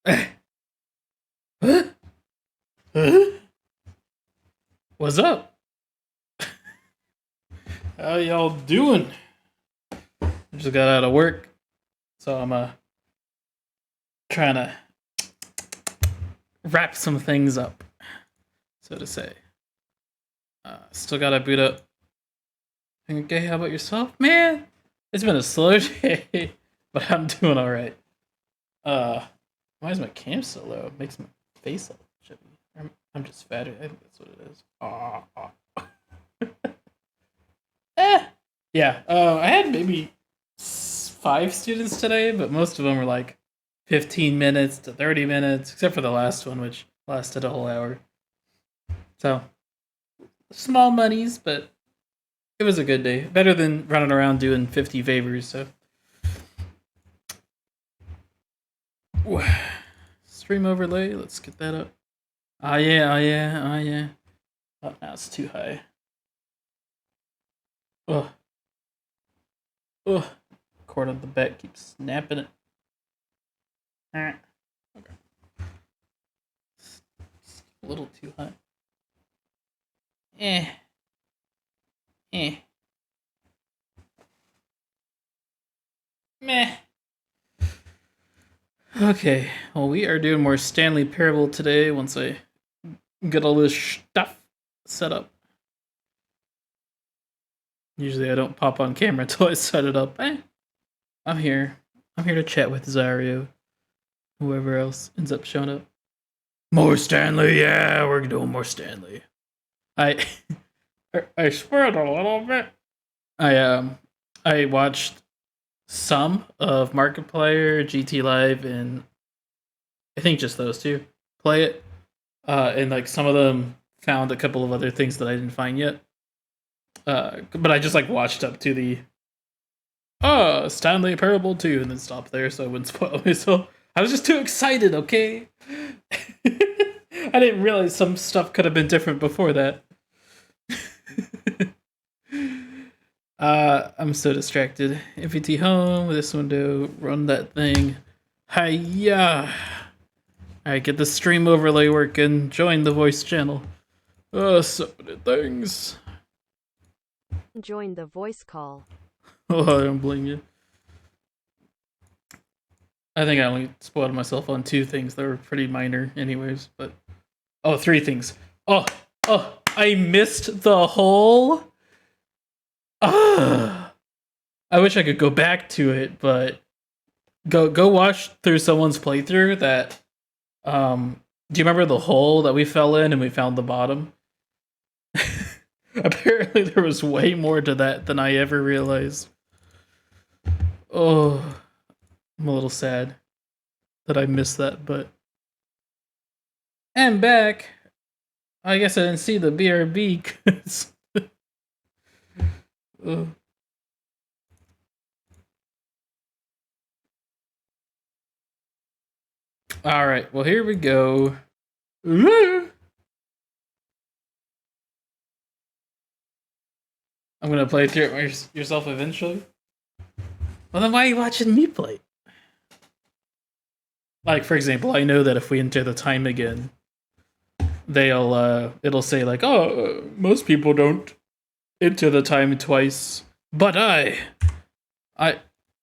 Huh? Huh? What's up? How y'all doing? I just got out of work, so I'm trying to wrap some things up, so to say. Still gotta boot up. Okay, how about yourself, man? It's been a slow day, but I'm doing all right. Uh, why is my cam so low? It makes my face look chubby. I'm just fatter. I think that's what it is. Eh. Yeah. I had maybe five students today, but most of them were like 15 minutes to 30 minutes, except for the last one, which lasted a whole hour. So, small monies, but it was a good day. Better than running around doing 50 favors, so. Stream overlay, let's get that up. Ah, yeah, oh, yeah, oh, yeah. Oh, now it's too high. Ugh. Ugh. Cord on the back keeps snapping it. Okay. It's a little too high. Eh. Eh. Meh. Okay, well, we are doing more Stanley Parable today once I get all this stuff set up. Usually I don't pop on camera until I set it up. I'm here. I'm here to chat with Zario. Whoever else ends up showing up. More Stanley, yeah, we're doing more Stanley. I I spread a little bit. I watched some of Markiplier, GT Live, and I think just those two play it. And like some of them found a couple of other things that I didn't find yet. But I just like watched up to the Stanley Parable 2 and then stopped there so I wouldn't spoil myself. I was just too excited, okay? I didn't realize some stuff could have been different before that. I'm so distracted. MVT home, this window, run that thing. Hiya! Alright, get the stream overlay working. Join the voice channel. Oh, so many things. Join the voice call. Oh, I don't blame you. I think I only spoiled myself on two things that were pretty minor, anyways. But three things. I missed the whole. I wish I could go back to it, but go watch through someone's playthrough. That do you remember the hole that we fell in and we found the bottom? Apparently, there was way more to that than I ever realized. Oh, I'm a little sad that I missed that, but I'm back. I guess I didn't see the BRB because. All right, well here we go. I'm gonna play through it yourself eventually. Well, then why are you watching me play? Like, for example, I know that if we enter the time again, it'll say like, oh, most people don't enter the time twice, but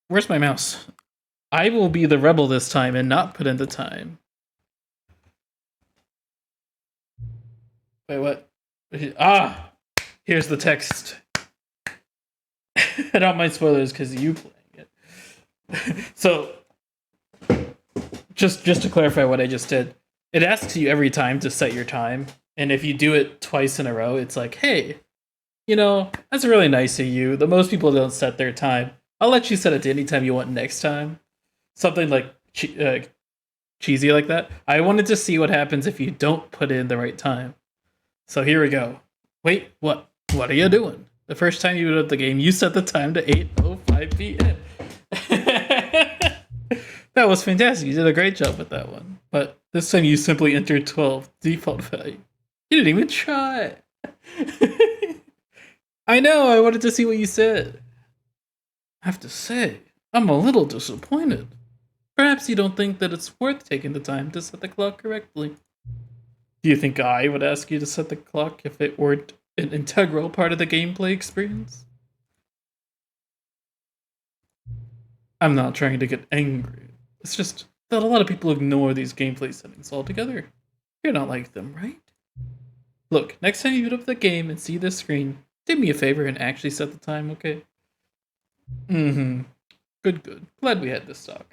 where's my mouse? I will be the rebel this time and not put in the time. Wait, what? Ah, here's the text. I don't mind spoilers because you playing it. So, just to clarify what I just did, it asks you every time to set your time, and if you do it twice in a row, it's like, hey, that's really nice of you. The most people don't set their time. I'll let you set it to any time you want next time. Something like cheesy like that. I wanted to see what happens if you don't put in the right time. So here we go. Wait, what? What are you doing? The first time you boot up the game, you set the time to 8:05 p.m. That was fantastic. You did a great job with that one. But this time you simply entered 12 default value. You didn't even try. I know, I wanted to see what you said. I have to say, I'm a little disappointed. Perhaps you don't think that it's worth taking the time to set the clock correctly. Do you think I would ask you to set the clock if it weren't an integral part of the gameplay experience? I'm not trying to get angry. It's just that a lot of people ignore these gameplay settings altogether. You're not like them, right? Look, next time you boot up the game and see this screen, do me a favor and actually set the time, okay? Mm-hmm. Good. Glad we had this talk.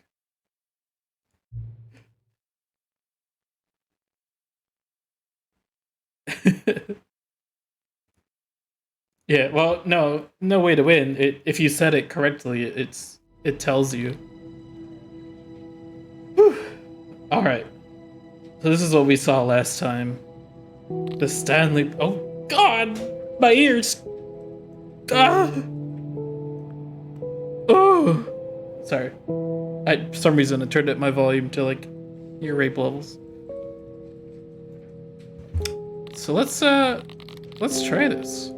Yeah, well, no way to win. If you set it correctly, it tells you. Whew. All right. So this is what we saw last time. The Stanley. Oh God, my ears. Ah. Oh. Sorry. For some reason I turned up my volume to like ear rape levels. So let's try this.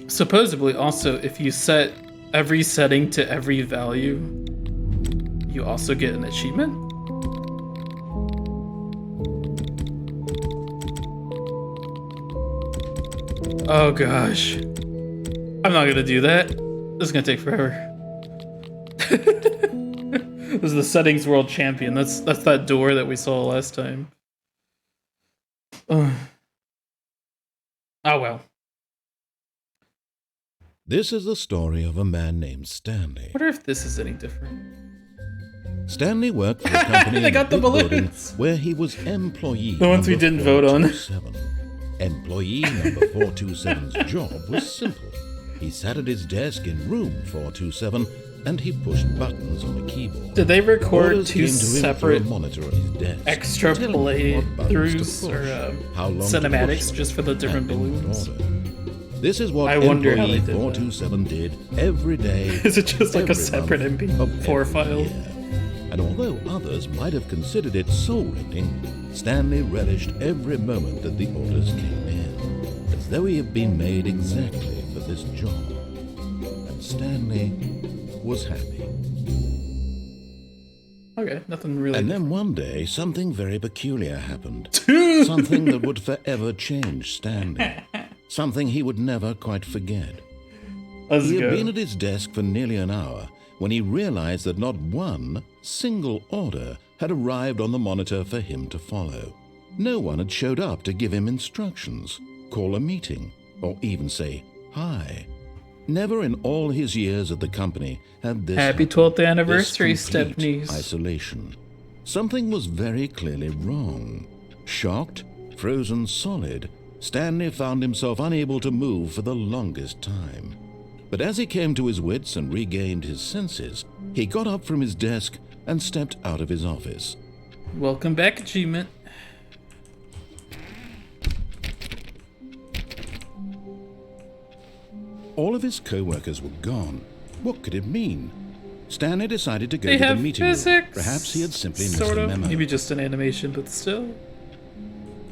Supposedly, also, if you set every setting to every value, you also get an achievement. Oh gosh. I'm not gonna do that. This is gonna take forever. This is the settings world champion. That's that door that we saw last time. Oh well. This is the story of a man named Stanley. I wonder if this is any different. Stanley worked for a company They in got the a big building balloons. where he was employee The ones we number didn't vote on. 427. Employee number 427's job was simple. He sat at his desk in room 427 and he pushed buttons on a keyboard. Did they record Orders two came to him through separate a monitor on his desk, extra telling him what buttons to playthroughs push, or how long to cinematics push them, just for the different and in what balloons? order. This is what I wonder how they employee did that. 427 did every day. Is it just like a every separate month of MP4 every file? year. And although others might have considered it soul-rending, Stanley relished every moment that the orders came in, as though he had been made exactly for this job. And Stanley was happy. Okay, nothing really. And then one day, something very peculiar happened. Something that would forever change Stanley. Something he would never quite forget. Let's He had go. been at his desk for nearly an hour when he realized that not one single order had arrived on the monitor for him to follow. No one had showed up to give him instructions, call a meeting, or even say hi. Never in all his years at the company had this Happy happened, 12th this anniversary, complete Stepnies. isolation. Something was very clearly wrong. Shocked, frozen solid, Stanley found himself unable to move for the longest time. But as he came to his wits and regained his senses, he got up from his desk and stepped out of his office. Welcome back, achievement. All of his co-workers were gone. What could it mean? Stanley decided to go They to the have meeting room. physics. Perhaps he had simply missed sort a of. memo. Maybe just an animation, but still.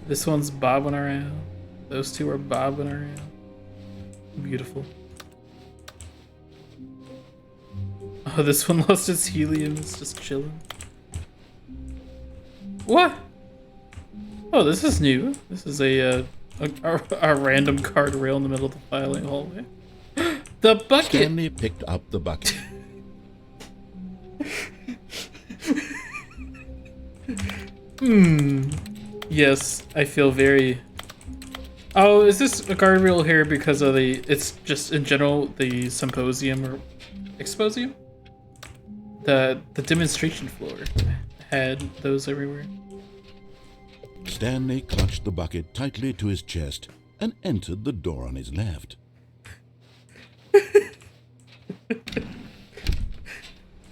This one's bobbing around. Those two are bobbing around. Beautiful. Oh, this one lost its helium. It's just chilling. What? Oh, this is new. This is a random guardrail in the middle of the filing hallway. The bucket. Stanley picked up the bucket. Yes, I feel very. Oh, is this a guardrail here because of the? It's just in general the symposium or exposium. The demonstration floor had those everywhere. Stanley clutched the bucket tightly to his chest and entered the door on his left.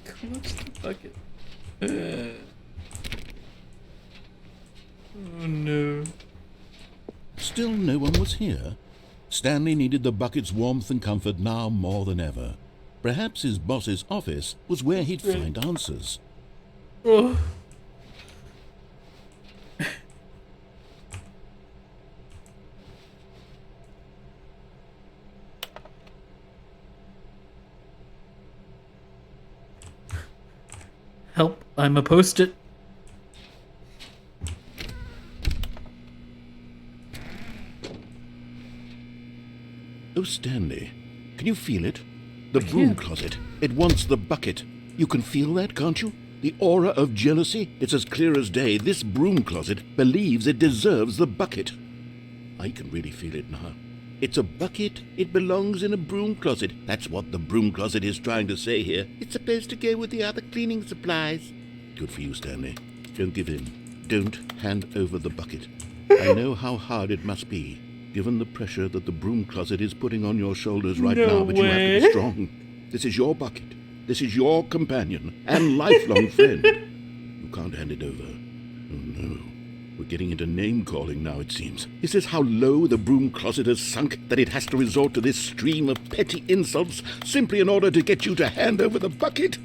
Clutch the bucket. Oh no. Still no one was here. Stanley needed the bucket's warmth and comfort now more than ever. Perhaps his boss's office was where he'd find answers. Oh. I'm a post-it. Oh, Stanley, can you feel it? The broom closet. It wants the bucket. You can feel that, can't you? The aura of jealousy. It's as clear as day. This broom closet believes it deserves the bucket. I can really feel it now. It's a bucket. It belongs in a broom closet. That's what the broom closet is trying to say here. It's supposed to go with the other cleaning supplies. Good for you, Stanley. Don't give in. Don't hand over the bucket. I know how hard it must be, given the pressure that the broom closet is putting on your shoulders right now, but you have to be strong. This is your bucket. This is your companion and lifelong friend. You can't hand it over. Oh, no. We're getting into name-calling now, it seems. Is this how low the broom closet has sunk, that it has to resort to this stream of petty insults simply in order to get you to hand over the bucket?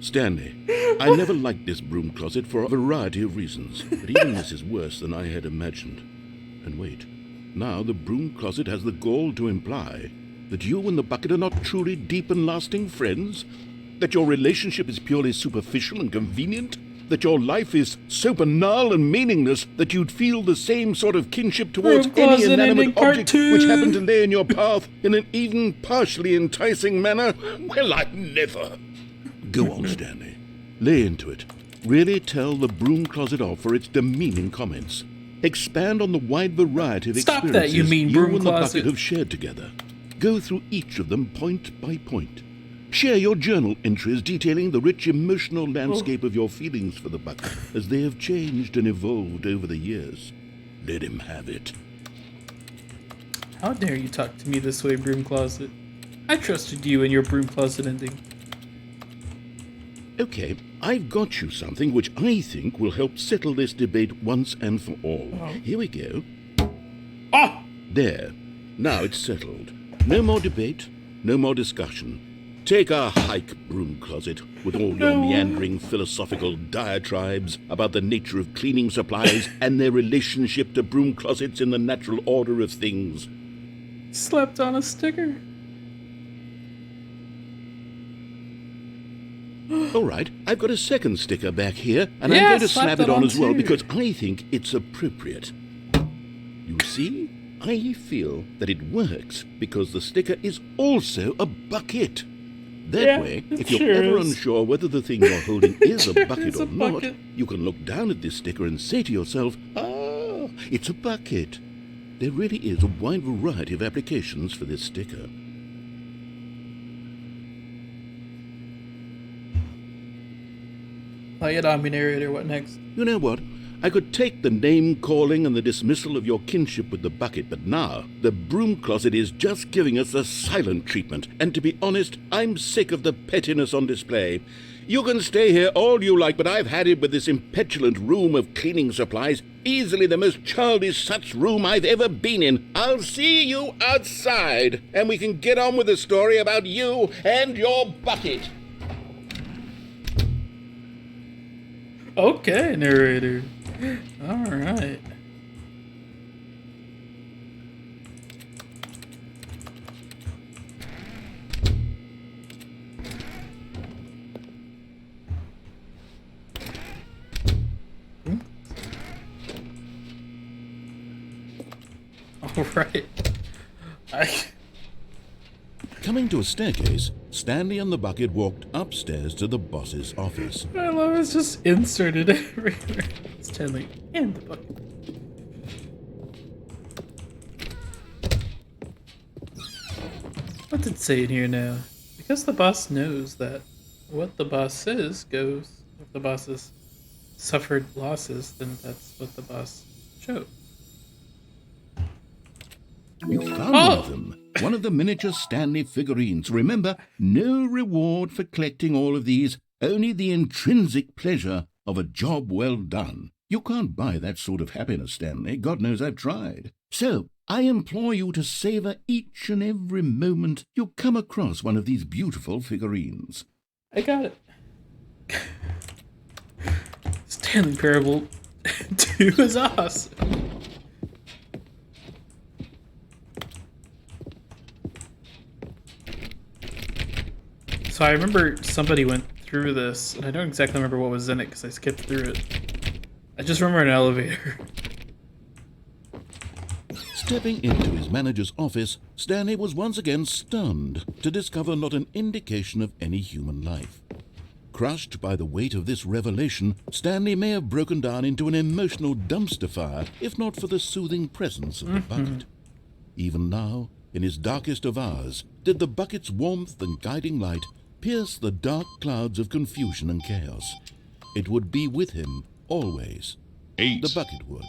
Stanley, I never liked this broom closet for a variety of reasons, but even this is worse than I had imagined. And wait, now the broom closet has the gall to imply that you and the bucket are not truly deep and lasting friends? That your relationship is purely superficial and convenient? That your life is so banal and meaningless that you'd feel the same sort of kinship towards any inanimate object which happened to lay in your path in an even partially enticing manner? Well, I never. Go on, Stanley. Lay into it. Really tell the broom closet off for its demeaning comments. Expand on the wide variety of Stop experiences that, you mean broom and the closet. bucket have shared together. Go through each of them point by point. Share your journal entries detailing the rich emotional landscape of your feelings for the bucket as they have changed and evolved over the years. Let him have it. How dare you talk to me this way, broom closet? I trusted you and your broom closet ending. Okay, I've got you something which I think will help settle this debate once and for all. Here we go. Ah! There. Now it's settled. No more debate, no more discussion. Take a hike, broom closet, with all your meandering philosophical diatribes about the nature of cleaning supplies and their relationship to broom closets in the natural order of things. Slept on a sticker. All right, I've got a second sticker back here, and Yeah, I'm going to slap slap that it on on as well too. because I think it's appropriate. You see, I feel that it works because the sticker is also a bucket. That Yeah, way, it if you're sure ever is. unsure whether the thing you're holding is a bucket is or a not, bucket. you can look down at this sticker and say to yourself, ah, it's a bucket. There really is a wide variety of applications for this sticker. Play it on me, narrator. What next? You know what? I could take the name-calling and the dismissal of your kinship with the bucket, but now the broom closet is just giving us the silent treatment, and to be honest, I'm sick of the pettiness on display. You can stay here all you like, but I've had it with this impetulant room of cleaning supplies, easily the most childish such room I've ever been in. I'll see you outside, and we can get on with the story about you and your bucket. Okay, narrator. Alright. Alright. Coming to a staircase, Stanley and the bucket walked upstairs to the boss's office. I love it's just inserted everywhere. Stanley and the bucket. What's it say in here now? Because the boss knows that what the boss says goes. If the boss has suffered losses, then that's what the boss shows. You found one of them. One of the miniature Stanley figurines. Remember, no reward for collecting all of these, only the intrinsic pleasure of a job well done. You can't buy that sort of happiness, Stanley. God knows I've tried. So, I implore you to savor each and every moment you come across one of these beautiful figurines. I got it. Stanley Parable 2 is awesome. So I remember somebody went through this, and I don't exactly remember what was in it because I skipped through it. I just remember an elevator. Stepping into his manager's office, Stanley was once again stunned to discover not an indication of any human life. Crushed by the weight of this revelation, Stanley may have broken down into an emotional dumpster fire if not for the soothing presence of the bucket. Even now, in his darkest of hours, did the bucket's warmth and guiding light pierce the dark clouds of confusion and chaos. It would be with him always. 8. The bucket would,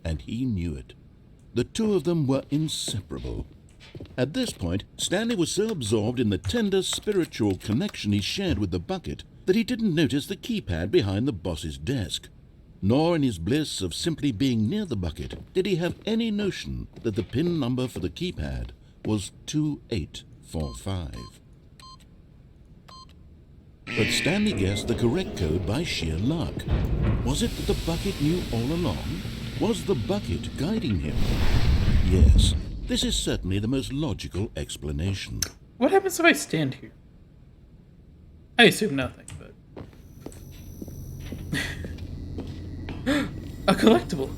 and he knew it. The two of them were inseparable. At this point, Stanley was so absorbed in the tender spiritual connection he shared with the bucket that he didn't notice the keypad behind the boss's desk. Nor in his bliss of simply being near the bucket did he have any notion that the PIN number for the keypad was 2845. But Stanley guessed the correct code by sheer luck. Was it that the bucket knew all along? Was the bucket guiding him? Yes, this is certainly the most logical explanation. What happens if I stand here? I assume nothing, but... A collectible!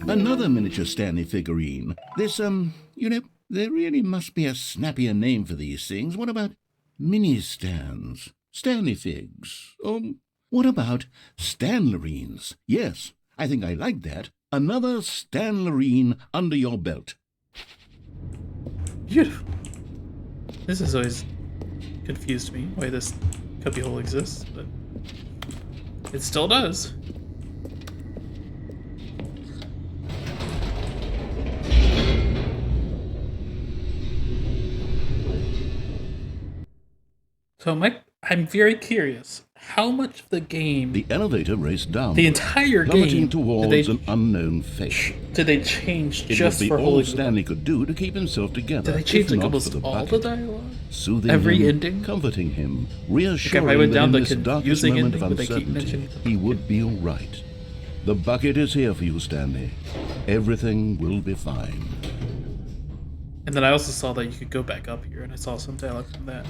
Another miniature Stanley figurine. This, there really must be a snappier name for these things. What about mini-stands? Stanley figs? What about Stanlerines? Yes, I think I like that. Another Stanlerine under your belt. Beautiful. This has always confused me, why this cubbyhole exists, but it still does. So I'm very curious. How much of the game, The elevator raced down. the entire plummeting game, towards an unknown fate. did they change It just would be for all holding Stanley could do to keep himself together. Did they change if like not almost for the all the bucket. dialogue? Soothing Every him, ending? comforting him, Like reassuring if I went that down in the this darkest confusing moment ending, of would they keep uncertainty, mentioning he would be all right. The bucket is here for you, Stanley. Everything will be fine. And then I also saw that you could go back up here, and I saw some dialogue from that.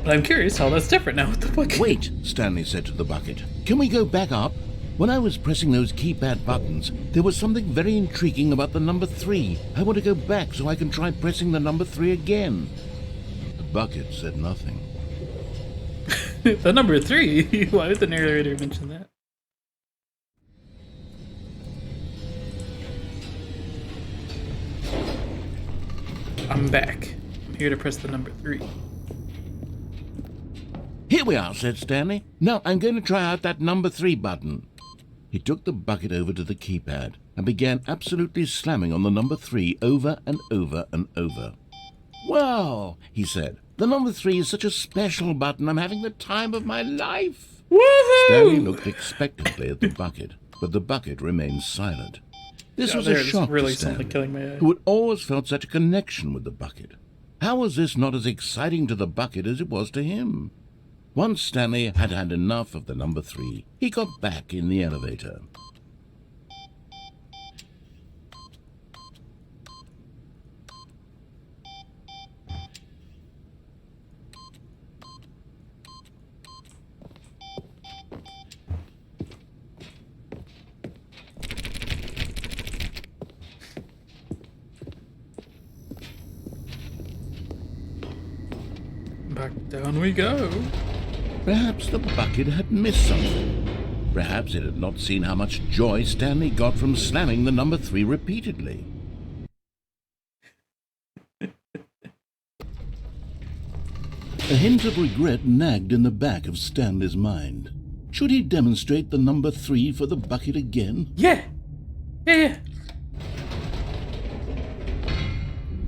But I'm curious how that's different now with the bucket. Wait, Stanley said to the bucket. Can we go back up? When I was pressing those keypad buttons, there was something very intriguing about the number 3. I want to go back so I can try pressing the number 3 again. The bucket said nothing. The number 3? Why would the narrator mention that? I'm back. I'm here to press the number 3. Here we are, said Stanley. Now I'm going to try out that number 3 button. He took the bucket over to the keypad and began absolutely slamming on the number 3 over and over and over. Wow, he said. The number 3 is such a special button. I'm having the time of my life. Woohoo! Stanley looked expectantly at the bucket, but the bucket remained silent. This was a There's shock really to Stanley, something killing my eye. who had always felt such a connection with the bucket. How was this not as exciting to the bucket as it was to him? Once Stanley had had enough of the number 3, he got back in the elevator. Back down we go. Perhaps the bucket had missed something. Perhaps it had not seen how much joy Stanley got from slamming the number 3 repeatedly. A hint of regret nagged in the back of Stanley's mind. Should he demonstrate the number 3 for the bucket again? Yeah! Yeah!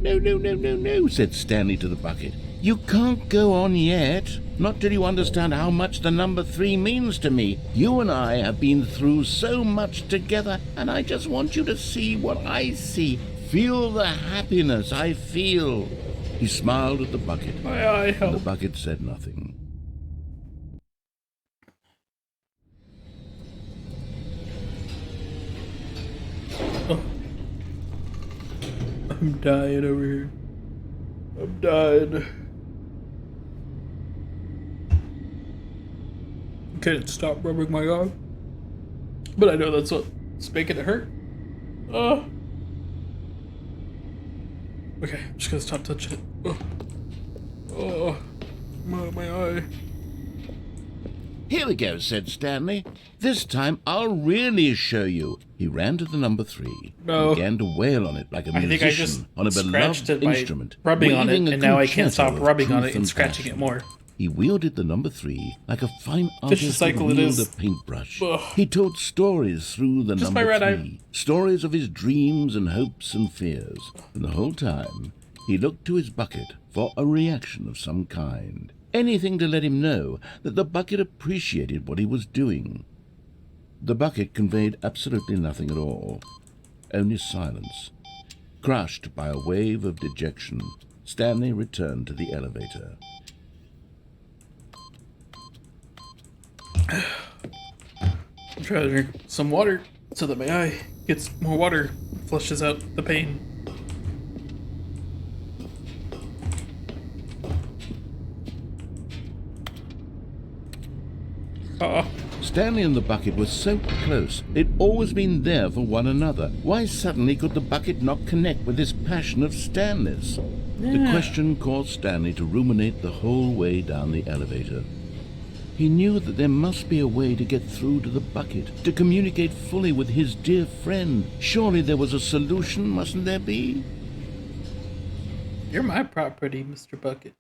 No, said Stanley to the bucket. You can't go on yet. Not till you understand how much the number 3 means to me. You and I have been through so much together, and I just want you to see what I see. Feel the happiness I feel. He smiled at the bucket. My eye And the help. bucket said nothing. Oh. I'm dying over here. I'm dying. can't stop rubbing my eye. But I know that's what's making it hurt. Okay, I'm just gonna stop touching it. My eye. Here we go, said Stanley. This time I'll really show you. He ran to the number 3 No. and began to wail on it like a I think I just musician on a scratched beloved it by instrument, rubbing on it, waving a and now I can't concerto stop of rubbing on truth it and scratching it passion. more. He wielded the number 3 like a fine Vicious artist cycle would it wield is. a paintbrush. Ugh. He told stories through the Just my number red eye. 3, stories of his dreams and hopes and fears. And the whole time, he looked to his bucket for a reaction of some kind. Anything to let him know that the bucket appreciated what he was doing. The bucket conveyed absolutely nothing at all, only silence. Crushed by a wave of dejection, Stanley returned to the elevator. I'm trying to drink some water so that my eye gets more water, flushes out the pain. Stanley and the bucket were so close. They'd always been there for one another. Why suddenly could the bucket not connect with this passion of Stanley's? The question caused Stanley to ruminate the whole way down the elevator. He knew that there must be a way to get through to the bucket, to communicate fully with his dear friend. Surely there was a solution, mustn't there be? You're my property, Mr. Bucket.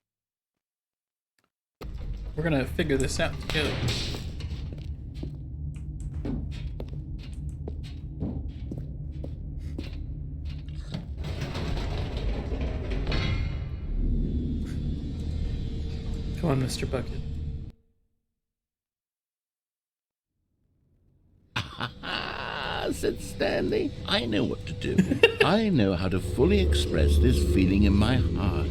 We're gonna figure this out together. Come on, Mr. Bucket. Said Stanley. I know what to do. I know how to fully express this feeling in my heart.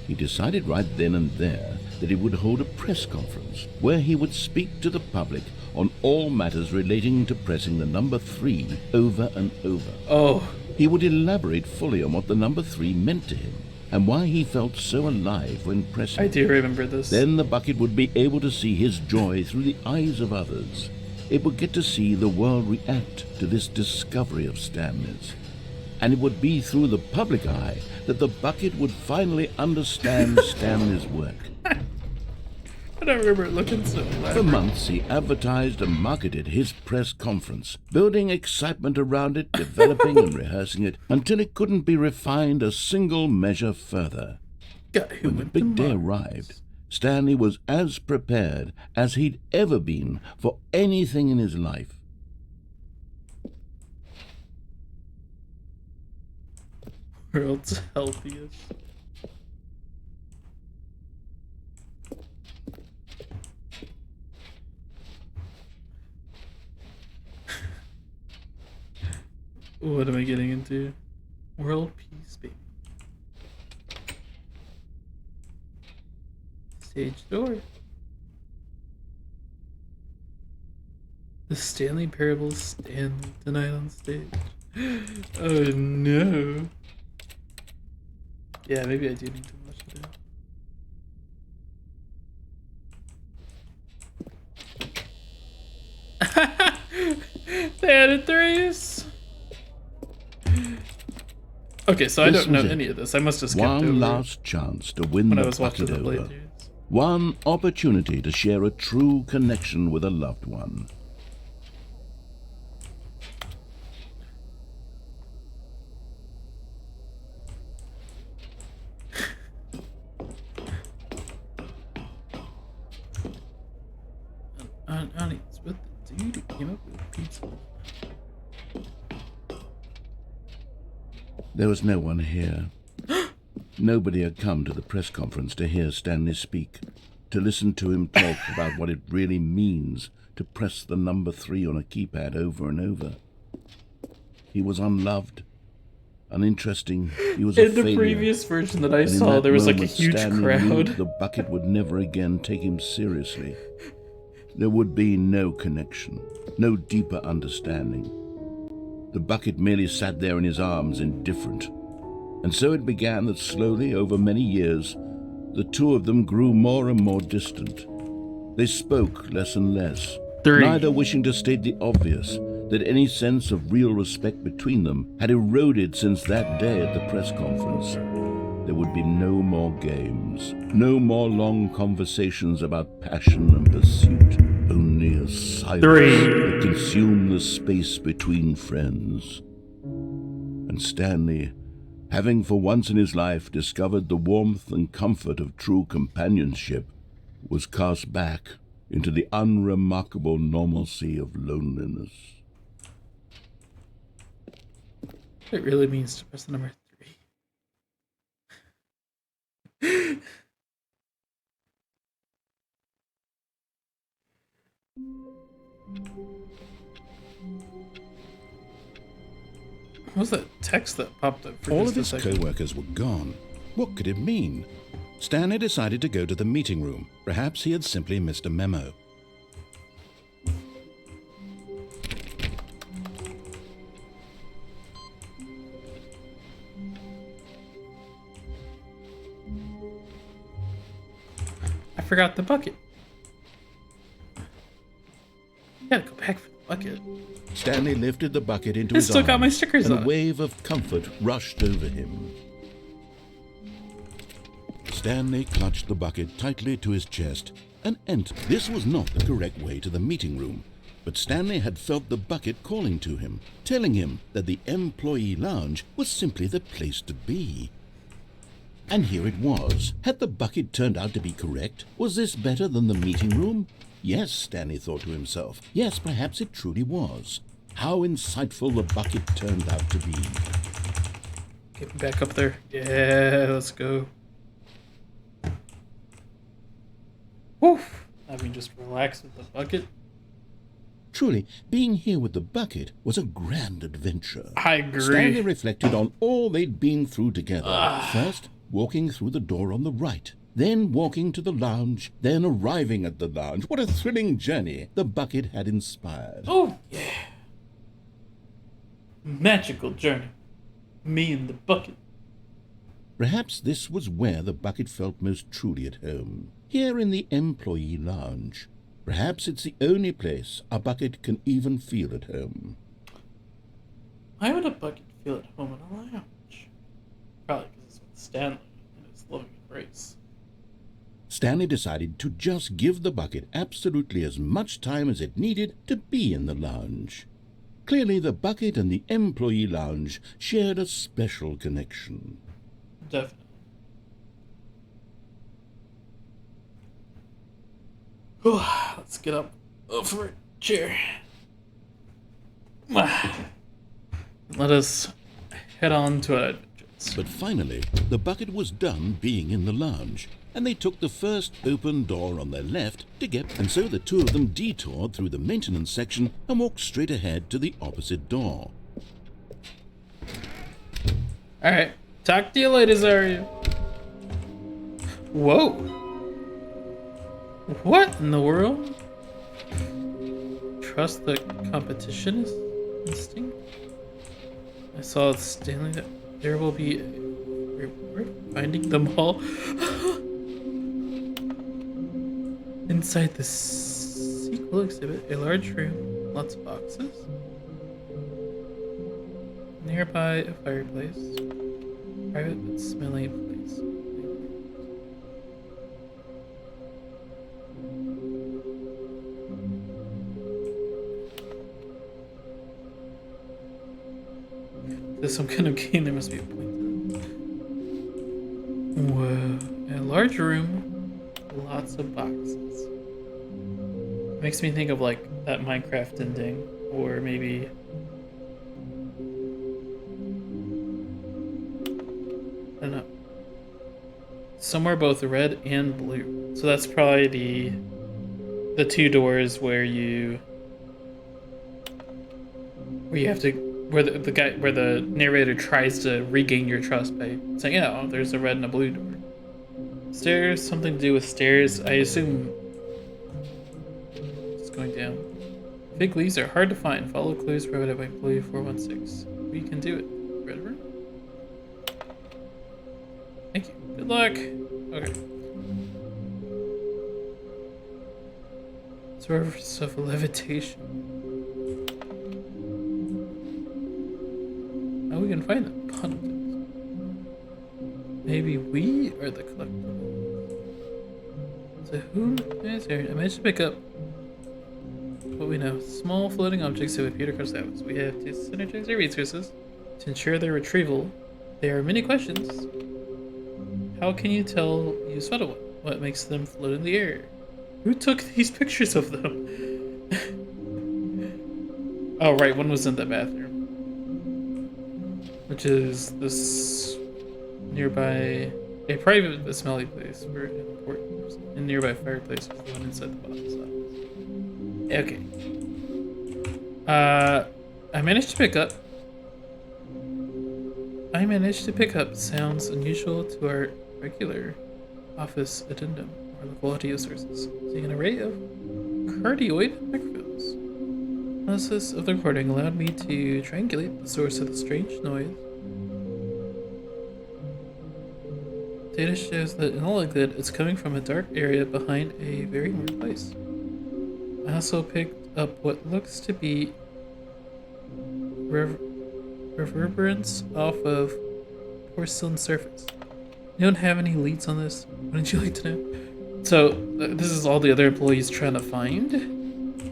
He decided right then and there that he would hold a press conference where he would speak to the public on all matters relating to pressing the number 3 over and over. Oh. He would elaborate fully on what the number 3 meant to him and why he felt so alive when pressing. I do remember this. Then the bucket would be able to see his joy through the eyes of others. It would get to see the world react to this discovery of Stanley's. And it would be through the public eye that the bucket would finally understand Stanley's work. I don't remember it looking so For elaborate. months, he advertised and marketed his press conference, building excitement around it, developing and rehearsing it, until it couldn't be refined a single measure further. Guy who When the went to big day Mars. arrived, Stanley was as prepared as he'd ever been for anything in his life. World's healthiest. What am I getting into? World peace, baby. Stage door. The Stanley Parable Stanley tonight on stage. Oh no. Yeah, maybe I do need to watch it. They added threes. Okay, so I This don't know was it. any of this. I must have skipped over One last chance to win when the I was watching bucket the over. playthroughs. One opportunity to share a true connection with a loved one. Honey, it's with the dude who came up with pizza. There was no one here. Nobody had come to the press conference to hear Stanley speak, to listen to him talk about what it really means to press the number 3 on a keypad over and over. He was unloved, uninteresting. He was a In the failure. previous version that I And in saw, that there was like a moment, huge Stanley knew crowd. the bucket would never again take him seriously. There would be no connection, no deeper understanding. The bucket merely sat there in his arms, indifferent. And so it began that slowly, over many years, the two of them grew more and more distant. They spoke less and less, 3. neither wishing to state the obvious, that any sense of real respect between them had eroded since that day at the press conference. There would be no more games, no more long conversations about passion and pursuit, only a silence 3. that consumed the space between friends. And Stanley, having for once in his life discovered the warmth and comfort of true companionship, was cast back into the unremarkable normalcy of loneliness. It really means to press number 3. What was that text that popped up for All just of a his second? co-workers were gone. What could it mean? Stanley decided to go to the meeting room. Perhaps he had simply missed a memo. I forgot the bucket. Gotta go back for the bucket. Stanley lifted the bucket into It his still got my arms, stickers and on a it. wave of comfort rushed over him. Stanley clutched the bucket tightly to his chest and entered. This was not the correct way to the meeting room, but Stanley had felt the bucket calling to him, telling him that the employee lounge was simply the place to be. And here it was. Had the bucket turned out to be correct? Was this better than the meeting room? Yes, Stanley thought to himself. Yes, perhaps it truly was. How insightful the bucket turned out to be. Get me back up there. Yeah, let's go. Woof. I mean, just relax with the bucket. Truly, being here with the bucket was a grand adventure. I agree. Stanley reflected on all they'd been through together. First, walking through the door on the right, then walking to the lounge, then arriving at the lounge. What a thrilling journey the bucket had inspired. Oh, yeah. Magical journey. Me and the bucket. Perhaps this was where the bucket felt most truly at home. Here in the employee lounge. Perhaps it's the only place a bucket can even feel at home. Why would a bucket feel at home in a lounge? Probably because it's with Stanley and his loving embrace. Stanley decided to just give the bucket absolutely as much time as it needed to be in the lounge. Clearly, the bucket and the employee lounge shared a special connection. Definitely. Let's get up over a chair. Let us head on to our adventures. But finally, the bucket was done being in the lounge, and they took the first open door on their left to get, and so the two of them detoured through the maintenance section and walked straight ahead to the opposite door. Alright, talk to you later, Zarya. Whoa. What in the world? Trust the competition instinct? I saw Stanley that there will be a reward finding them all. Inside the sequel exhibit, a large room, lots of boxes. Nearby, a fireplace. Private but smelly place. There's some kind of game, there must be a point to that. Whoa. A large room, lots of boxes. Makes me think of like that Minecraft ending, or maybe I don't know. Somewhere both red and blue. So that's probably the two doors where you have to where the narrator tries to regain your trust by saying, yeah, oh, there's a red and a blue door. Stairs, something to do with stairs. I assume it's going down. Fig leaves are hard to find. Follow clues provided by Blue 416. We can do it. Red room? Thank you. Good luck. Okay. Source of levitation. How we can find them? Context. Maybe we are the collectible. So who is here? I managed to pick up what we know. Small floating objects have appeared across the house. We have to synergize our resources to ensure their retrieval. There are many questions. How can you tell you spotted one? What makes them float in the air? Who took these pictures of them? Oh, right, one was in the bathroom. Which is this nearby, a private but smelly place for important. A nearby fireplace was the one inside the boss's office. Okay. I managed to pick up sounds unusual to our regular office addendum, or local audio sources, seeing an array of cardioid microphones. Analysis of the recording allowed me to triangulate the source of the strange noise. Data shows that in all likelihood it's coming from a dark area behind a very warm place. I also picked up what looks to be reverberance off of porcelain surface. You don't have any leads on this? Wouldn't you like to know? So, this is all the other employees trying to find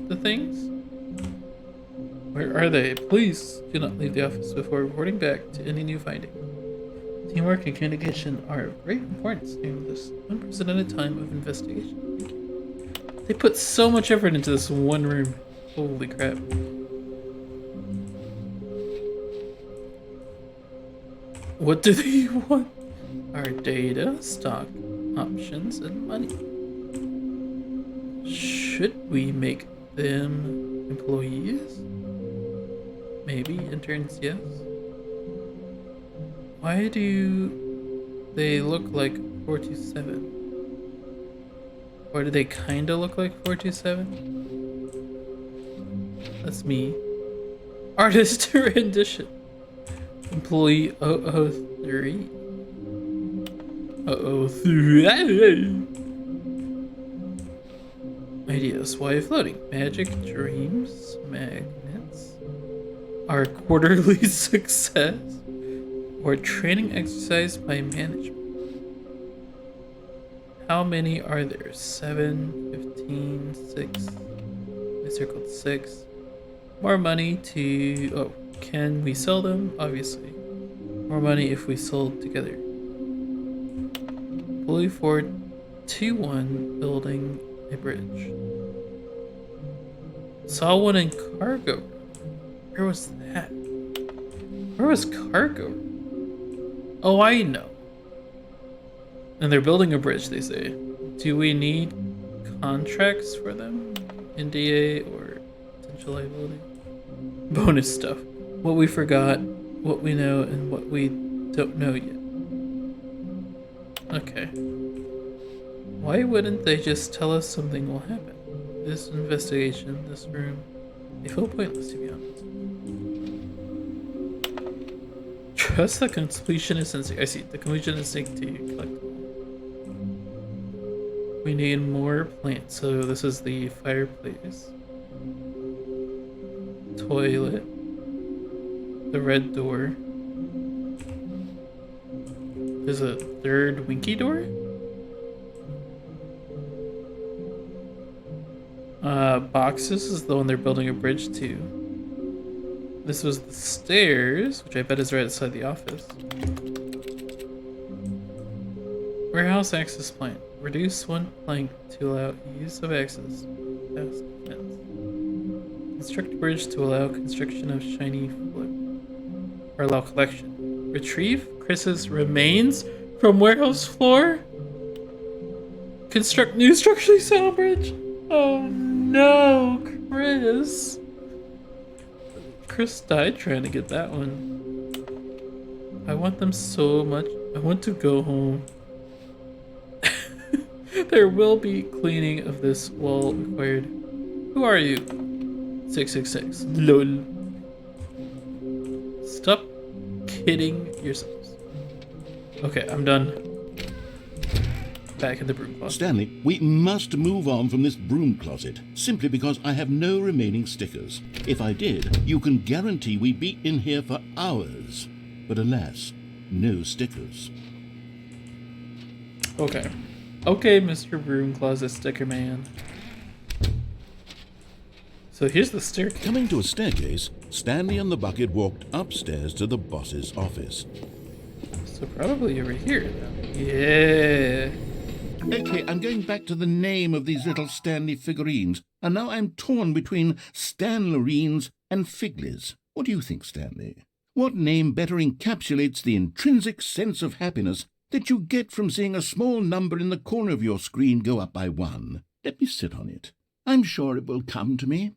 the things? Where are they? Please do not leave the office before reporting back to any new finding. Teamwork and communication are of great importance during this unprecedented time of investigation. Thank you. They put so much effort into this one room. Holy crap. What do they want? Our data, stock, options, and money. Should we make them employees? Maybe interns, yes. Why do they look like 427? Or do they kinda look like 427? That's me. Artist rendition. Employee 003. 003. Ideas. Why floating? Magic, dreams, magnets. Our quarterly success. Or training exercise by management. How many are there? 7, 15, 6. I circled 6. More money to... Oh, can we sell them? Obviously. More money if we sold together. Bully Ford 2-1 building a bridge. Saw one in cargo. Where was that? Where was cargo? Oh, I know. And they're building a bridge, they say. Do we need contracts for them? NDA or potential liability? Bonus stuff. What we forgot, what we know, and what we don't know yet. Okay. Why wouldn't they just tell us something will happen? This investigation, this room, they feel pointless, to be honest. Trust the completionist instinct. I see. The completionist instinct to collect. We need more plants. So this is the fireplace. Toilet. The red door. There's a third winky door? Boxes is the one they're building a bridge to. This was the stairs, which I bet is right outside the office. Warehouse access plan. Reduce one plank to allow use of access. Past fence. Construct a bridge to allow construction of shiny flip. Or allow collection. Retrieve Chris's remains from warehouse floor? Construct new structurally sound bridge? Oh no, Chris. Chris died trying to get that one. I want them so much. I want to go home. There will be cleaning of this wall required. Who are you? 666. LOL. Stop kidding yourselves. Okay, I'm done. back in the broom closet. Stanley, we must move on from this broom closet, simply because I have no remaining stickers. If I did, you can guarantee we'd be in here for hours. But alas, no stickers. Okay. Okay, Mr. Broom Closet Sticker Man. So here's the staircase. Coming to a staircase, Stanley and the bucket walked upstairs to the boss's office. So probably over here, then. Yeah. Okay, I'm going back to the name of these little Stanley figurines, and now I'm torn between Stanlerines and Figlies. What do you think, Stanley? What name better encapsulates the intrinsic sense of happiness that you get from seeing a small number in the corner of your screen go up by 1? Let me sit on it. I'm sure it will come to me.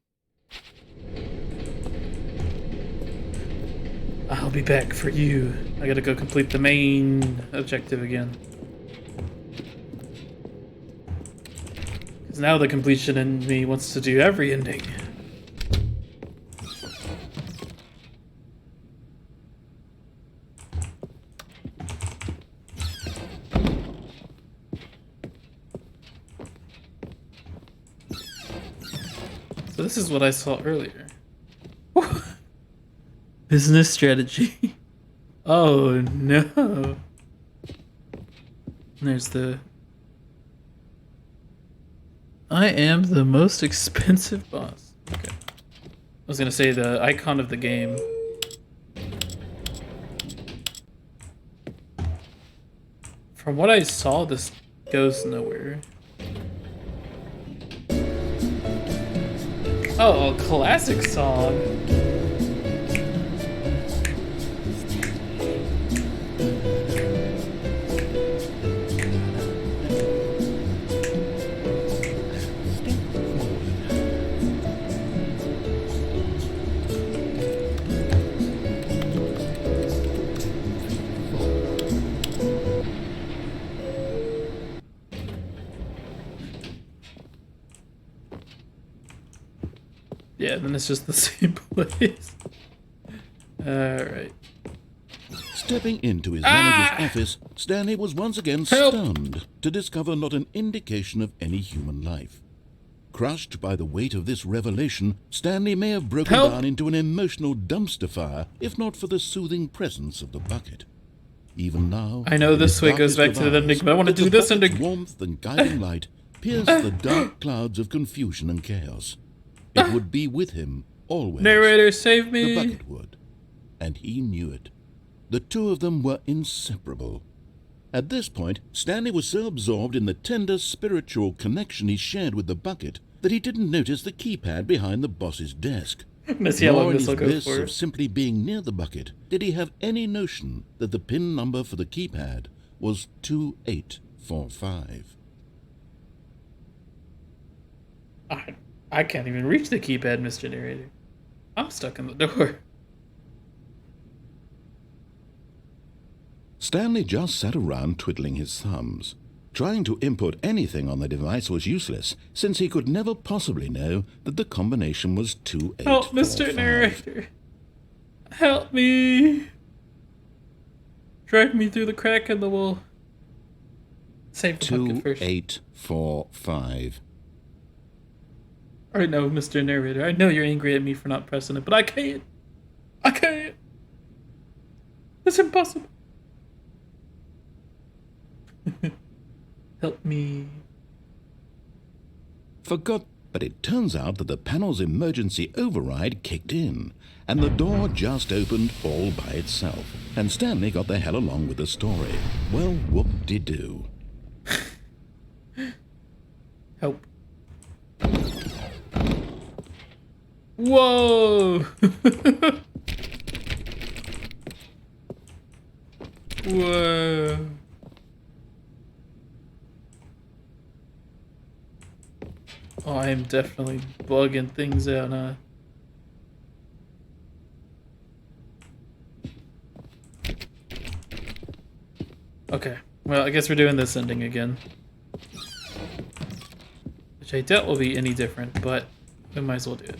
I'll be back for you. I gotta go complete the main objective again. Because now the completion in me wants to do every ending. So this is what I saw earlier. Business strategy. Oh no. There's the... I am the most expensive boss. Okay. I was gonna say the icon of the game. From what I saw, this goes nowhere. Oh, a classic song. Yeah, then it's just the same place. Alright. Stepping into his manager's office, Stanley was once again Help! stunned to discover not an indication of any human life. Crushed by the weight of this revelation, Stanley may have broken Help! down into an emotional dumpster fire if not for the soothing presence of the bucket. Even now, I know in this his way goes back darkest to the of ending, hours, but I want to the do this bucket's ending. warmth and guiding light pierced the dark clouds of confusion and chaos. It would be with him always. Narrator, save me! The bucket would. And he knew it. The two of them were inseparable. At this point, Stanley was so absorbed in the tender spiritual connection he shared with the bucket that he didn't notice the keypad behind the boss's desk. Let's see how long Nor in this his will go bliss for. of simply being near the bucket did he have any notion that the pin number for the keypad was 2845. I can't even reach the keypad, Mr. Narrator. I'm stuck in the door. Stanley just sat around twiddling his thumbs. Trying to input anything on the device was useless, since he could never possibly know that the combination was 2845. Help, Mr. Narrator. Help me. Drag me through the crack in the wall. Save the bucket first. 2845. I know, Mr. Narrator. I know you're angry at me for not pressing it, but I can't. I can't. It's impossible. Help me. Forgot, but it turns out that the panel's emergency override kicked in, and the door just opened all by itself, and Stanley got the hell along with the story. Well, whoop-de-doo. Help. Whoa! Whoa. Oh, I am definitely bugging things out, huh? Okay, well, I guess we're doing this ending again. Which I doubt will be any different, but we might as well do it.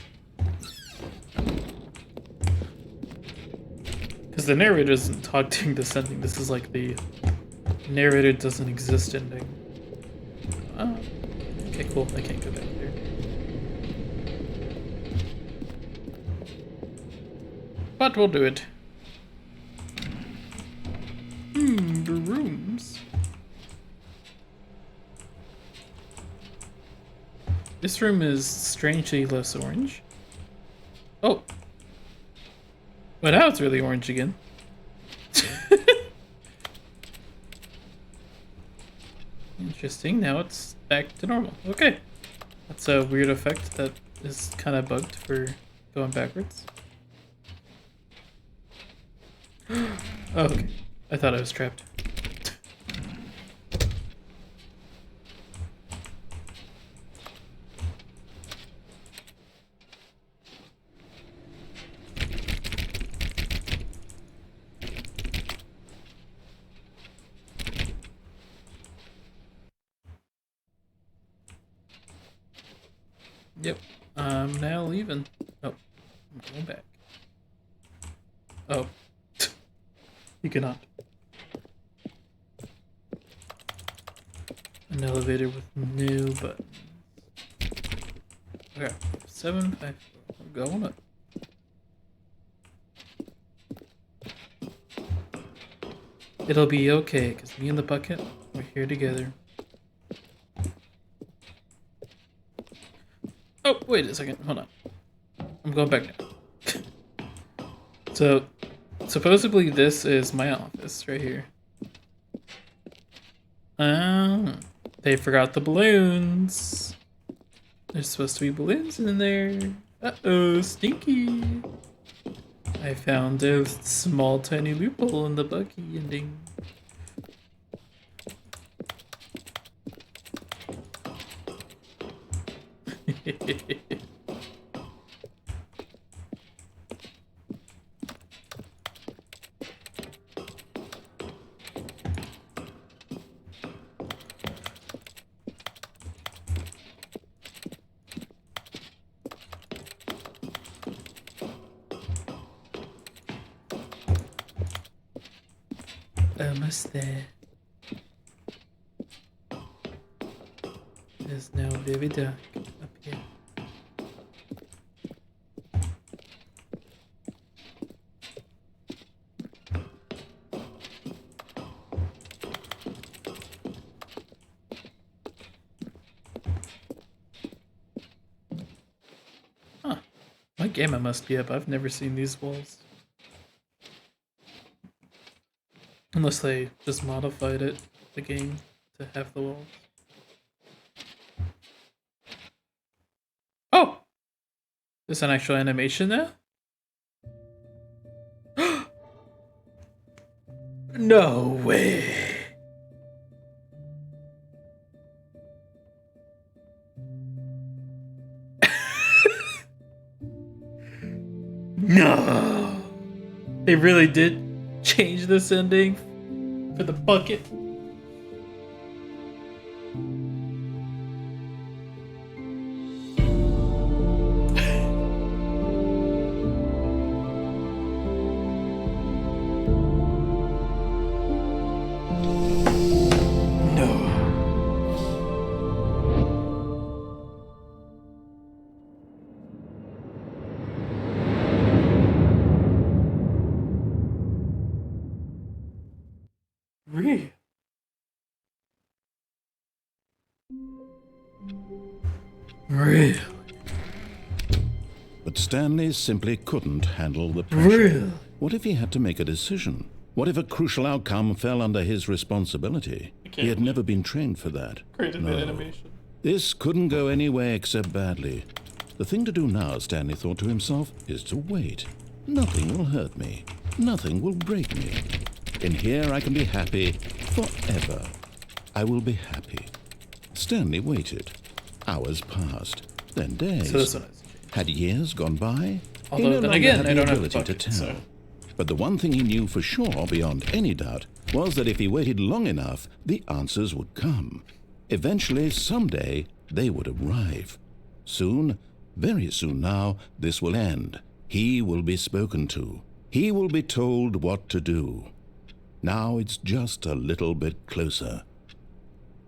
Because the narrator doesn't talk during this ending. This is like the narrator doesn't exist ending. full. I can't go back there. But we'll do it. The rooms. This room is strangely less orange. Oh. But now it's really orange again. Interesting, now it's back to normal. Okay. That's a weird effect that is kind of bugged for going backwards. Oh, okay. I thought I was trapped. Yep, I'm now leaving. Oh, I'm going back. Oh, you cannot. An elevator with new buttons. Okay, 754. I'm going up. It'll be okay, because me and the bucket, we're here together. Oh, wait a second. Hold on. I'm going back now. So, supposedly this is my office right here. They forgot the balloons. There's supposed to be balloons in there. Uh-oh, stinky. I found a small tiny loophole in the buggy ending. Almost there. It is now very dark up here. Huh. My gamma must be up. I've never seen these walls. Unless they just modified it, the game, to have the walls. Oh! There's an actual animation now? No way! No! They really did change this ending for the bucket. Real. Real. But Stanley simply couldn't handle the pressure. Real. What if he had to make a decision? What if a crucial outcome fell under his responsibility? He had never been trained for that. Created that animation. This couldn't go anywhere except badly. The thing to do now, Stanley thought to himself, is to wait. Nothing will hurt me. Nothing will break me. In here I can be happy forever. I will be happy. Stanley waited. Hours passed, then days. So this one is. Had years gone by? Although, He no then longer again, had I the don't have ability the to bucket, tell. so. But the one thing he knew for sure, beyond any doubt, was that if he waited long enough, the answers would come. Eventually, someday, they would arrive. Soon, very soon now, this will end. He will be spoken to. He will be told what to do. Now it's just a little bit closer.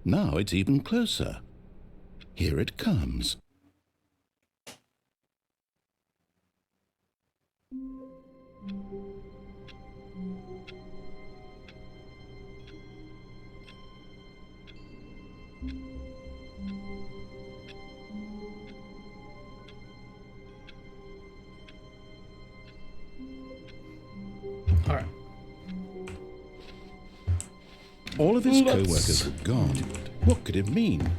Now it's even closer. Here it comes. All right. All of his Let's co-workers were gone. What could it mean?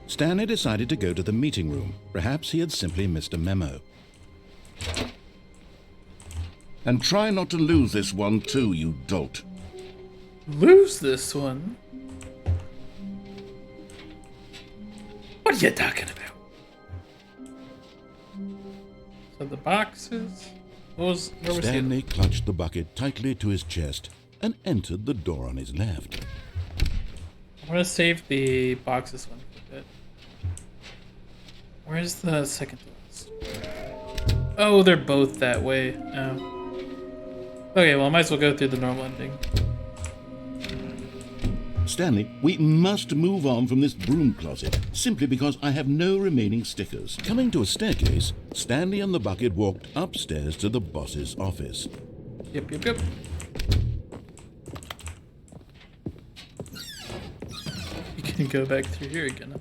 Stanley decided to go to the meeting room. Perhaps he had simply missed a memo. And try not to lose this one too, you dolt. Lose this one? What are you talking about? So the boxes? Where was Stanley clutched the bucket tightly to his chest and entered the door on his left. I'm gonna save the boxes one for a bit. Where's the second to last? Oh, they're both that way. Oh. Okay, well, I might as well go through the normal ending. Stanley, we must move on from this broom closet, simply because I have no remaining stickers. Coming to a staircase, Stanley and the bucket walked upstairs to the boss's office. Yep. You can go back through here again.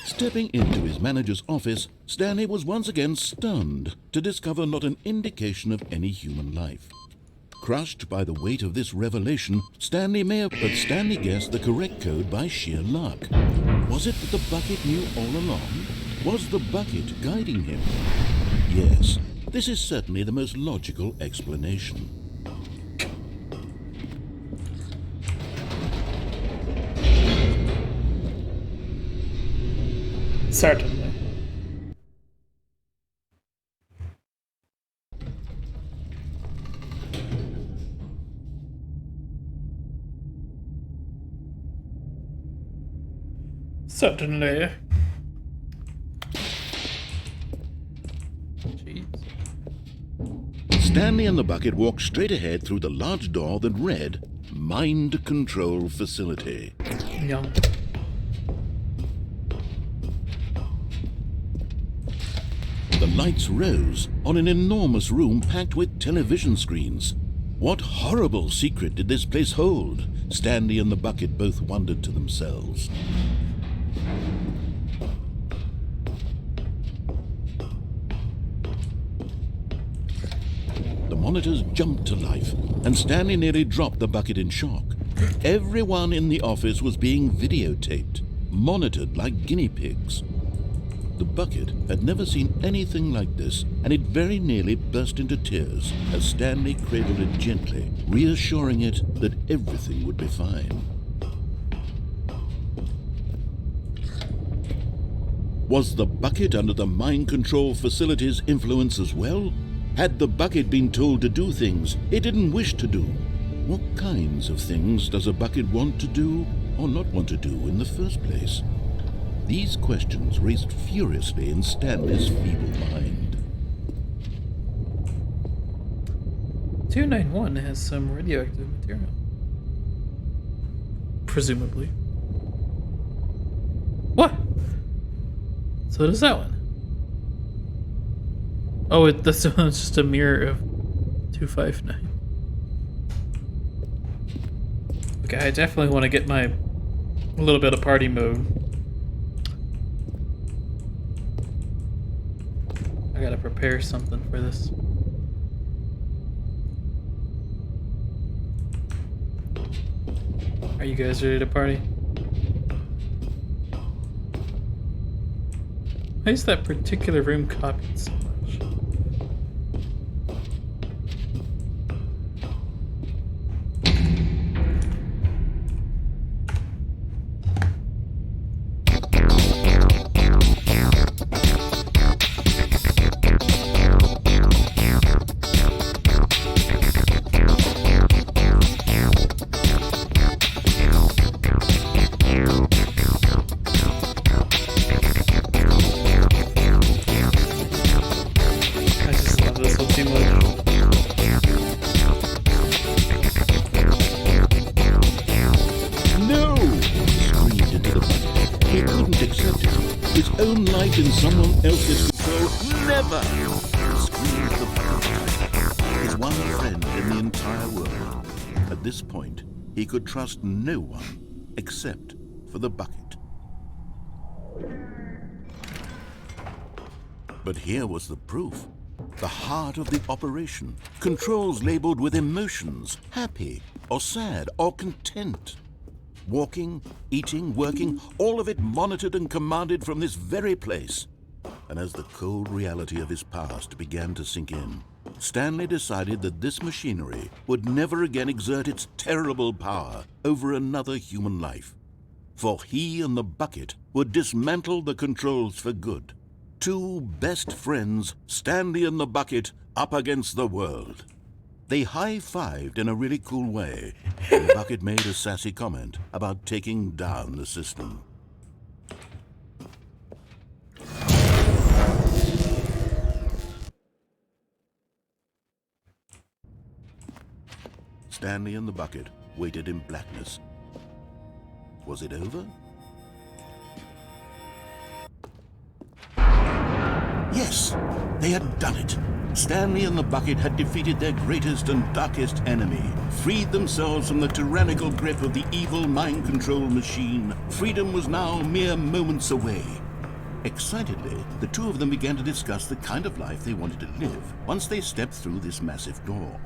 Stepping into his manager's office, Stanley was once again stunned to discover not an indication of any human life. Crushed by the weight of this revelation, Stanley guessed the correct code by sheer luck. Was it that the bucket knew all along? Was the bucket guiding him? Yes, this is certainly the most logical explanation. Certainly. Certainly. Jeez. Stanley and the bucket walked straight ahead through the large door that read, Mind Control Facility. Yum. The lights rose on an enormous room packed with television screens. What horrible secret did this place hold? Stanley and the bucket both wondered to themselves. The monitors jumped to life, and Stanley nearly dropped the bucket in shock. Everyone in the office was being videotaped, monitored like guinea pigs. The bucket had never seen anything like this, and it very nearly burst into tears as Stanley cradled it gently, reassuring it that everything would be fine. Was the bucket under the mind control facility's influence as well? Had the bucket been told to do things it didn't wish to do? What kinds of things does a bucket want to do or not want to do in the first place? These questions raced furiously in Stanley's feeble mind. 291 has some radioactive material. Presumably. What? So does that one. Oh, this one's just a mirror of 259. Okay, I definitely want to get a little bit of party mode. I gotta prepare something for this. Are you guys ready to party? Why is that particular room copied so much? life in someone else's control. Never! Screamed the bucket. His one friend in the entire world. At this point, he could trust no one except for the bucket. But here was the proof. The heart of the operation. Controls labeled with emotions, happy or sad or content. Walking, eating, working, all of it monitored and commanded from this very place. And as the cold reality of his past began to sink in, Stanley decided that this machinery would never again exert its terrible power over another human life. For he and the bucket would dismantle the controls for good. Two best friends, Stanley and the bucket, up against the world. They high-fived in a really cool way, and the bucket made a sassy comment about taking down the system. Stanley and the bucket waited in blackness. Was it over? Yes, they had done it. Stanley and the bucket had defeated their greatest and darkest enemy, freed themselves from the tyrannical grip of the evil mind control machine. Freedom was now mere moments away. Excitedly, the two of them began to discuss the kind of life they wanted to live once they stepped through this massive door.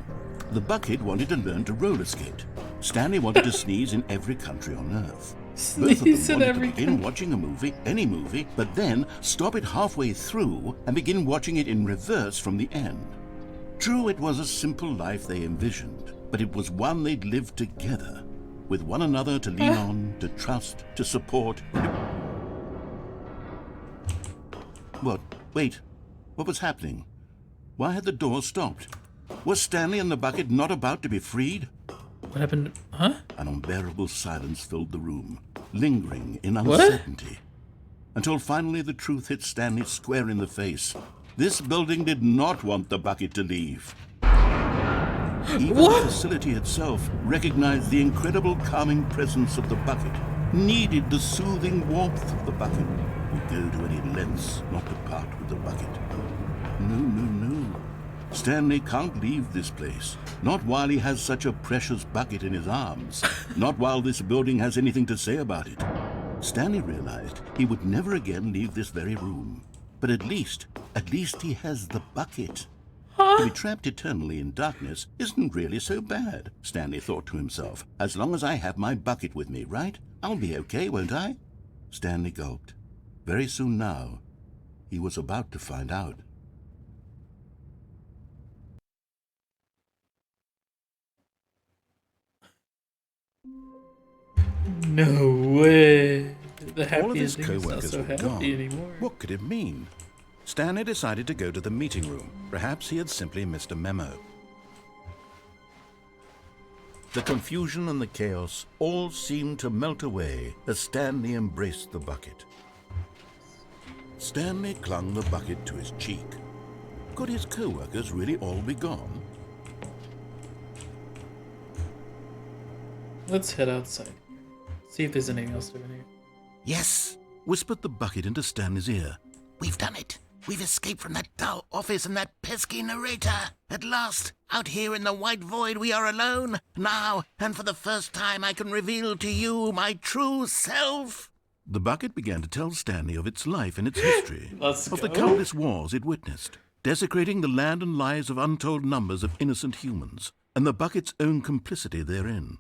The bucket wanted to learn to roller skate. Stanley wanted to sneeze in every country on Earth. Both of Sneeze them in wanted every to begin watching a movie, any movie, but then stop it halfway through and begin watching it in reverse from the end. True, it was a simple life they envisioned, but it was one they'd lived together, with one another to lean on, to trust, to support. What? Wait. What was happening? Why had the door stopped? Was Stanley and the bucket not about to be freed? What happened? Huh? An unbearable silence filled the room, lingering in uncertainty. Until finally the truth hit Stanley square in the face. This building did not want the bucket to leave. Even the facility itself recognized the incredible calming presence of the bucket, needed the soothing warmth of the bucket, would go to any lengths not to part with the bucket. No. Stanley can't leave this place. Not while he has such a precious bucket in his arms. Not while this building has anything to say about it. Stanley realized he would never again leave this very room. But at least he has the bucket. To be trapped eternally in darkness isn't really so bad, Stanley thought to himself. As long as I have my bucket with me, right? I'll be okay, won't I? Stanley gulped. Very soon now, he was about to find out. No way. The happy All of his ending is not co-workers so were happy gone. anymore. What could it mean? Stanley decided to go to the meeting room. Perhaps he had simply missed a memo. The confusion and the chaos all seemed to melt away as Stanley embraced the bucket. Stanley clung the bucket to his cheek. Could his co-workers really all be gone? Let's head outside. See if there's anything else doing here. Yes, whispered the bucket into Stanley's ear. We've done it. We've escaped from that dull office and that pesky narrator. At last, out here in the white void, we are alone. Now, and for the first time, I can reveal to you my true self. The bucket began to tell Stanley of its life and its history, Let's of the go. countless wars it witnessed, desecrating the land and lives of untold numbers of innocent humans, and the bucket's own complicity therein,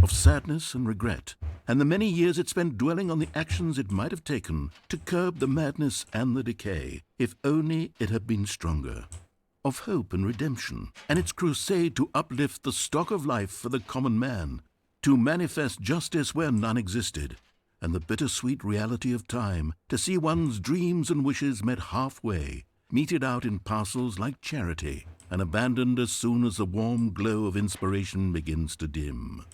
of sadness and regret, and the many years it spent dwelling on the actions it might have taken to curb the madness and the decay, if only it had been stronger, of hope and redemption, and its crusade to uplift the stock of life for the common man, to manifest justice where none existed, and the bittersweet reality of time, to see one's dreams and wishes met halfway, meted out in parcels like charity, and abandoned as soon as the warm glow of inspiration begins to dim.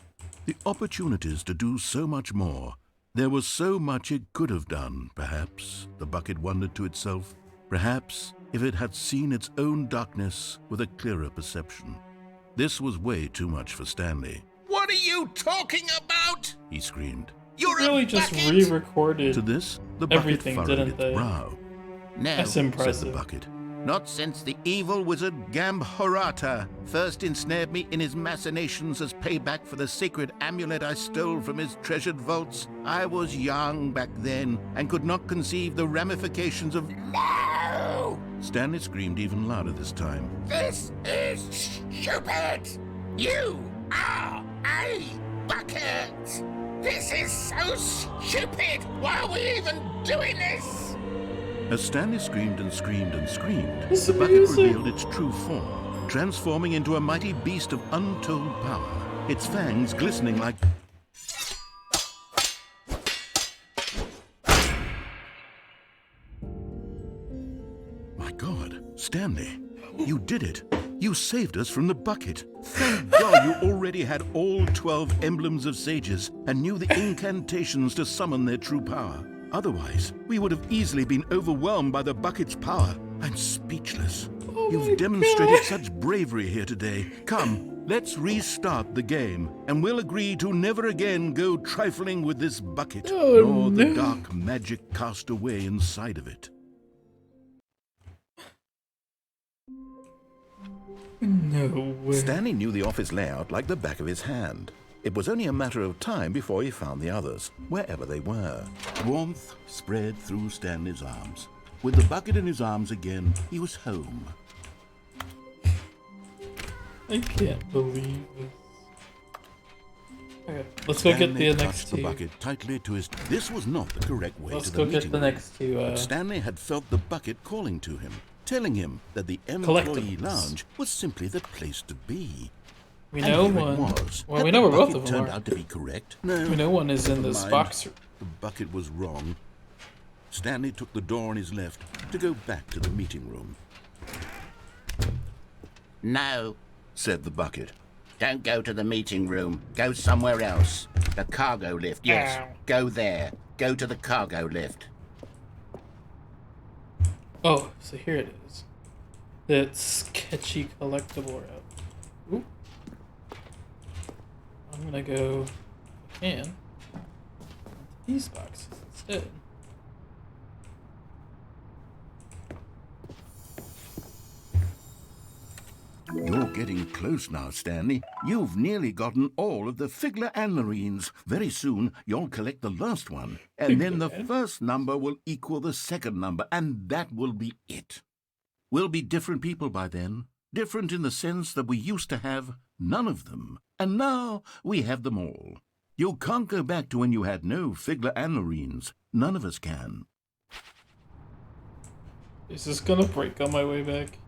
The opportunities to do so much more. There was so much it could have done, perhaps, the bucket wondered to itself. Perhaps if it had seen its own darkness with a clearer perception. This was way too much for Stanley. What are you talking about? He screamed. You're Really a just bucket. re-recorded To this, the bucket everything, furrowed didn't its they? brow. No, That's said the impressive. bucket. not since the evil wizard Gambhorata first ensnared me in his machinations as payback for the sacred amulet I stole from his treasured vaults. I was young back then and could not conceive the ramifications of... No! Stanley screamed even louder this time. This is stupid! You are a bucket! This is so stupid! Why are we even doing this? As Stanley screamed and screamed and screamed, This the bucket music. revealed its true form, transforming into a mighty beast of untold power, its fangs glistening like... My God, Stanley, you did it. You saved us from the bucket. Thank God you already had all 12 emblems of sages and knew the incantations to summon their true power. Otherwise, we would have easily been overwhelmed by the bucket's power. I'm speechless. Oh my You've demonstrated God. such bravery here today. Come, let's restart the game, and we'll agree to never again go trifling with this bucket, Oh, nor the no. dark magic cast away inside of it. No way. Stanley knew the office layout like the back of his hand. It was only a matter of time before he found the others, wherever they were. Warmth spread through Stanley's arms. With the bucket in his arms again, he was home. I can't believe this. Okay, let's go get the Stanley next clutched the two. bucket tightly to his... This was not the correct way Let's to the go meeting get the room. next two. But Stanley had felt the bucket calling to him, telling him that the employee Collectibles. lounge was simply the place to be. We And know here it one. was. Well, Had we the know where both bucket of them turned are. out to be correct? No. We know one is in Never this mind. box. The bucket was wrong. Stanley took the door on his left to go back to the meeting room. No, Said the bucket. don't go to the meeting room. Go somewhere else. The cargo lift, yes. Ow. Go there. Go to the cargo lift. Oh, so here it is. That sketchy collectible route. Ooh. I'm gonna go, if I can, into these boxes instead. You're getting close now, Stanley. You've nearly gotten all of the Figler and Marines. Very soon, you'll collect the last one. And then the first number will equal the second number, and that will be it. We'll be different people by then. Different in the sense that we used to have none of them. And now we have them all. You can't go back to when you had no Figler and Marines. None of us can. Is this gonna break on my way back?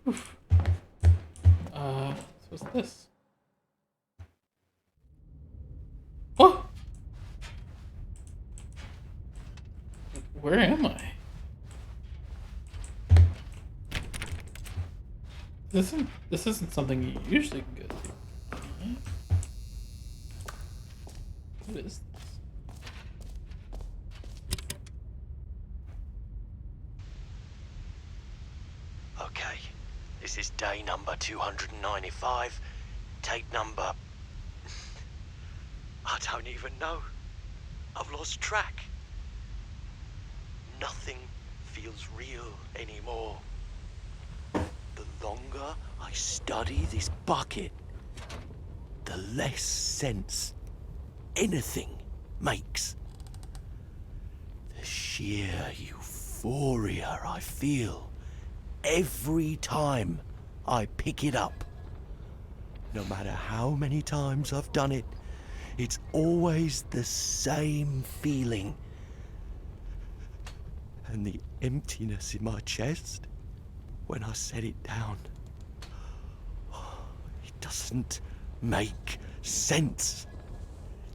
Oof. So what's this? Oh! Where am I? This isn't something you usually can go to. Right? What is this? Okay, this is day number 295. Tape number... I don't even know. I've lost track. Nothing feels real anymore. The longer I study this bucket, the less sense anything makes. The sheer euphoria I feel every time I pick it up. No matter how many times I've done it, it's always the same feeling. And the emptiness in my chest when I set it down. It doesn't make sense.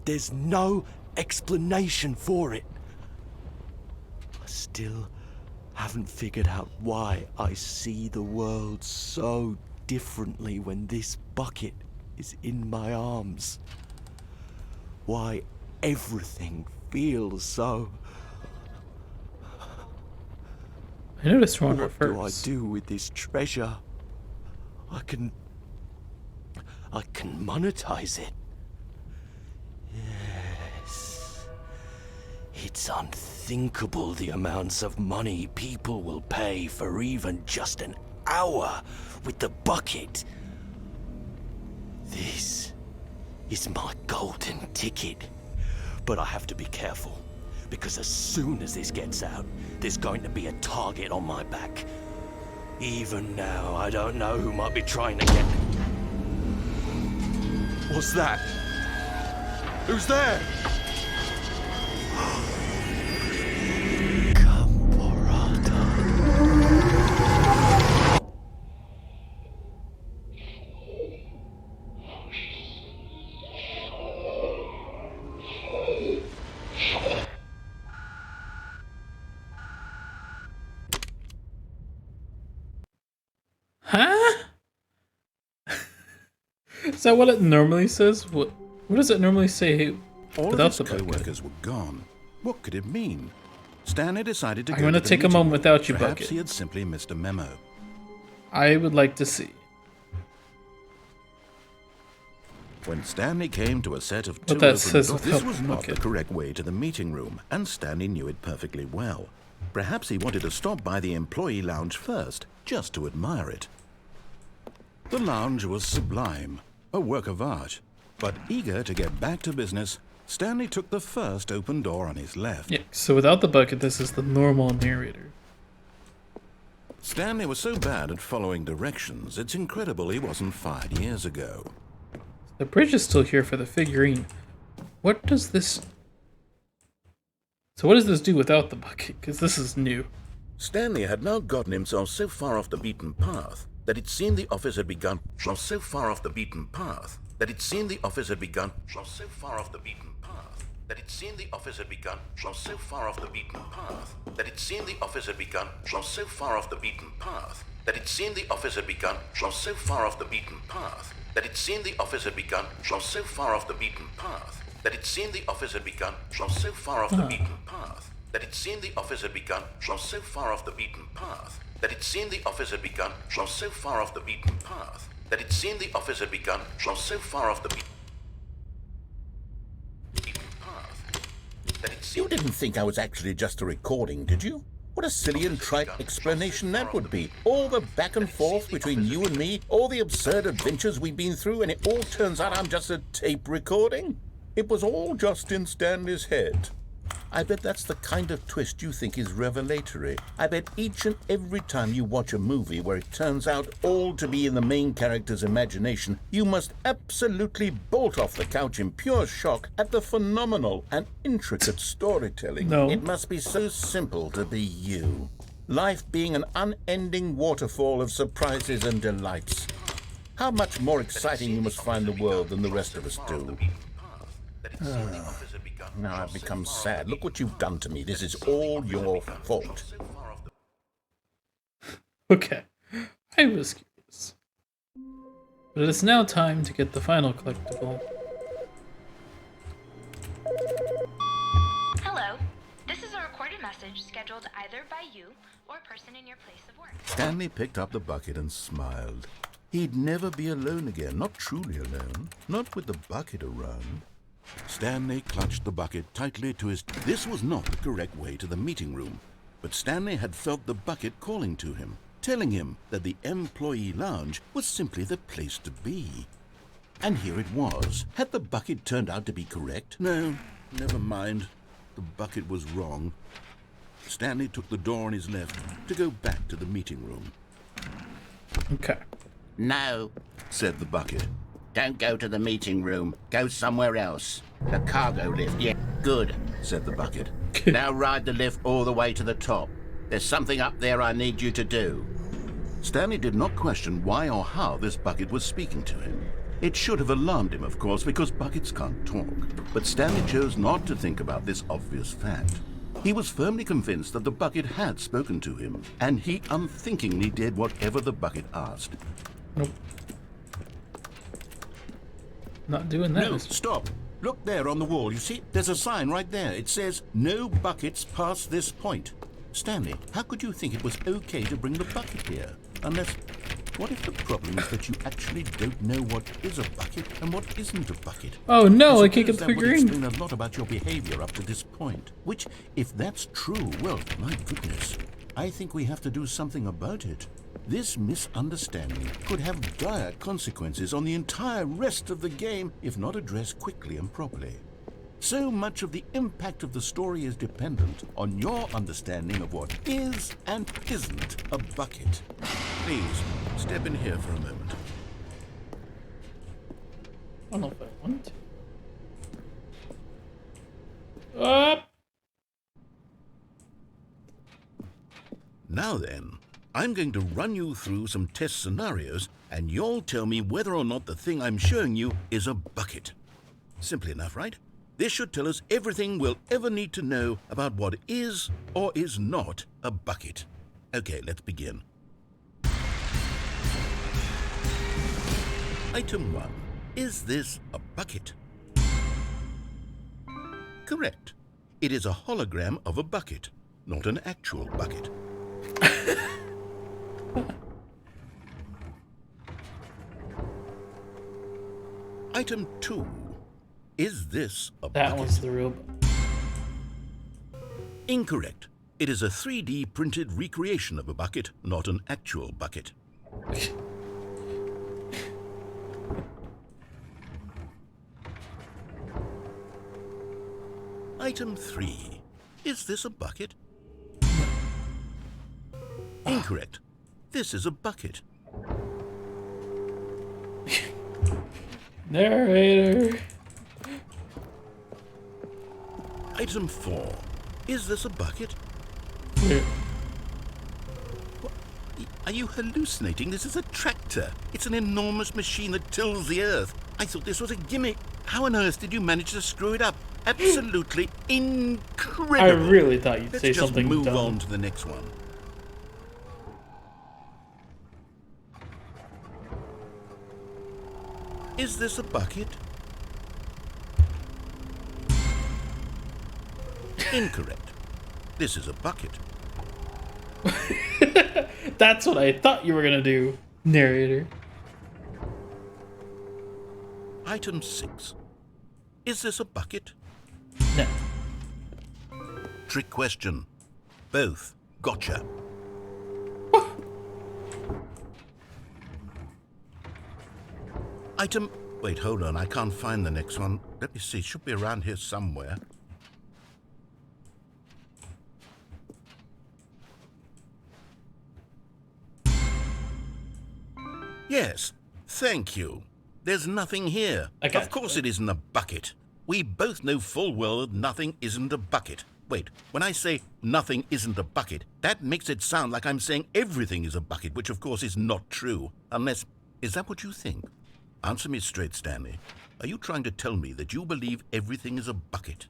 There's no explanation for it. I still haven't figured out why I see the world so differently when this bucket is in my arms. Why everything feels so... I noticed we're on What do I reverse. do with this treasure? I can I can monetize it. Yes. It's unthinkable the amounts of money people will pay for even just an hour with the bucket. This is my golden ticket. But I have to be careful, because as soon as this gets out, there's going to be a target on my back. Even now, I don't know who might be trying to get... What's that? Who's there? Huh? Is that what it normally says? What does it normally say All of without his the bucket? co-workers were gone. What could it mean? Stanley decided to I'm go gonna to the take a meeting moment room. without you, Perhaps Bucket. he had simply missed a memo. I would like to see. When Stanley came to a set of What two that open says doors, this without was the not bucket. the correct way to the meeting room, and Stanley knew it perfectly well. Perhaps he wanted to stop by the employee lounge first, just to admire it. The lounge was sublime, a work of art. But eager to get back to business, Stanley took the first open door on his left. Yeah, so without the bucket, this is the normal narrator. Stanley was so bad at following directions, it's incredible he wasn't fired years ago. The bridge is still here for the figurine. What does this... So what does this do without the bucket? Because this is new. Stanley had now gotten himself so far off the beaten path that it seemed the office had begun. So far off the beaten path that it seemed the office had begun. So far off the beaten path that it seemed the office had begun. So far off the beaten path that it seemed the office had begun. So far off the beaten path that it seemed the office had begun. So far off the beaten path that it seemed the office had begun. So far off the beaten path that it seemed the office had begun. So far off the beaten path that it seemed the office had begun. So far off the beaten path that it seemed the office had begun. So far off the beaten path that it seemed the office had begun. So far off the beaten path that it seemed... You didn't think I was actually just a recording, did you? What a silly and trite explanation that would be. All the back and forth between you and me, all the absurd adventures we've been through, and it all turns out I'm just a tape recording? It was all just in Stanley's head. I bet that's the kind of twist you think is revelatory. I bet each and every time you watch a movie where it turns out all to be in the main character's imagination, you must absolutely bolt off the couch in pure shock at the phenomenal and intricate storytelling. No. It must be so simple to be you. Life being an unending waterfall of surprises and delights. How much more exciting you must find the world than the rest of us do. Now I've become sad. Look what you've done to me. This is all your fault. Okay, I was curious. But it is now time to get the final collectible. Hello. This is a recorded message scheduled either by you or a person in your place of work. Stanley picked up the bucket and smiled. He'd never be alone again, not truly alone, not with the bucket around. Stanley clutched the bucket tightly to his... This was not the correct way to the meeting room, but Stanley had felt the bucket calling to him, telling him that the employee lounge was simply the place to be. And here it was. Had the bucket turned out to be correct? No, never mind. The bucket was wrong. Stanley took the door on his left to go back to the meeting room. Okay. No, Said the bucket. don't go to the meeting room. Go somewhere else. The cargo lift, yeah. Good, Said the bucket. Now ride the lift all the way to the top. There's something up there I need you to do. Stanley did not question why or how this bucket was speaking to him. It should have alarmed him, of course, because buckets can't talk. But Stanley chose not to think about this obvious fact. He was firmly convinced that the bucket had spoken to him, and he unthinkingly did whatever the bucket asked. Nope. Not doing that. No, Mr. stop. Look there on the wall. You see, there's a sign right there. It says, "No buckets past this point." Stanley, how could you think it was okay to bring the bucket here? Unless... What if the problem is that you actually don't know what is a bucket and what isn't a bucket? Oh no, I can't suppose get the that would figurine. explain a lot about your behavior up to this point. Which, if that's true, well, my goodness, I think we have to do something about it. This misunderstanding could have dire consequences on the entire rest of the game if not addressed quickly and properly. So much of the impact of the story is dependent on your understanding of what is and isn't a bucket. Please, step in here for a moment. I don't know if I want to. Up. Now then, I'm going to run you through some test scenarios, and you'll tell me whether or not the thing I'm showing you is a bucket. Simple enough, right? This should tell us everything we'll ever need to know about what is or is not a bucket. Okay, let's begin. Item 1. Is this a bucket? Correct. It is a hologram of a bucket, not an actual bucket. Item 2. Is this a bucket? That one's the real. Incorrect. It is a 3D printed recreation of a bucket, not an actual bucket. Item 3. Is this a bucket? Incorrect. This is a bucket. Narrator. Item 4. Is this a bucket? Here. What? Are you hallucinating? This is a tractor. It's an enormous machine that tills the earth. I thought this was a gimmick. How on earth did you manage to screw it up? Absolutely incredible. I really thought you'd Let's say just something move dumb. on to the next one. Is this a bucket? Incorrect. This is a bucket. That's what I thought you were gonna do, narrator. Item 6. Is this a bucket? No. Trick question. Both. Gotcha. Item... Wait, hold on. I can't find the next one. Let me see. It should be around here somewhere. Yes. Thank you. There's nothing here. Of course it isn't a bucket. We both know full well that nothing isn't a bucket. Wait, when I say nothing isn't a bucket, that makes it sound like I'm saying everything is a bucket, which of course is not true. Unless... Is that what you think? Answer me straight, Stanley. Are you trying to tell me that you believe everything is a bucket?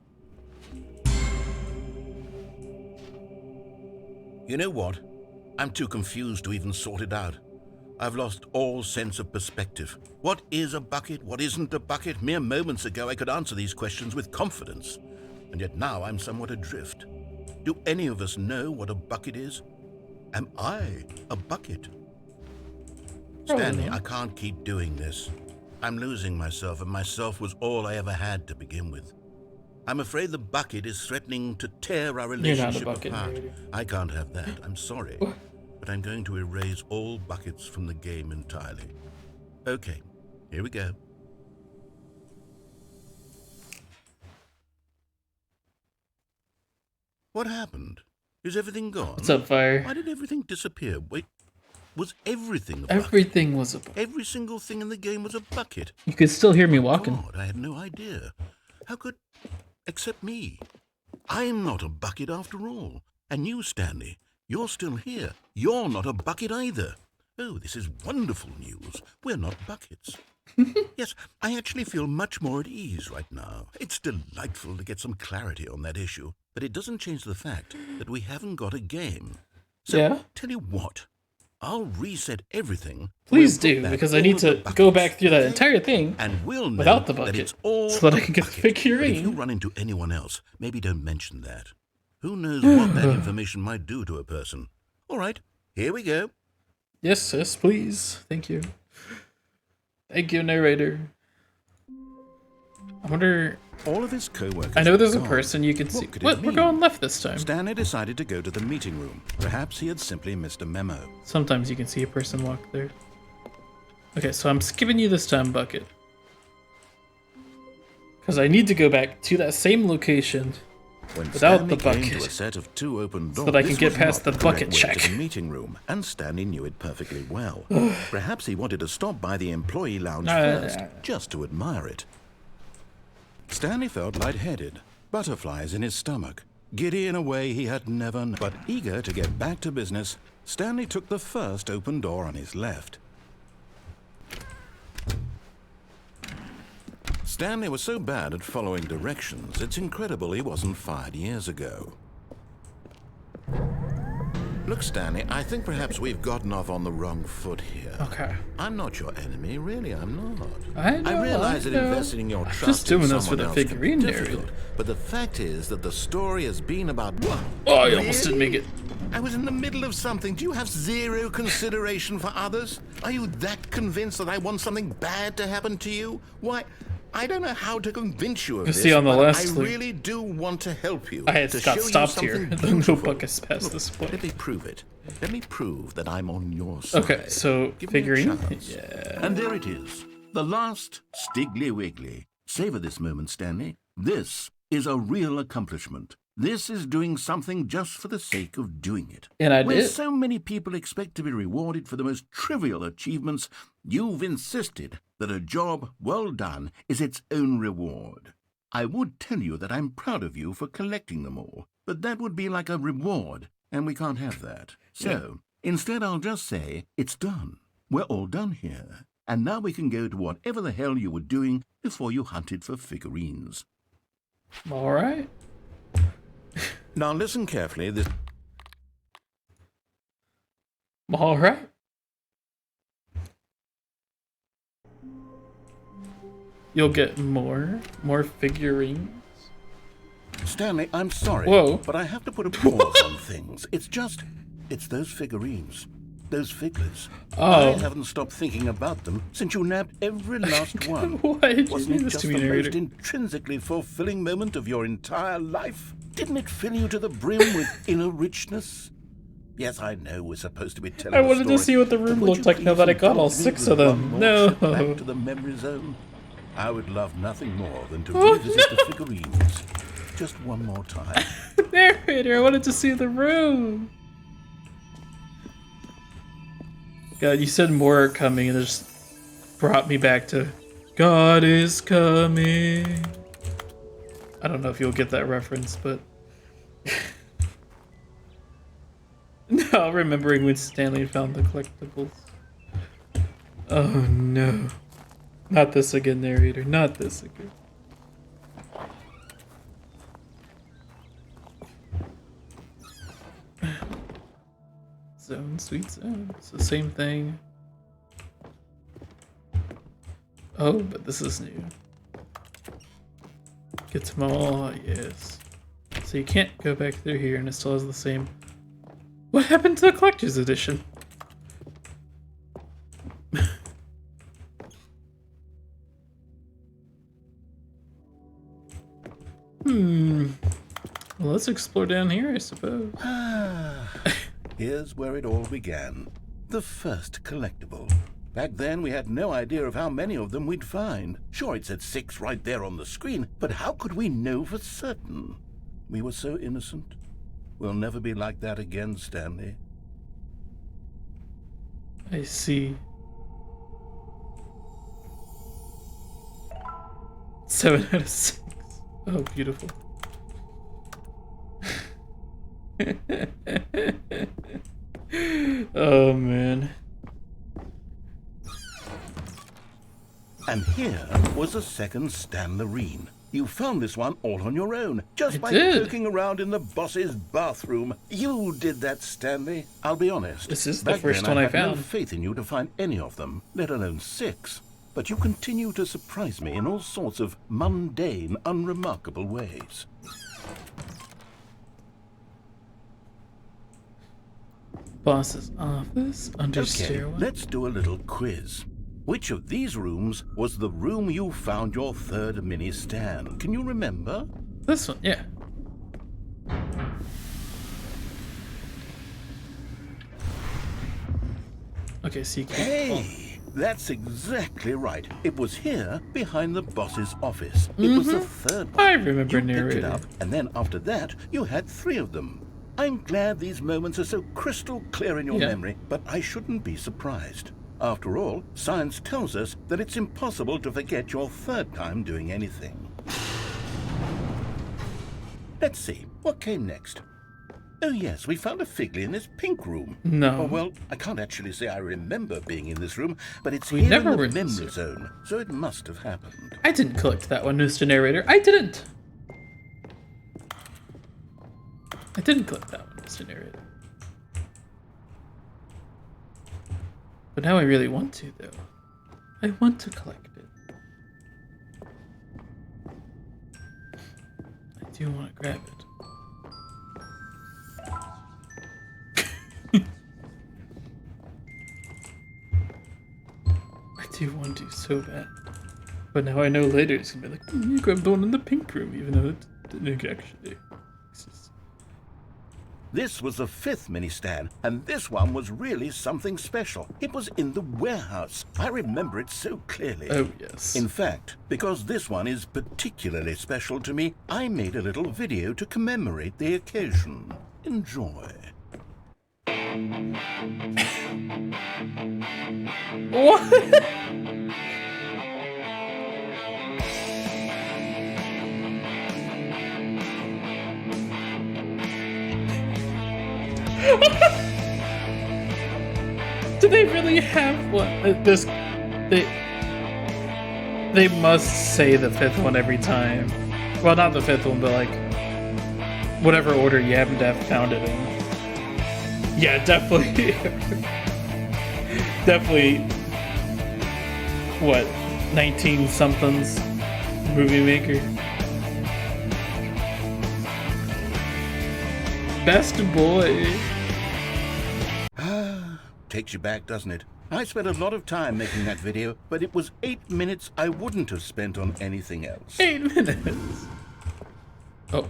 You know what? I'm too confused to even sort it out. I've lost all sense of perspective. What is a bucket? What isn't a bucket? Mere moments ago I could answer these questions with confidence. And yet now I'm somewhat adrift. Do any of us know what a bucket is? Am I a bucket? Stanley, I can't keep doing this. I'm losing myself, and myself was all I ever had to begin with. I'm afraid the bucket is threatening to tear our relationship apart. I can't have that. I'm sorry. But I'm going to erase all buckets from the game entirely. Okay, here we go. What happened? Is everything gone? What's up, Fire? Why did everything disappear? Wait, was everything a bucket? Everything was a bucket. Every single thing in the game was a bucket. You could still hear me walking. God, I had no idea. How could... Except me. I'm not a bucket after all. And you, Stanley, you're still here. You're not a bucket either. Oh, this is wonderful news. We're not buckets. Yes, I actually feel much more at ease right now. It's delightful to get some clarity on that issue, but it doesn't change the fact that we haven't got a game. So, Yeah? Tell you what, I'll reset everything. Please do, because I need to go back through that entire thing and we'll know without the that bucket, it's all so that I can get the bucket. But if you figurine. run into anyone else, maybe don't mention that. Who knows what that information might do to a person. All right, here we go. Yes, yes, please. Thank you. Thank you, narrator. I wonder. All of his co-workers I know there's a were gone. person you can see. What could What? it We're mean? going left this time. Stanley decided to go to the meeting room. Perhaps he had simply missed a memo. Sometimes you can see a person walk there. Okay, so I'm skipping you this time, Bucket. Because I need to go back to that same location When without Stanley the came bucket. to a set of 2 open doors, So that I can this get was past not the correct bucket way check. to the meeting room, and Stanley knew it perfectly well. Perhaps he wanted to stop by the employee lounge first, just to admire it. Stanley felt lightheaded, butterflies in his stomach, giddy in a way he had never known. But eager to get back to business, Stanley took the first open door on his left. Stanley was so bad at following directions, it's incredible he wasn't fired years ago. Look, Stanley, I think perhaps we've gotten off on the wrong foot here. Okay. I'm not your enemy, really, I'm not. I know, realize I that know. investing in your I'm trust just doing in this for someone the else can be figurine difficult, narrator. but the fact is that the story has been about... Oh, I almost didn't make it. I was in the middle of something. Do you have zero consideration for others? Are you that convinced that I want something bad to happen to you? Why, I don't know how to convince you of this, see on the but last I loop, really do want to help you. I had to got show you stopped here. something The no beautiful. buckets past this point. Let me prove it. Let me prove that I'm on your side. Okay, so Give me a figurine. chance. Yeah. And there it is. The last Stiggly Wiggly. Savor this moment, Stanley. This is a real accomplishment. This is doing something just for the sake of doing it. And I Where did. so many people expect to be rewarded for the most trivial achievements, you've insisted that a job well done is its own reward. I would tell you that I'm proud of you for collecting them all, but that would be like a reward, and we can't have that. So, instead I'll just say, it's done. We're all done here. And now we can go to whatever the hell you were doing before you hunted for figurines. All right. Now listen carefully. This All right. You'll get more figurines. Stanley, I'm sorry, Whoa. but I have to put a pause on things. It's those figurines. Those figlets. Oh. I haven't stopped thinking about them since you nabbed every last one. Why did you Wasn't do it this just to me, the narrator? most intrinsically fulfilling moment of your entire life? Didn't it fill you to the brim with inner richness? Yes, I know we're supposed to be telling I a wanted to story, see what the but room would looked you like now that I please got all indulge me 6 with of them. one more No. trip back to the memory zone? I would love nothing more than to Oh, revisit the figurines. Just one more time. Narrator, I wanted to see the room. God, you said more are coming and it just brought me back to God is coming. I don't know if you'll get that reference, but no, remembering when Stanley found the collectibles. Oh no. Not this again, narrator. Not this again. Zone, sweet zone. It's the same thing. Oh, but this is new. Get them all, yes. So you can't go back through here and it still has the same. What happened to the collector's edition? Well, let's explore down here, I suppose. Here's where it all began. The first collectible. Back then, we had no idea of how many of them we'd find. Sure, it said 6 right there on the screen, but how could we know for certain? We were so innocent. We'll never be like that again, Stanley. I see. 7 out of 6. Oh, beautiful. Oh, man. And here was a second Stanley. You found this one all on your own, just I by did. poking around in the boss's bathroom. You did that, Stanley. I'll be honest. This is the back first then one I had no found. faith in you to find any of them, let alone 6. But you continue to surprise me in all sorts of mundane, unremarkable ways. Boss's office, under Okay, stairwell. let's do a little quiz. Which of these rooms was the room you found your third mini stand? Can you remember? This one, yeah. Okay, so you can't. Hey, that's exactly right. It was here behind the boss's office. It was the third one. I remember You picked it narrating. up, and then after that, you had 3 of them. I'm glad these moments are so crystal clear in your Yeah. memory, but I shouldn't be surprised. After all, science tells us that it's impossible to forget your third time doing anything. Let's see, what came next? Oh yes, we found a Figley in this pink room. No. Oh, well, I can't actually say I remember being in this room, but it's We here never in were the in this memory zone, so it must have happened. I didn't collect that one, Mr. Narrator. I didn't collect that one, Mr. Narrator. But now I really want to, though. I want to collect it. I do want to grab it. I do want to so bad. But now I know later it's gonna be like, you grabbed the one in the pink room, even though it didn't actually exist. This was the 5th mini stand, and this one was really something special. It was in the warehouse. I remember it so clearly. Oh, yes. In fact, because this one is particularly special to me, I made a little video to commemorate the occasion. Enjoy. What? Do they really have one? They must say the 5th one every time. Well, not the 5th one, but like whatever order you happen to have found it in. Yeah, definitely. Definitely. What? 19 somethings movie maker. Best boy. Takes you back, doesn't it? I spent a lot of time making that video, but it was 8 minutes I wouldn't have spent on anything else. 8 minutes. Oh.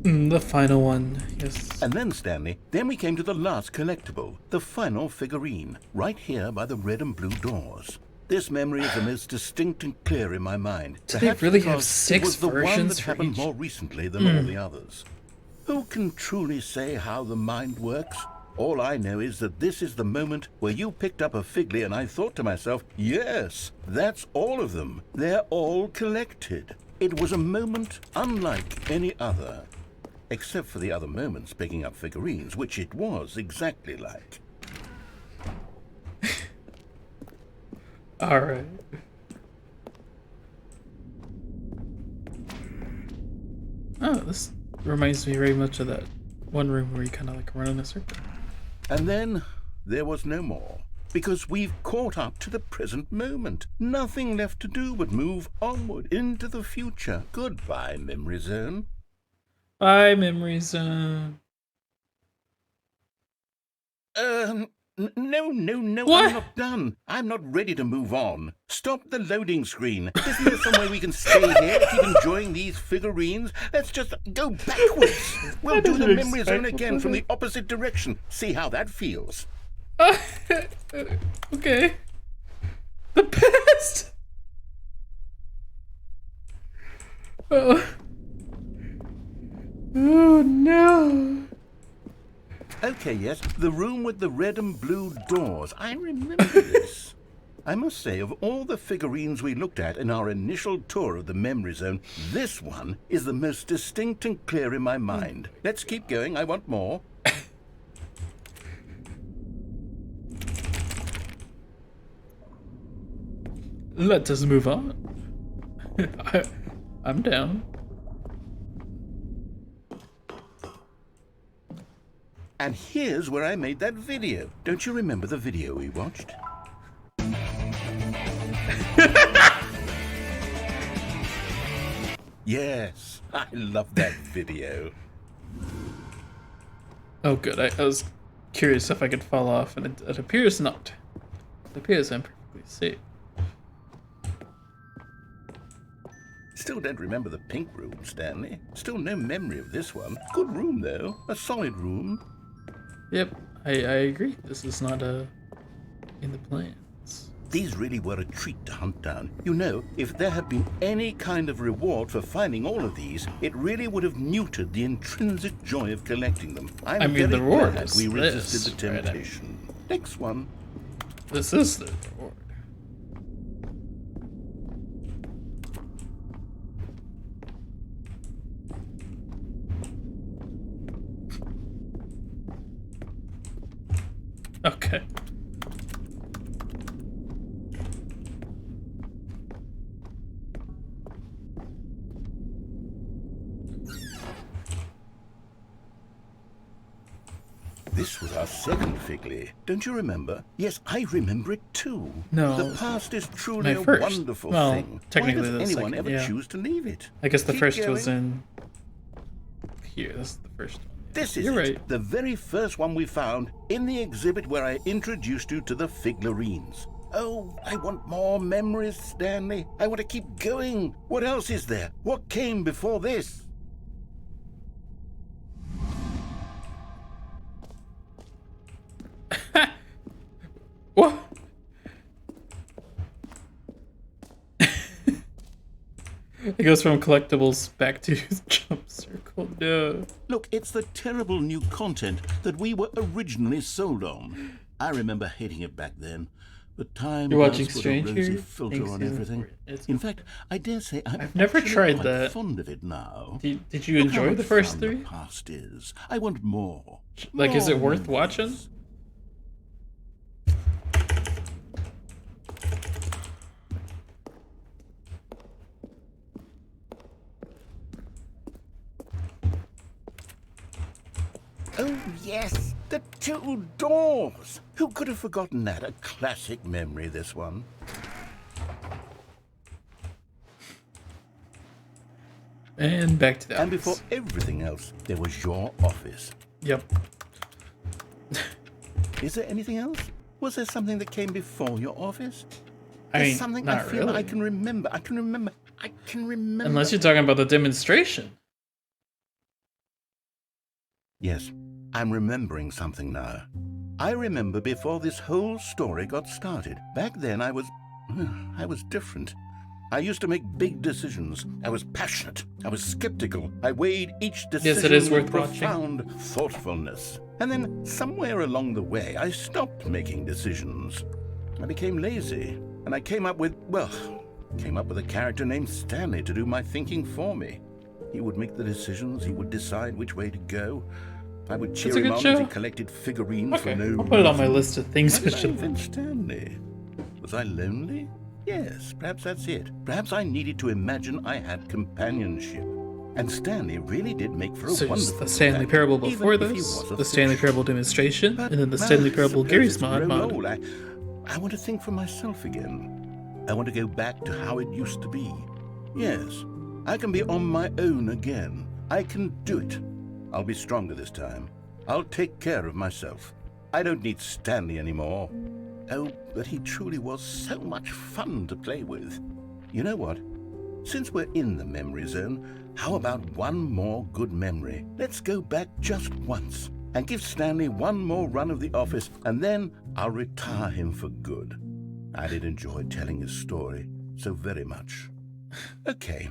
The final one, yes. And then, Stanley, then we came to the last collectible, the final figurine, right here by the red and blue doors. This memory is the most distinct and clear in my mind. Do they really have because 6 it was the one versions that for happened each? more recently than all the others. Who can truly say how the mind works? All I know is that this is the moment where you picked up a Figley and I thought to myself, yes, that's all of them. They're all collected. It was a moment unlike any other. Except for the other moments picking up figurines, which it was exactly like. Alright. Oh, this reminds me very much of that one room where you kind of like run in a circle. And then there was no more. Because we've caught up to the present moment. Nothing left to do but move onward into the future. Goodbye, Memory Zone. Bye, Memory Zone. No, What? I'm not done. I'm not ready to move on. Stop the loading screen. Isn't there some way we can stay here, keep enjoying these figurines? Let's just go backwards. We'll do the didn't Memory Zone expect again that. from the opposite direction. See how that feels. Okay. The past. Oh. Oh no. Okay, yes, the room with the red and blue doors. I remember this. I must say, of all the figurines we looked at in our initial tour of the Memory Zone, this one is the most distinct and clear in my mind. Let's keep going. I want more. Let us move on. I'm down. And here's where I made that video. Don't you remember the video we watched? Yes, I love that video. Oh, good. I was curious if I could fall off, and it appears not. It appears I'm perfectly safe. Still don't remember the pink room, Stanley. Still no memory of this one. Good room, though. A solid room. Yep, I agree. This is not in the plans. These really were a treat to hunt down. You know, if there had been any kind of reward for finding all of these, it really would have muted the intrinsic joy of collecting them. I'm I mean, the very reward glad is we resisted this, the right? temptation. Next one. This is the reward. Okay. This was our second Figley. Don't you remember? Yes, I remember it too. No, The past is truly my a first. wonderful Well, thing. technically Why the does anyone second, ever yeah. choose to leave it? I guess the Keep first going. was in here. This is the first one. This is You're it. right. The very first one we found in the exhibit where I introduced you to the figlarines. Oh, I want more memories, Stanley. I want to keep going. What else is there? What came before this? What? It goes from collectibles back to jump circle. No. Look, it's the terrible new content that we were originally sold on. I remember hating it back then. But time You're does watching put a Stranger rosy filter Things on in everything. it's- In fact, I dare say I've never actually tried quite that. fond of it now. Did you Look how enjoy the much first fun three? The past is. I want more. Like, is it More worth watching? memories. Oh, yes, the two doors. Who could have forgotten that? A classic memory, this one. And back to that. And before everything else, there was your office. Yep. Is there anything else? Was there something that came before your office? I There's mean, something I not feel really. I can remember. I can remember. Unless you're talking about the demonstration. Yes, I'm remembering something now. I remember before this whole story got started. Back then I was different. I used to make big decisions. I was passionate. I was skeptical. I weighed each decision Yes, it is with worth watching. profound thoughtfulness. And then somewhere along the way, I stopped making decisions. I became lazy, and I came up with a character named Stanley to do my thinking for me. He would make the decisions. He would decide which way to go. I would cheer It's a him good on show. as he collected figurines Okay, for no I'll put it on my reason. list of things Why I did I should. invent Stanley? Was I lonely? Yes, perhaps that's it. Perhaps I needed to imagine I had companionship. And Stanley really did make for a So it's wonderful the Stanley companion, Parable even before if he this, was a the Stanley fish. Parable demonstration, But, and then the well, Stanley I Parable suppose Gary's it's mod. grown old. I want to think for myself again. I want to go back to how it used to be. Yes, I can be on my own again. I can do it. I'll be stronger this time. I'll take care of myself. I don't need Stanley anymore. Oh, but he truly was so much fun to play with. You know what? Since we're in the memory zone, how about one more good memory? Let's go back just once and give Stanley one more run of the office, and then I'll retire him for good. I did enjoy telling his story so very much. Okay,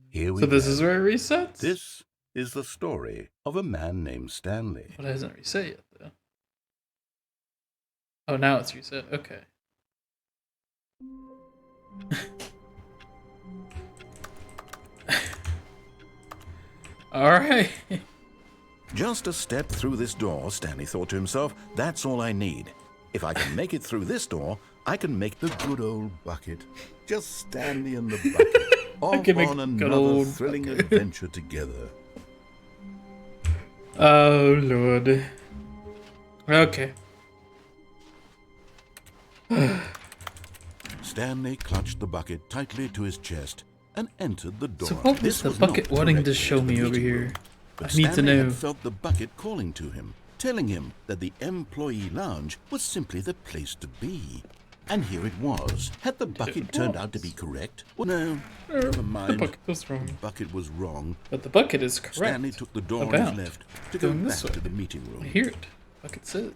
here we So go. this is where it resets? This is the story of a man named Stanley. But it hasn't reset yet, though. Oh, now it's reset. Okay. Alright. Just a step through this door, Stanley thought to himself, that's all I need. If I can make it through this door, I can make The good old bucket. Just Stanley and the bucket. Off can make on the good another old thrilling bucket. adventure together. Oh, Lord. Okay. Stanley clutched the bucket tightly to his chest and entered the door. So what was the bucket not wanting to directly show into the me over meeting here? room, but I need to Stanley know. had felt the bucket calling to him, telling him that the employee lounge was simply the place to be. And here it was. Had the bucket turned out to be correct? Well, no, never mind. The bucket was wrong. The bucket was wrong. But the bucket is correct. Stanley took the door on about his left to go going back this way. to the meeting I room. hear it. Bucket says.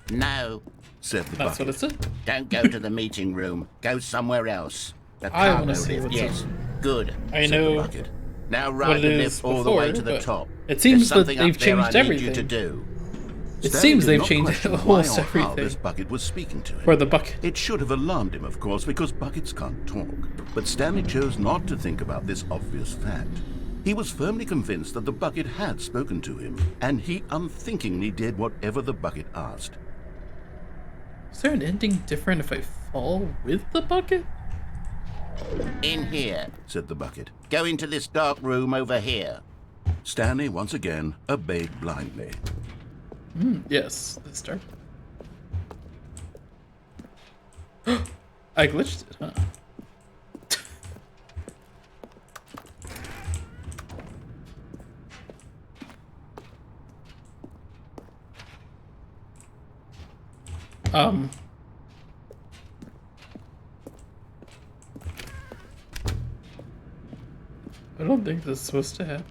No, Said the That's what bucket. it said. don't go to the meeting room. Go somewhere else. The I wanna cargo see lift, what's yes. up. Good. I Said the know bucket. Now what ride it the is lift all the way to before, the but top. it seems There's that something they've up there changed I need you to everything. do. It Stanley seems did they've not changed question why almost or how everything. this bucket was speaking to him. For the bucket. It should have alarmed him, of course, because buckets can't talk. But Stanley chose not to think about this obvious fact. He was firmly convinced that the bucket had spoken to him, and he unthinkingly did whatever the bucket asked. Is there an ending different if I fall with the bucket? In here. Said the bucket. Go into this dark room over here. Stanley once again obeyed blindly. Yes, this dark. I glitched it, huh? I don't think this is supposed to happen.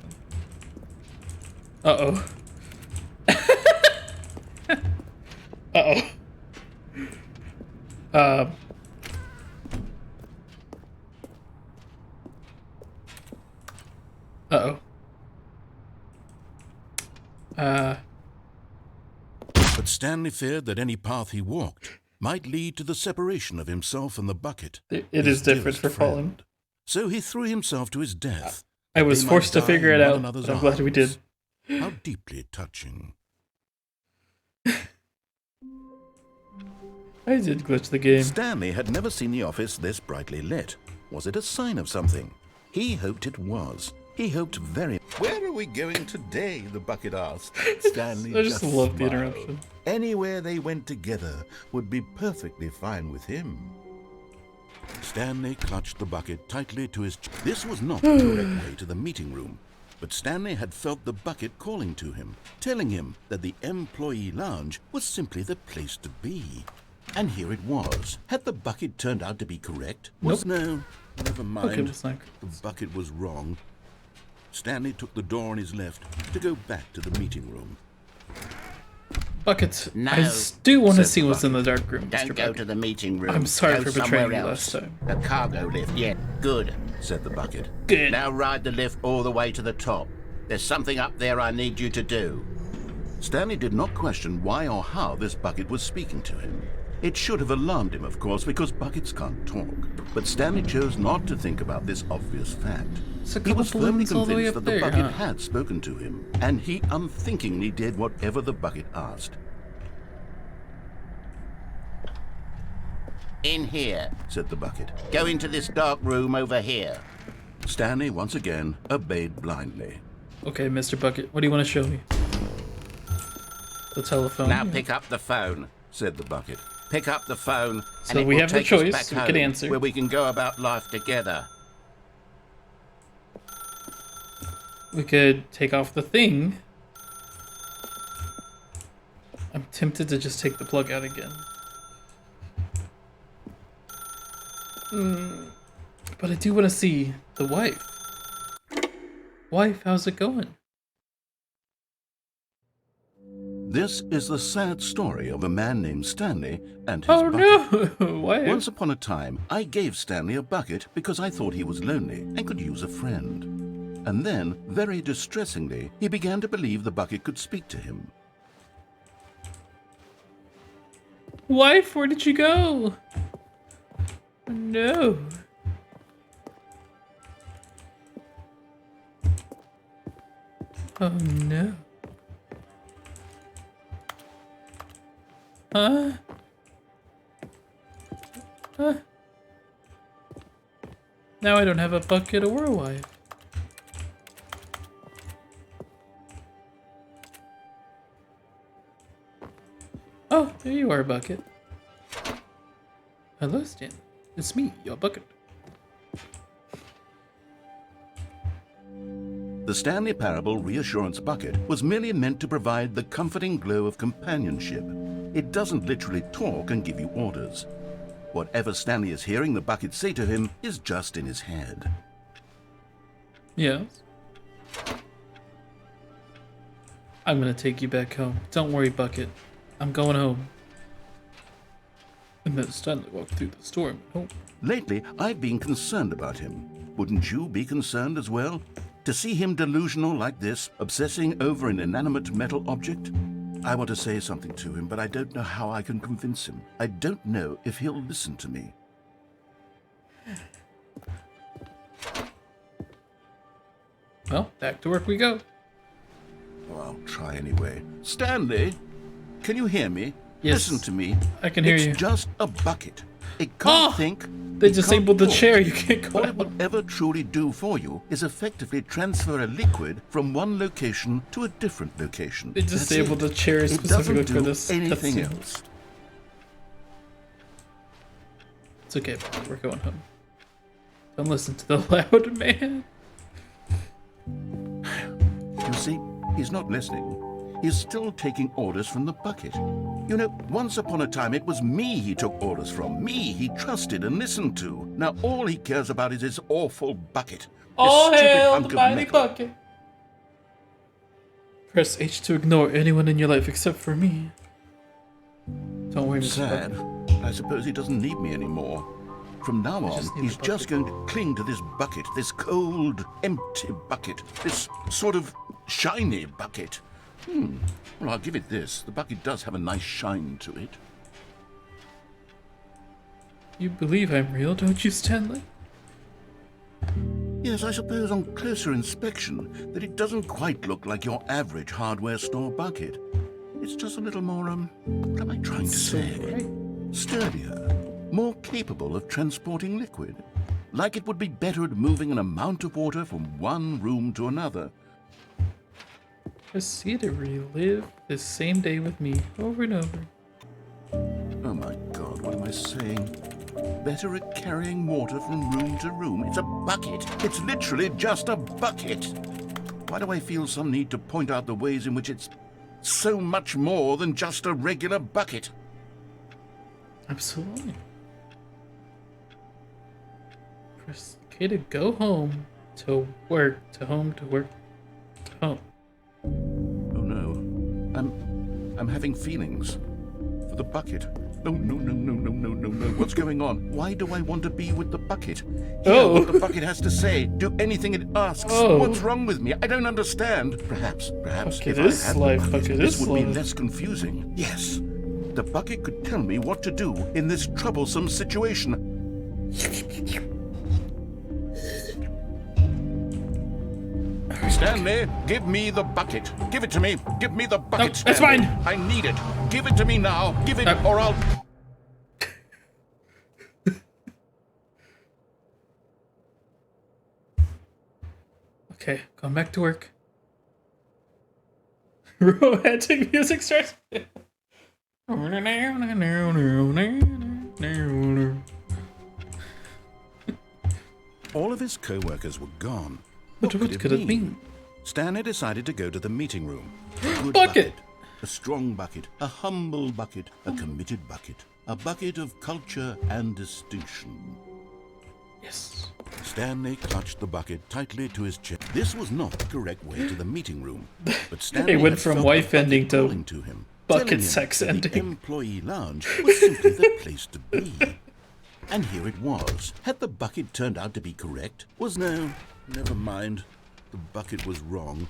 Uh-oh. Uh-oh. Uh-oh. But Stanley feared that any path he walked might lead to the separation of himself and the bucket. It his is different dearest for falling. friend. So he threw himself to his death. I was They might forced to die figure in it one out, another's but I'm glad we arms. did. How deeply touching. I did glitch the game. Stanley had never seen the office this brightly lit. Was it a sign of something? He hoped it was. He hoped very... Where are we going today? The bucket asked. Stanley I just love the smiled. interruption. Anywhere they went together would be perfectly fine with him. Stanley clutched the bucket tightly to his... This was not the correct way to the meeting room. But Stanley had felt the bucket calling to him, telling him that the employee lounge was simply the place to be. And here it was. Had the bucket turned out to be correct? Nope. No, never mind. Okay, it's not. The bucket was wrong. Stanley took the door on his left to go back to the meeting room. Buckets. No, I do want to said see the what's in the dark room, Don't Mr. go Bucket. to the meeting room. I'm sorry Go for betraying somewhere you else. last time. The cargo lift, yeah. Good. Said the bucket. Good. Now ride the lift all the way to the top. There's something up there I need you to do. Stanley did not question why or how this bucket was speaking to him. It should have alarmed him, of course, because buckets can't talk. But Stanley chose not to think about this obvious fact. It's a He couple was firmly balloons all the way convinced up that the there, bucket huh? had spoken to him, and he unthinkingly did whatever the bucket asked. In here. Said the bucket. Go into this dark room over here. Stanley once again obeyed blindly. Okay, Mr. Bucket, what do you want to show me? The telephone. Now yeah. pick up the phone. Said the bucket. Pick up the phone. So and it we will have the take us choice, back we can home, answer. where we can go about life together. We could take off the thing. I'm tempted to just take the plug out again. But I do want to see the wife. Wife, how's it going? This is the sad story of a man named Stanley and his Oh bucket. no! Wife. Once upon a time, I gave Stanley a bucket because I thought he was lonely and could use a friend. And then, very distressingly, he began to believe the bucket could speak to him. Wife, where did you go? No. Oh no. Huh? Huh? Now I don't have a bucket or a wife. Oh, there you are, Bucket. Hello, Stanley. It's me, your bucket. The Stanley Parable Reassurance Bucket was merely meant to provide the comforting glow of companionship. It doesn't literally talk and give you orders. Whatever Stanley is hearing the bucket say to him is just in his head. Yes. I'm gonna take you back home. Don't worry, Bucket. I'm going home. And then Stanley walked through the storm and home. Lately, I've been concerned about him. Wouldn't you be concerned as well? To see him delusional like this, obsessing over an inanimate metal object? I want to say something to him, but I don't know how I can convince him. I don't know if he'll listen to me. Well, back to work we go. Well, I'll try anyway. Stanley, can you hear me? Yes. Listen to me. I can hear you. It's just a bucket. It can't think. They it disabled can't the talk. chair. You can't go All it out. will ever truly do for you is effectively transfer a liquid from one location to a different location. They That's disabled it. the chair It specifically doesn't for do this. anything cutscene. else. It's okay, Bucket. We're going home. Don't listen to the loud man. You see, he's not listening. He's still taking orders from the bucket. You know, once upon a time it was me he took orders from. Me he trusted and listened to. Now all he cares about is his awful bucket. This All stupid hail hunk the of mighty metal. Bucket. Press H to ignore anyone in your life except for me. Don't worry, Mr. Sad. Bucket. I suppose he doesn't need me anymore. From now on, just need he's the just bucket. going to cling to this bucket, this cold, empty bucket, this sort of shiny bucket. Well, I'll give it this. The bucket does have a nice shine to it. You believe I'm real, don't you, Stanley? Yes, I suppose on closer inspection that it doesn't quite look like your average hardware store bucket. It's just a little more, what am I trying to say? Right. Sturdier, more capable of transporting liquid. Like it would be better at moving an amount of water from one room to another. Proceed to relive this same day with me over and over. Oh my God, what am I saying? Better at carrying water from room to room. It's a bucket. It's literally just a bucket. Why do I feel some need to point out the ways in which it's so much more than just a regular bucket? Absolutely. Press K to go home, to work, to home, to work, to home. Oh no. I'm having feelings. For the bucket. No, no, no, no, no, no, no, no. What's going on? Why do I want to be with the bucket? Hear what the bucket has to say. Do anything it asks. Oh. What's wrong with me? I don't understand. Perhaps, Bucket if I is had the life, bucket, bucket this is would be life. less confusing. Yes. The bucket could tell me what to do in this troublesome situation. Stanley, give me the bucket. Give it to me. Give me the bucket, No, that's Stanley. mine. I need it. Give it to me now. Give it, or I'll... Okay, going back to work. Romantic music starts. All of his co-workers were gone. What could it mean? Stanley decided to go to the meeting room. A good Bucket! A strong bucket. A humble bucket. A committed bucket. A bucket of culture and distinction. Yes. Stanley clutched the bucket tightly to his chest. This was not the correct way to the meeting room. But Stanley It went had from felt wife the bucket ending to calling to him, bucket telling him sex that ending. The employee lounge was simply the place to be. And here it was. Had the bucket turned out to be correct? No, never mind. The bucket was wrong.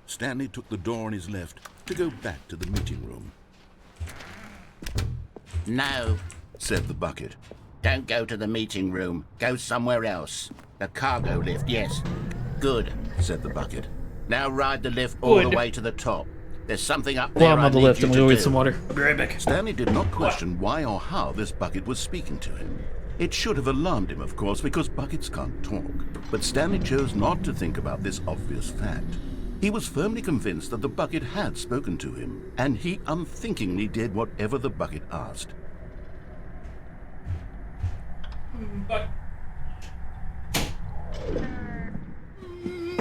Stanley took the door on his left to go back to the meeting room. No, Said the bucket. don't go to the meeting room. Go somewhere else. The cargo lift, yes. Good. Said the bucket. Now ride the lift all the Good. way to the top. There's something up there Well, I'm I on the need lift. you I'm to gonna go get do. some water. I'll be right back. Stanley did not question why or how this bucket was speaking to him. It should have alarmed him, of course, because buckets can't talk. But Stanley chose not to think about this obvious fact. He was firmly convinced that the bucket had spoken to him, and he unthinkingly did whatever the bucket asked.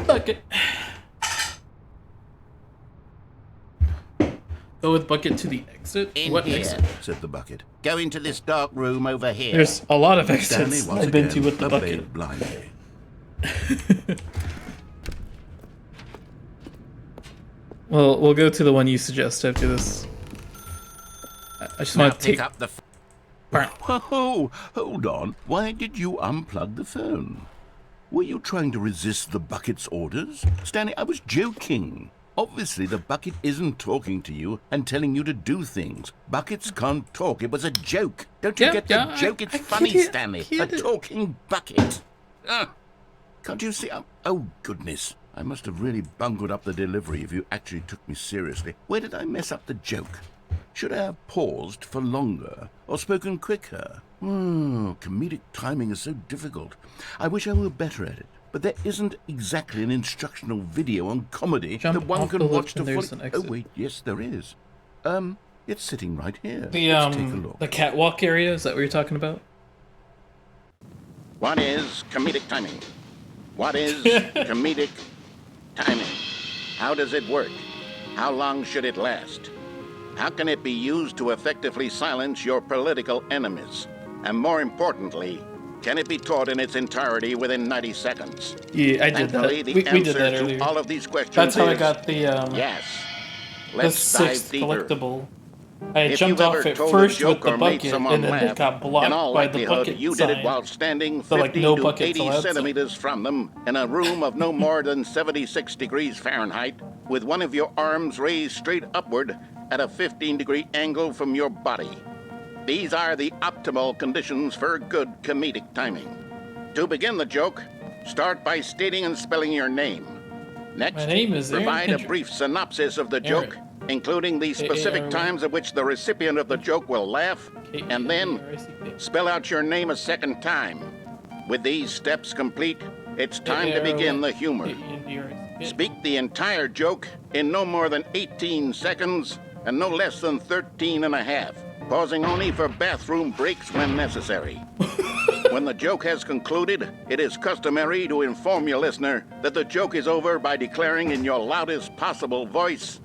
Bucket. Go with bucket to the exit? In What here, exit? said the bucket. Go into this dark room over here. There's a lot of Stanley exits once I've been to again with the bucket. obeyed blindly. Well, we'll go to the one you suggest after this. I just Now want to pick take... up the... Whoa, hold on. Why did you unplug the phone? Were you trying to resist the bucket's orders? Stanley, I was joking. Obviously, the bucket isn't talking to you and telling you to do things. Buckets can't talk. It was a joke. Don't you Yeah, get the yeah, joke? I It's get funny, it, Stanley. I A get it. talking bucket. Can't you see? Oh, goodness. I must have really bungled up the delivery if you actually took me seriously. Where did I mess up the joke? Should I have paused for longer or spoken quicker? Comedic timing is so difficult. I wish I were better at it. But there isn't exactly an instructional video on comedy Jump that one off can the watch lift to and there's fully... an Oh, exit. wait, yes, there is. It's sitting right here. The, Let's take a look. the catwalk area, is that what you're talking about? What is comedic timing? What is comedic timing? How does it work? How long should it last? How can it be used to effectively silence your political enemies? And more importantly, can it be taught in its entirety within 90 seconds? Yeah, I did that. Thankfully, the We did answer that to earlier. all of these questions That's how I is got the, yes. the Let's dive 6th deeper. collectible. I had If jumped you've off ever it told first a with joke the or made bucket, someone and then laugh, it got in blocked all by the likelihood, bucket you sign. did it while standing So, 50 like, no to buckets 80 allowed, so- centimeters from them in a room of no more than 76 degrees Fahrenheit, with one of your arms raised straight upward at a 15-degree angle from your body. These are the optimal conditions for good comedic timing. To begin the joke, start by stating and spelling your name. Next, My name is Aaron provide a Kendrick. brief synopsis of the joke, including the specific A-A-R-Y. times at which the recipient of the joke will laugh, and then spell out your name a second time. With these steps complete, it's time to begin the humor. Speak the entire joke in no more than 18 seconds and no less than 13 and a half, pausing only for bathroom breaks when necessary. When the joke has concluded, it is customary to inform your listener that the joke is over by declaring in your loudest possible voice,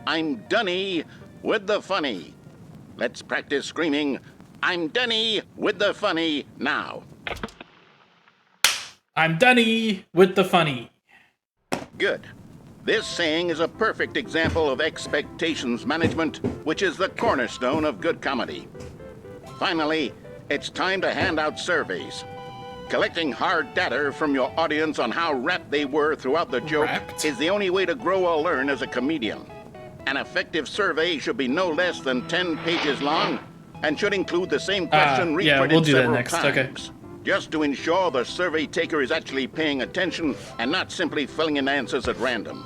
"I'm Dunny with the funny." Let's practice screaming, "I'm Dunny with the funny" now. I'm Dunny with the funny. Good. This saying is a perfect example of expectations management, which is the cornerstone of good comedy. Finally, it's time to hand out surveys. Collecting hard data from your audience on how rapt they were throughout the joke Rapt? is the only way to grow or learn as a comedian. An effective survey should be no less than 10 pages long and should include the same question yeah, reprinted we'll do that several next, times. okay. Just to ensure the survey taker is actually paying attention and not simply filling in answers at random.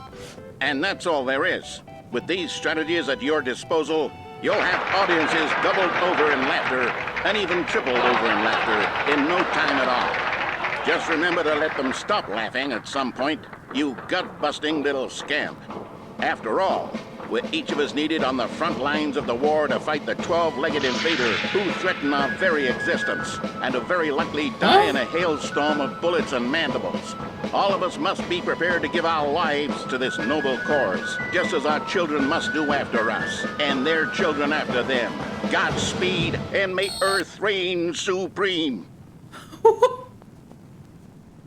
And that's all there is. With these strategies at your disposal, you'll have audiences doubled over in laughter and even tripled over in laughter in no time at all. Just remember to let them stop laughing at some point, you gut-busting little scamp. After all, we're each of us needed on the front lines of the war to fight the 12-legged invader who threaten our very existence and to very likely die in a hailstorm of bullets and mandibles. All of us must be prepared to give our lives to this noble cause, just as our children must do after us, and their children after them. Godspeed, and may Earth reign supreme.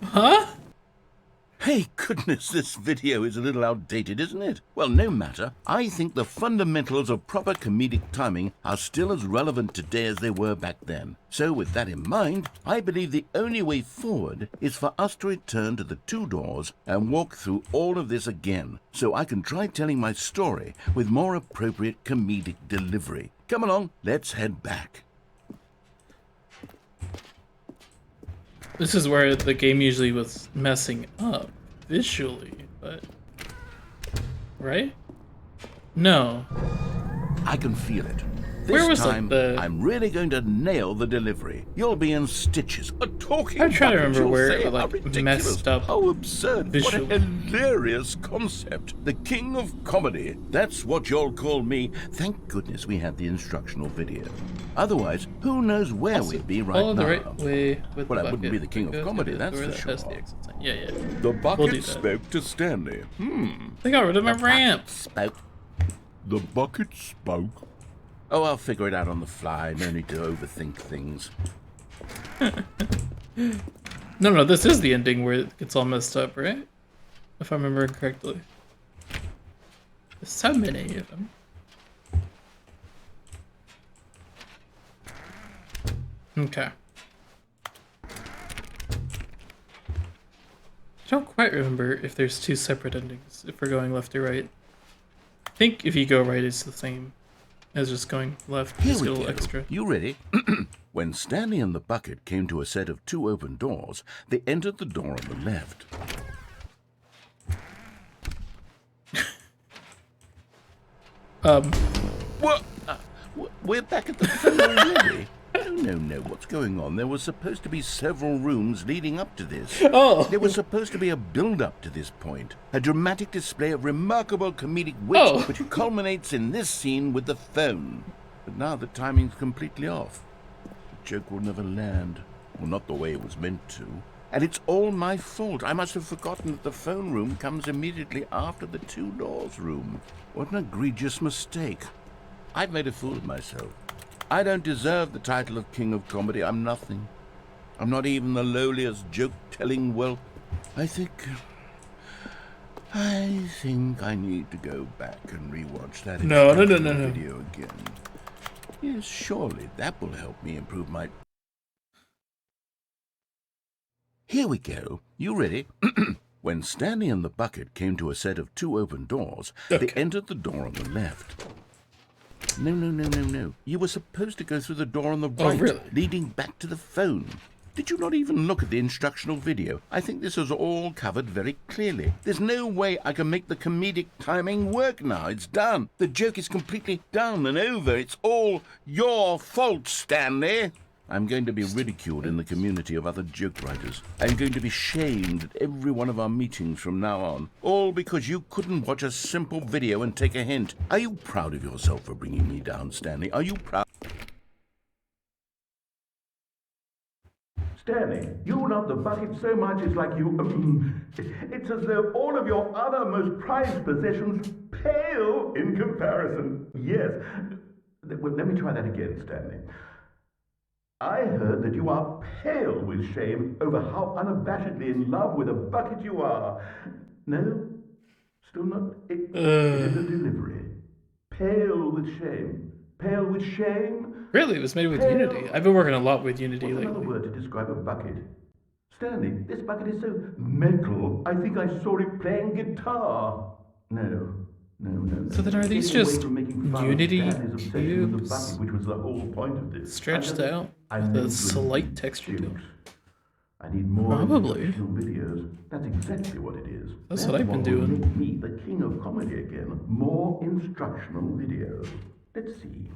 Huh? Hey, goodness, this video is a little outdated, isn't it? Well, no matter. I think the fundamentals of proper comedic timing are still as relevant today as they were back then. So with that in mind, I believe the only way forward is for us to return to the two doors and walk through all of this again, so I can try telling my story with more appropriate comedic delivery. Come along, let's head back. This is where the game usually was messing up visually, but right? No. I can feel it. Where This was, like, time, the- I'm really going to nail the delivery. You'll be in stitches. A talking I'm trying to bucket, remember you'll where say? it, How like, ridiculous. messed up How absurd. visually. What a hilarious concept. The king of comedy. That's what you'll call me. Thank goodness we had the instructional video. Otherwise, who knows where Also, we'd be right follow now. the right way with Well, the I wouldn't bucket. be the king of Go to comedy, the that's door for that has sure. the exit sign. Yeah, yeah. The We'll bucket do that. spoke to Stanley. They got rid of my ramp. Spoke. The bucket spoke. Oh, I'll figure it out on the fly. No need to overthink things. No, this is the ending where it gets all messed up, right? If I remember correctly. There's so many of them. Okay. I don't quite remember if there's two separate endings, if we're going left or right. I think if you go right, it's the same as just going left. Here Just we get a go. little extra. You ready? When Stanley and the bucket came to a set of 2 open doors, they entered the door on the left. What? We're back at the phone already? No. What's going on? There was supposed to be several rooms leading up to this. Oh! There was supposed to be a build-up to this point. A dramatic display of remarkable comedic wit, Oh. which culminates in this scene with the phone. But now the timing's completely off. The joke will never land. Well, not the way it was meant to. And it's all my fault. I must have forgotten that the phone room comes immediately after the 2 doors room. What an egregious mistake. I've made a fool of myself. I don't deserve the title of King of Comedy. I'm nothing. I'm not even the lowliest joke-telling whelp. I think I need to go back and rewatch that No. video again. Yes, surely that will help me improve my... Here we go. You ready? When Stanley and the bucket came to a set of 2 open doors, they entered the door on the left. No. You were supposed to go through the door on the right, really? leading back to the phone. Did you not even look at the instructional video? I think this is all covered very clearly. There's no way I can make the comedic timing work now. It's done. The joke is completely done and over. It's all your fault, Stanley. I'm going to be ridiculed in the community of other joke writers. I'm going to be shamed at every one of our meetings from now on. All because you couldn't watch a simple video and take a hint. Are you proud of yourself for bringing me down, Stanley? Are you proud? Stanley, you love the bucket so much it's like you... it's as though all of your other most prized possessions pale in comparison. Yes. Well, let me try that again, Stanley. I heard that you are pale with shame over how unabashedly in love with a bucket you are. No? Still not? It is a delivery. Pale with shame. Pale with shame? Really, it was made with Unity. I've been working a lot with Unity What's another lately. word to describe a bucket? Stanley, this bucket is so metal. I think I saw it playing guitar. No. So then are these Getting away just from making fun of Unity Stanley's obsession with the cubes bucket, which was the whole point of this. stretched out I with made a you slight texture to it? jokes. I need more Probably. instructional videos. That's exactly what it is. That's what I've been will doing. Make me the king of comedy again. More instructional videos. Let's see.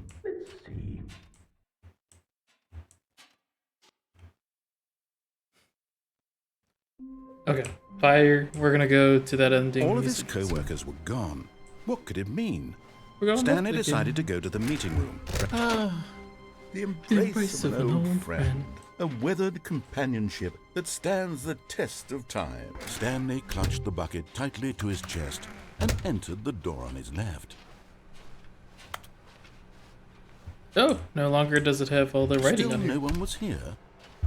Okay, fire. We're gonna go to that ending. All of his music. co-workers were gone. What could it mean? We're going Stanley left decided to again. go to the meeting room. The embrace of an old friend. A weathered companionship that stands the test of time. Stanley clutched the bucket tightly to his chest and entered the door on his left. Oh, no longer does it have all the writing Still on here. no one was here.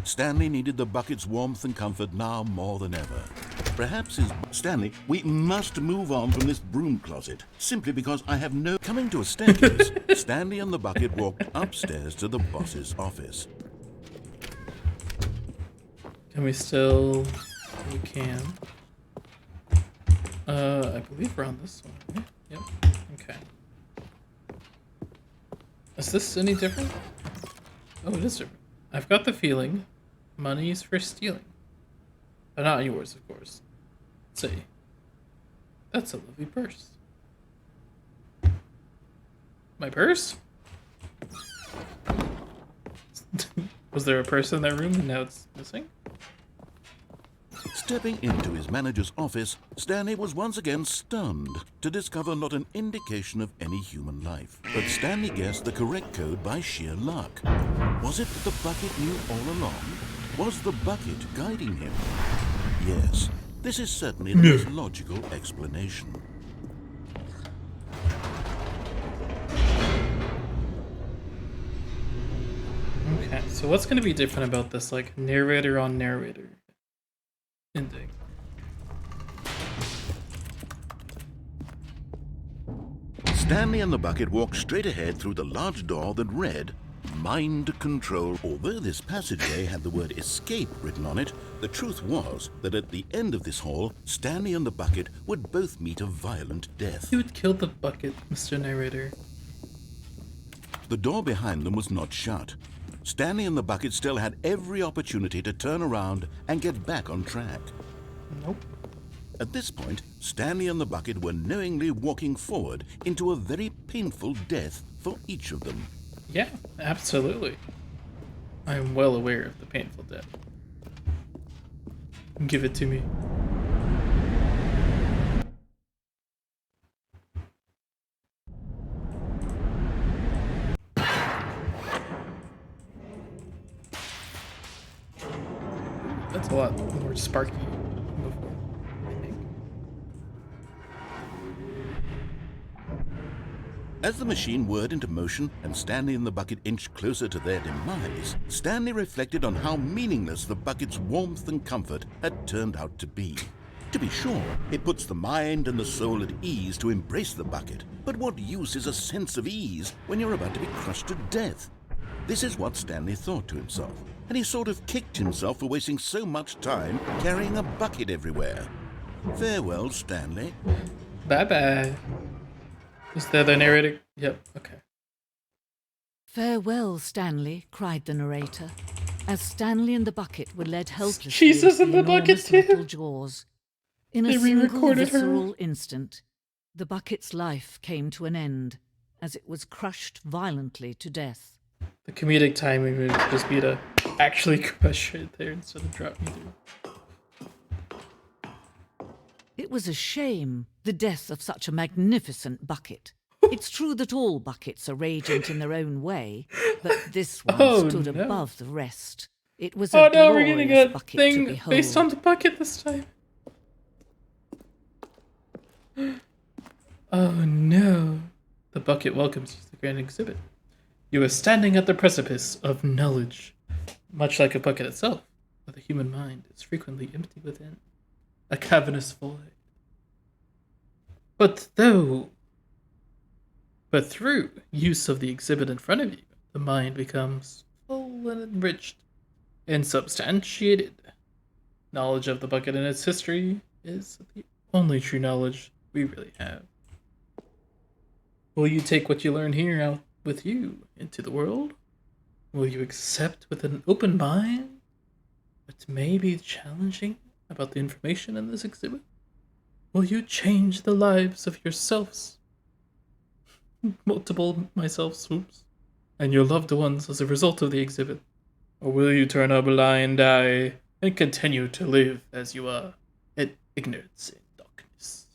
Stanley needed the bucket's warmth and comfort now more than ever. Perhaps his... Stanley, we must move on from this broom closet, simply because I have no... Coming to a staircase, Stanley and the bucket walked upstairs to the boss's office. Can we still... We can. I believe we're on this one. Right? Yep. Okay. Is this any different? Oh, it is different. I've got the feeling money is for stealing. But not yours, of course. Let's see. That's a lovely purse. My purse? Was there a person in that room and now it's missing? Stepping into his manager's office, Stanley was once again stunned to discover not an indication of any human life. But Stanley guessed the correct code by sheer luck. Was it that the bucket knew all along? Was the bucket guiding him? Yes, this is certainly the most logical explanation. Okay, so what's going to be different about this, like, narrator on narrator ending? Stanley and the bucket walked straight ahead through the large door that read, Mind Control. Although this passageway had the word escape written on it, the truth was that at the end of this hall, Stanley and the bucket would both meet a violent death. You would kill the bucket, Mr. Narrator. The door behind them was not shut. Stanley and the bucket still had every opportunity to turn around and get back on track. Nope. At this point, Stanley and the bucket were knowingly walking forward into a very painful death for each of them. Yeah, absolutely. I am well aware of the painful death. Give it to me. That's a lot more sparky than before, I think. As the machine whirred into motion and Stanley and the bucket inched closer to their demise, Stanley reflected on how meaningless the bucket's warmth and comfort had turned out to be. To be sure, it puts the mind and the soul at ease to embrace the bucket, but what use is a sense of ease when you're about to be crushed to death? This is what Stanley thought to himself, and he sort of kicked himself for wasting so much time carrying a bucket everywhere. Farewell, Stanley. Bye-bye. Is there the narrator? Yep, okay. Farewell, Stanley, cried the narrator, as Stanley and the bucket were led helplessly Jesus into and the the bucket enormous too. metal jaws. In They a single re-recorded her. visceral instant, the bucket's life came to an end, as it was crushed violently to death. The comedic timing would just be to actually crush it there instead of drop me through. It was a shame, the death of such a magnificent bucket. It's true that all buckets are radiant in their own way, but this one stood above the rest. It was a no, we're getting glorious a bucket to thing behold. based on the bucket this time. Oh no. The bucket welcomes you to the grand exhibit. You are standing at the precipice of knowledge, much like a bucket itself, where the human mind is frequently empty within, a cavernous void. But through use of the exhibit in front of you, the mind becomes full and enriched and substantiated. Knowledge of the bucket and its history is the only true knowledge we really have. Will you take what you learn here out with you into the world? Will you accept with an open mind what may be challenging about the information in this exhibit? Will you change the lives of yourselves, multiple myself swoops, and your loved ones as a result of the exhibit? Or will you turn a blind eye and continue to live as you are, in ignorance and darkness?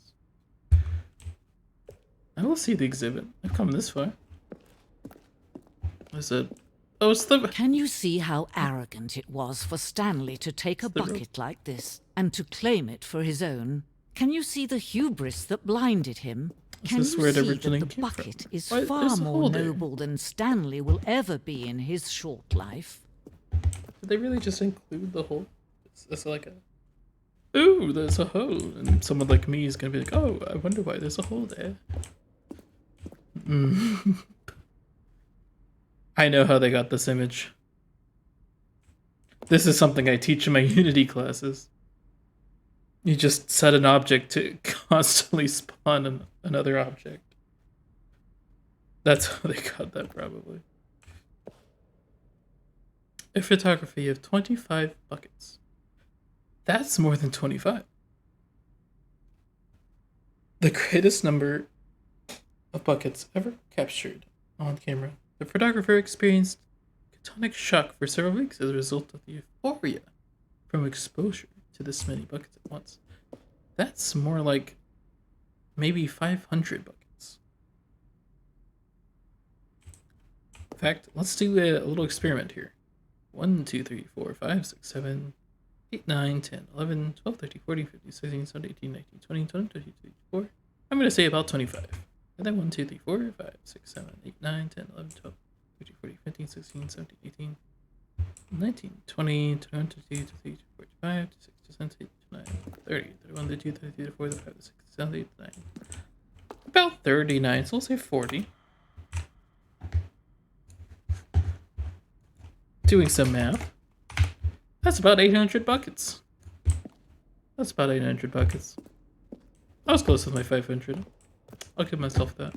I will see the exhibit. I've come this far. Is it? Oh, it's the... Can you see how arrogant it was for Stanley to take a bucket like this and to claim it for his own? Can you see the hubris that blinded him? Can you see that the bucket is far more noble than Stanley will ever be in his short life? Did they really just include the hole? It's like a... Ooh, there's a hole. And someone like me is going to be like, oh, I wonder why there's a hole there. I know how they got this image. This is something I teach in my Unity classes. You just set an object to constantly spawn another object. That's how they got that, probably. A photography of 25 buckets. That's more than 25. The greatest number of buckets ever captured on camera. The photographer experienced tectonic shock for several weeks as a result of the euphoria from exposure to this many buckets at once. That's more like maybe 500 buckets. In fact, let's do a little experiment here. 1, 2, 3, 4, 5, 6, 7, 8, 9, 10, 11, 12, 13, 14, 15, 16, 17, 18, 19, 20, 21, 22, 23, 24. I'm going to say about 25. And then 1, 2, 3, 4, 5, 6, 7, 8, 9, 10, 11, 12, 13, 14, 15, 16, 17, 18, 19, 20, 21, 22, 23, 24, 25, 26, 27, 29, 30, 31, 32, 33, 34, 35, 36, 37, 39. About 39, so we'll say 40. Doing some math. That's about 800 buckets. That's about 800 buckets. I was close with my 500. I'll give myself that.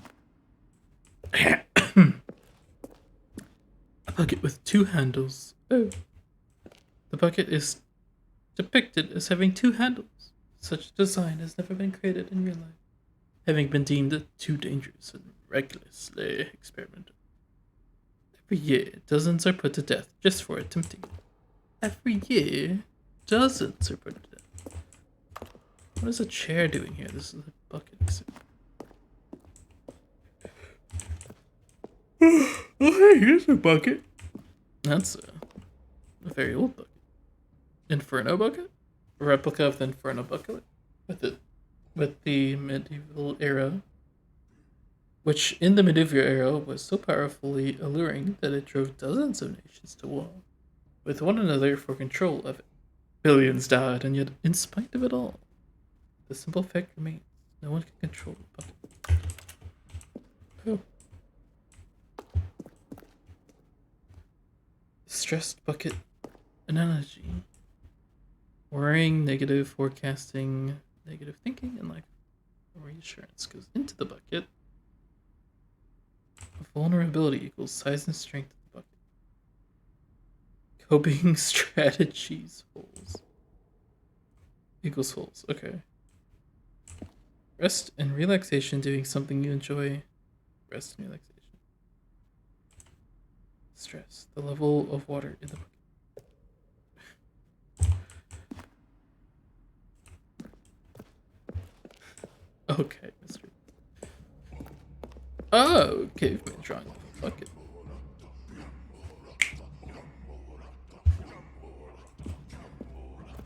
A bucket with 2 handles. Oh. The bucket is depicted as having 2 handles. Such a design has never been created in real life, having been deemed too dangerous and recklessly experimental. Every year, dozens are put to death just for attempting it. Every year, dozens are put to death. What is a chair doing here? This is a bucket. Oh, hey, here's a bucket. That's a very old bucket. Inferno bucket? A replica of the Inferno bucket with the medieval era, which in the medieval era was so powerfully alluring that it drove dozens of nations to war with one another for control of it. Billions died, and yet, in spite of it all, the simple fact remains: no one can control the bucket. Oh. Stressed bucket analogy. Worrying, negative forecasting, negative thinking, and lack of reassurance goes into the bucket. Vulnerability equals size and strength of the bucket. Coping strategies holes equals holes. Okay. Rest and relaxation, doing something you enjoy. Rest and relaxation. Stress, the level of water in the bucket. Okay, Mr. Oh, caveman drawing of a bucket.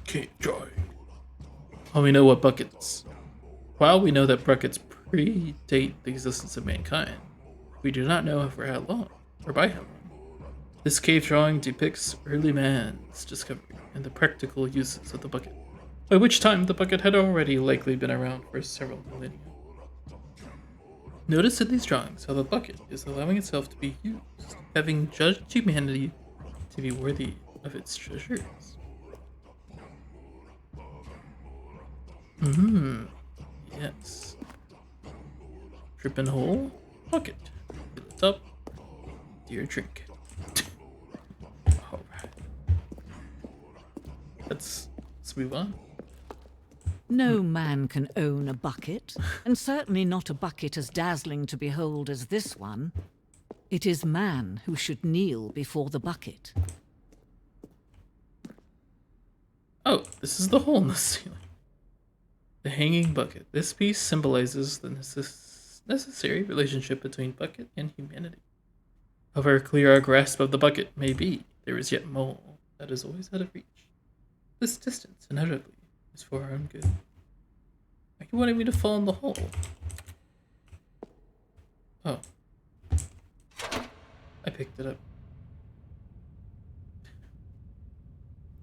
Cave drawing. Well, we know what buckets. While we know that buckets predate the existence of mankind, we do not know for how long, or by how long. This cave drawing depicts early man's discovery and the practical uses of the bucket, by which time the bucket had already likely been around for several millennia. Notice in these drawings how the bucket is allowing itself to be used, having judged humanity to be worthy of its treasures. Yes. Dripping hole, bucket. Fill it up. Dear drink. Alright. Let's move on. No man can own a bucket, and certainly not a bucket as dazzling to behold as this one. It is man who should kneel before the bucket. Oh, this is the hole in the ceiling. The hanging bucket. This piece symbolizes the necessary relationship between bucket and humanity. However clear our grasp of the bucket may be, there is yet more that is always out of reach. This distance, inevitably, is for our own good. Are you wanting me to fall in the hole? Oh. I picked it up.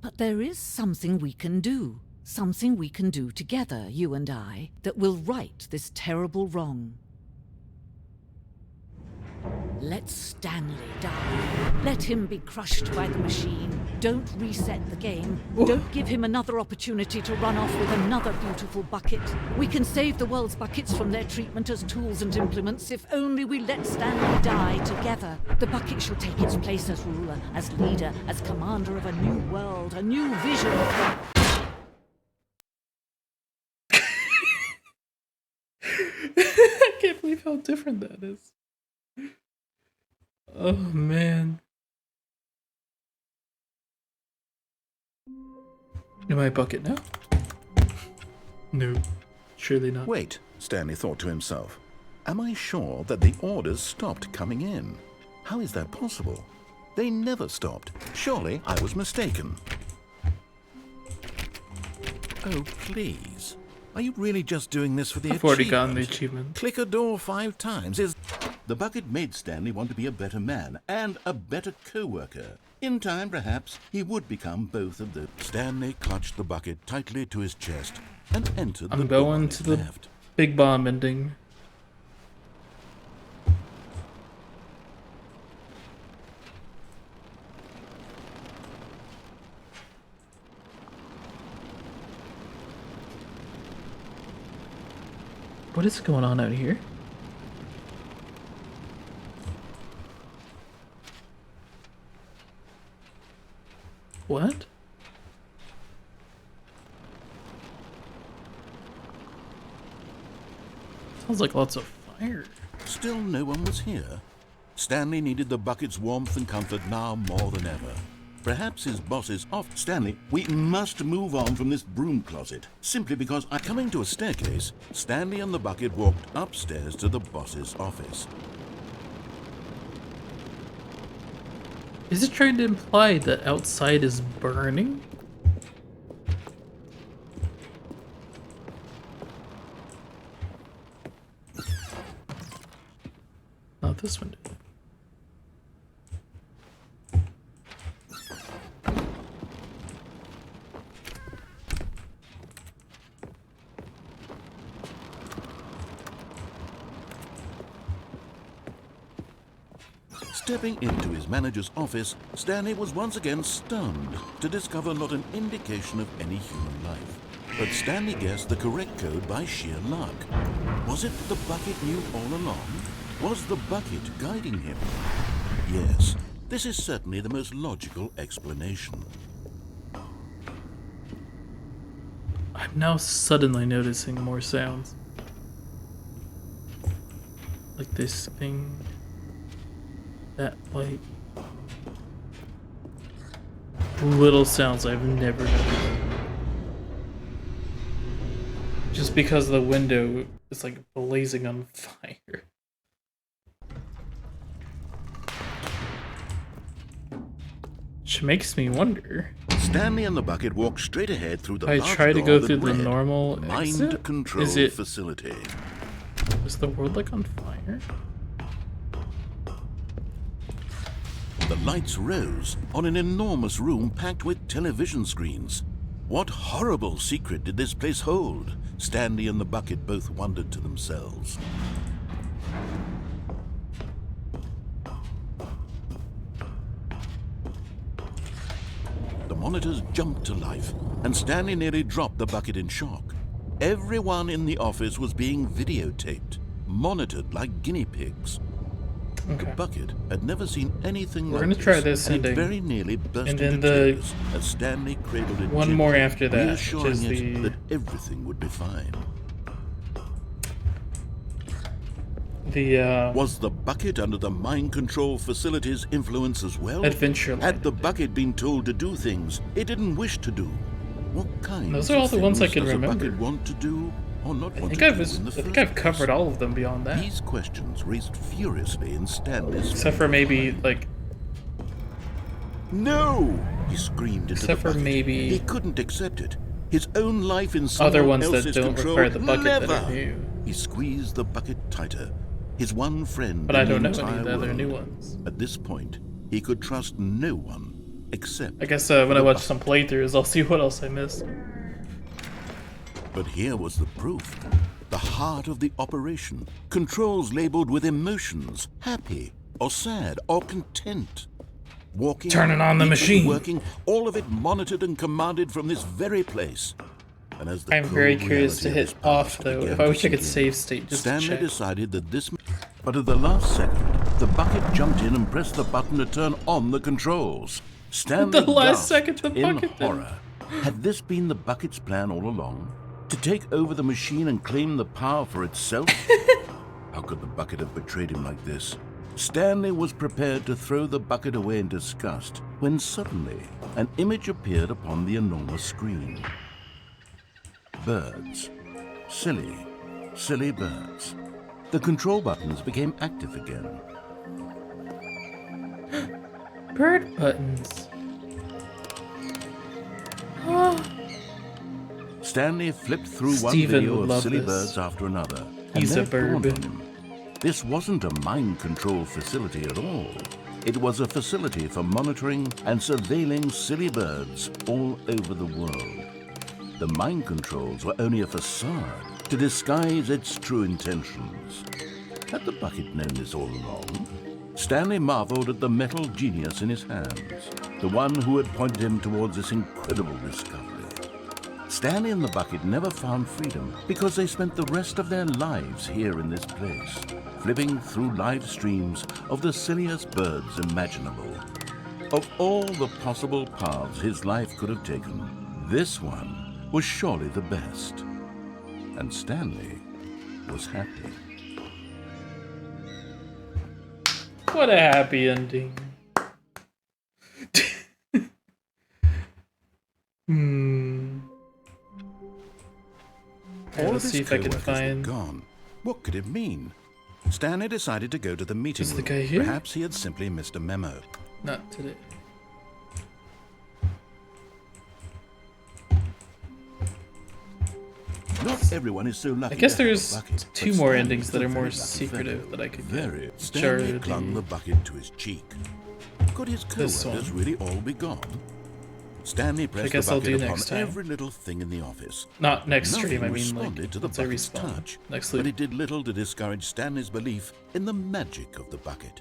But there is something we can do. Something we can do together, you and I, that will right this terrible wrong. Let Stanley die. Let him be crushed by the machine. Don't reset the game. Don't give him another opportunity to run off with another beautiful bucket. We can save the world's buckets from their treatment as tools and implements if only we let Stanley die together. The bucket shall take its place as ruler, as leader, as commander of a new world, a new vision. I can't believe how different that is. Oh man. Am I a bucket now? No, surely not. Wait, Stanley thought to himself. Am I sure that the orders stopped coming in? How is that possible? They never stopped. Surely I was mistaken. Oh, please. Are you really just doing this for the I've already gotten the achievement. Click a door 5 times is... The bucket made Stanley want to be a better man and a better co-worker. In time, perhaps, he would become both of them. Stanley clutched the bucket tightly to his chest and entered the door. I'm going to the big bomb ending. What is going on out here? What? Sounds like lots of fire. Still no one was here. Stanley needed the bucket's warmth and comfort now more than ever. Perhaps his boss is off. Stanley, we must move on from this broom closet. Simply because coming to a staircase, Stanley and the bucket walked upstairs to the boss's office. Is it trying to imply that outside is burning? Not this one. Stepping into his manager's office, Stanley was once again stunned to discover not an indication of any human life. But Stanley guessed the correct code by sheer luck. Was it the bucket knew all along? Was the bucket guiding him? Yes, this is certainly the most logical explanation. I'm now suddenly noticing more sounds. Like this thing. That light. Little sounds I've never noticed. Just because the window is like blazing on fire. Which makes me wonder. Stanley and the bucket walked straight ahead through the I large try to door go that through the read, normal Mind exit? Control Is it Facility. Is the world like on fire? The lights rose on an enormous room packed with television screens. What horrible secret did this place hold? Stanley and the bucket both wondered to themselves. The monitors jumped to life, and Stanley nearly dropped the bucket in shock. Everyone in the office was being videotaped, monitored like guinea pigs. Okay. The bucket had never seen anything We're like gonna try this, this and it ending. very nearly burst And then into the tears as Stanley cradled it one gently, more after that, which reassuring is it the- that everything would be fine. Was the bucket under the mind control facility's influence as well? Adventure Had the bucket been told to do things it didn't wish to do? What kind Those are all the ones I can does remember. a bucket want to do or not I want think to I've do in the first I've place? covered all of them beyond that. These questions raced furiously in Stanley's Except for maybe like No! He screamed into Except the for bucket. maybe He couldn't accept it. His own life in someone other ones that else's don't control. require the bucket Never! that are new. He squeezed the bucket tighter. His one friend But in I don't the know any entire of the other world. new ones. At this point, he could trust no one except I guess when I the watch bucket. some playthroughs, I'll see what else I missed. But here was the proof. The heart of the operation. Controls labeled with emotions. Happy, or sad, or content. Walking, Turning on the eating, machine. working, all of it monitored and commanded from this very place. And as the I'm very cold curious to reality of hit his off past though. began If I to wish I sink could in, save state just Stanley to check. decided that this... But at the last second, the bucket jumped in and pressed the button to turn on the controls. Stanley The last gasped second, the in bucket did. horror. Had this been the bucket's plan all along? To take over the machine and claim the power for itself? How could the bucket have betrayed him like this? Stanley was prepared to throw the bucket away in disgust when suddenly an image appeared upon the enormous screen. Birds. Silly, silly birds. The control buttons became active again. Bird buttons. Stanley flipped through one Steven video would of love silly this. birds after another. He's and a there dawned bird. on him, this wasn't a mind control facility at all. It was a facility for monitoring and surveilling silly birds all over the world. The mind controls were only a facade to disguise its true intentions. Had the bucket known this all along? Stanley marveled at the metal genius in his hands, the one who had pointed him towards this incredible discovery. Stanley and the bucket never found freedom because they spent the rest of their lives here in this place, flipping through live streams of the silliest birds imaginable. Of all the possible paths his life could have taken, this one was surely the best. And Stanley was happy. What a happy ending. All Let's of see his if I can co-workers were find. gone. What could it mean? Stanley decided to go to the meeting Is the room. guy here? Perhaps he had simply missed a memo. Not today. Not everyone is so lucky. I guess to have a there's bucket, two but more Stanley endings was that a are very more lucky secretive fellow. that I could Very. get. Stanley Charity. clung the bucket to his cheek. Could his This co-workers one. really all be gone? Stanley pressed guess the I'll bucket do upon next time. every little thing in the office. Not next Nothing stream, I mean responded like to the once I bucket's respawn. touch, Next but loop. it did little to discourage Stanley's belief in the magic of the bucket.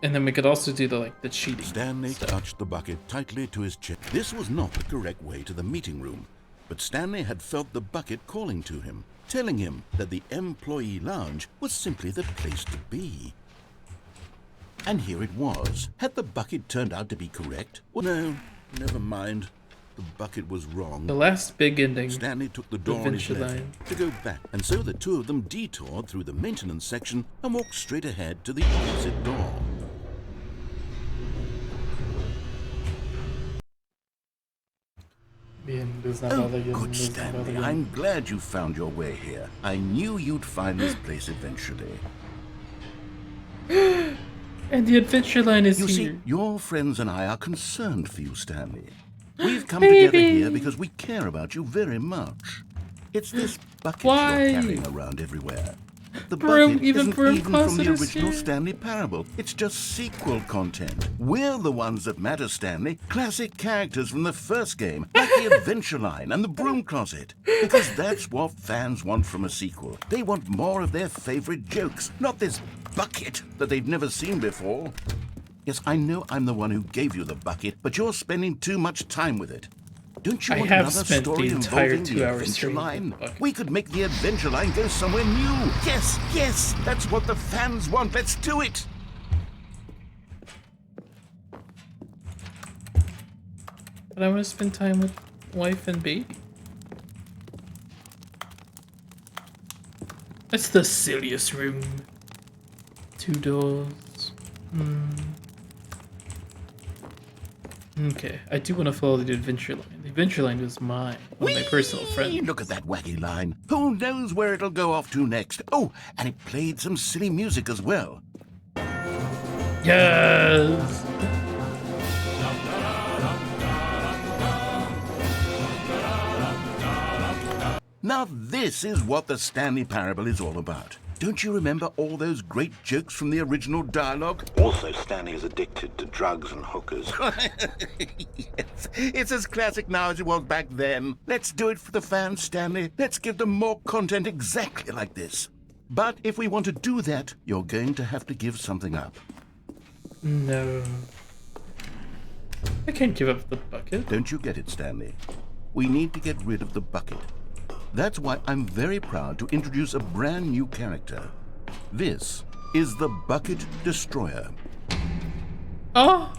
And then we could also do the cheating. Stanley stuff. touched the bucket tightly to his chest. This was not the correct way to the meeting room, but Stanley had felt the bucket calling to him, telling him that the employee lounge was simply the place to be. And here it was. Had the bucket turned out to be correct? Well, no, never mind. The bucket was wrong. The last big ending. Stanley took the door on his Adventure left line. to go back, and so the two of them detoured through the maintenance section and walked straight ahead to the opposite door. Oh, good, Stanley. I'm glad you found your way here. I knew you'd find this place eventually. And the adventure line is You here. see, your friends and I are concerned for you, Stanley. We've come Baby. together here because we care about you very much. It's this bucket Why? you're carrying around everywhere. The Broom- bucket even isn't Broom even from the Closet is original here. Stanley Parable. It's just sequel content. We're the ones that matter, Stanley. Classic characters from the first game, like the Adventure Line and the Broom Closet. Because that's what fans want from a sequel. They want more of their favorite jokes, not this bucket that they've never seen before. Yes, I know I'm the one who gave you the bucket, but you're spending too much time with it. Don't you I want have another spent story the entire involving 2 the hours Adventure streaming Line? the bucket. We could make the Adventure Line go somewhere new. Yes, yes, that's what the fans want. Let's do it. But I want to spend time with wife and baby. That's the silliest room. 2 doors. Okay, I do want to follow the adventure line. The adventure line was one of my personal friends. Look at that wacky line. Who knows where it'll go off to next? Oh, and it played some silly music as well. Yes! Now this is what the Stanley Parable is all about. Don't you remember all those great jokes from the original dialogue? Also, Stanley is addicted to drugs and hookers. Yes, it's as classic now as it was back then. Let's do it for the fans, Stanley. Let's give them more content exactly like this. But if we want to do that, you're going to have to give something up. No. I can't give up the bucket. Don't you get it, Stanley? We need to get rid of the bucket. That's why I'm very proud to introduce a brand new character. This is the Bucket Destroyer. Oh!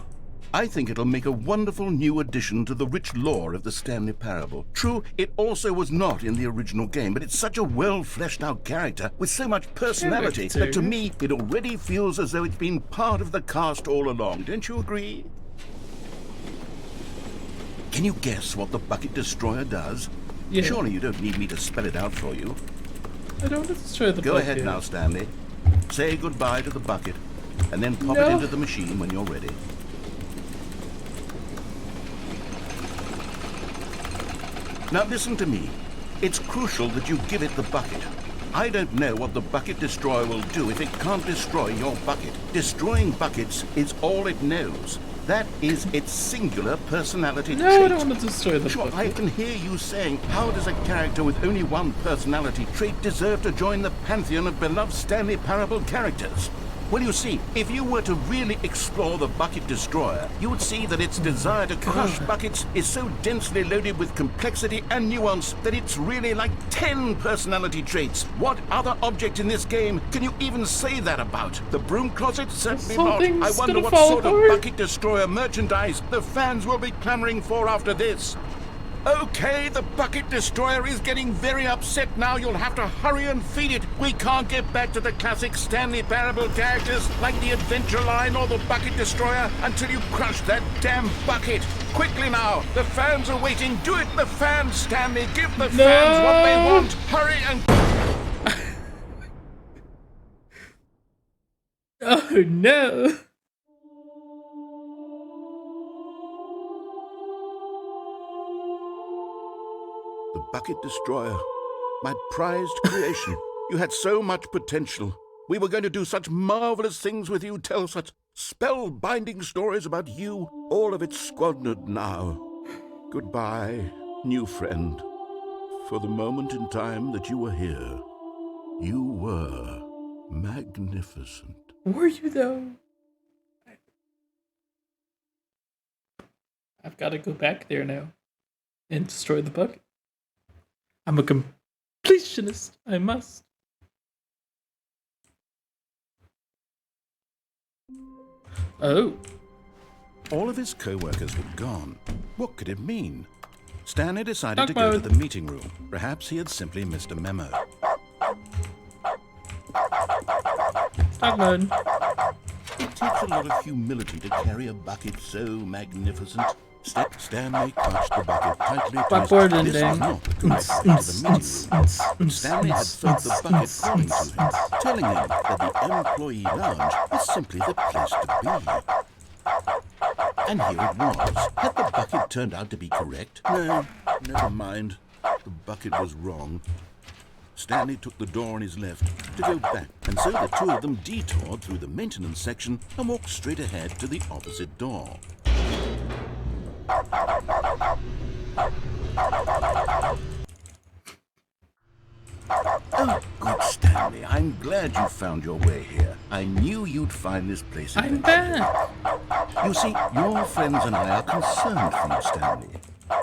I think it'll make a wonderful new addition to the rich lore of the Stanley Parable. True, it also was not in the original game, but it's such a well-fleshed-out character with so much personality that to me, it already feels as though it's been part of the cast all along. Don't you agree? Can you guess what the Bucket Destroyer does? Yeah. Surely you don't need me to spell it out for you. I don't want to destroy the bucket. Go ahead now, Stanley. Say goodbye to the bucket, and then pop it into the machine when you're ready. Now listen to me. It's crucial that you give it the bucket. I don't know what the Bucket Destroyer will do if it can't destroy your bucket. Destroying buckets is all it knows. That is its singular personality trait. I don't want to destroy the bucket. I can hear you saying, how does a character with only one personality trait deserve to join the pantheon of beloved Stanley Parable characters? Well, you see, if you were to really explore the Bucket Destroyer, you would see that its desire to crush buckets is so densely loaded with complexity and nuance that it's really like 10 personality traits. What other object in this game can you even say that about? The broom closet? Certainly not. I wonder what sort of Bucket Destroyer merchandise the fans will be clamoring for after this. Okay, the Bucket Destroyer is getting very upset now. You'll have to hurry and feed it. We can't get back to the classic Stanley Parable characters like the Adventure Line or the Bucket Destroyer until you crush that damn bucket. Quickly now, the fans are waiting. Do it, the fans, Stanley. Give the fans what they want. Hurry and... Oh no. The Bucket Destroyer, my prized creation. You had so much potential. We were going to do such marvelous things with you, tell such spell-binding stories about you. All of it squandered now. Goodbye, new friend. For the moment in time that you were here, you were magnificent. Were you though? I've got to go back there now and destroy the bucket. I'm a completionist. I must. Oh. All of his co-workers were gone. What could it mean? Stanley decided to go to the meeting room. Perhaps he had simply missed a memo. Stock mode. It takes a lot of humility to carry a bucket so magnificent. Stanley clutched the bucket tightly to his chest. This was not the correct way to the meeting room. Stanley had felt the bucket calling to him, telling him that the employee lounge was simply the place to be. And here it was. Had the bucket turned out to be correct? No, never mind. The bucket was wrong. Stanley took the door on his left to go back, and so the two of them detoured through the maintenance section and walked straight ahead to the opposite door. Oh, good Stanley, I'm glad you found your way here. I knew you'd find this place eventually. I'm back. You see, your friends and I are concerned for you, Stanley.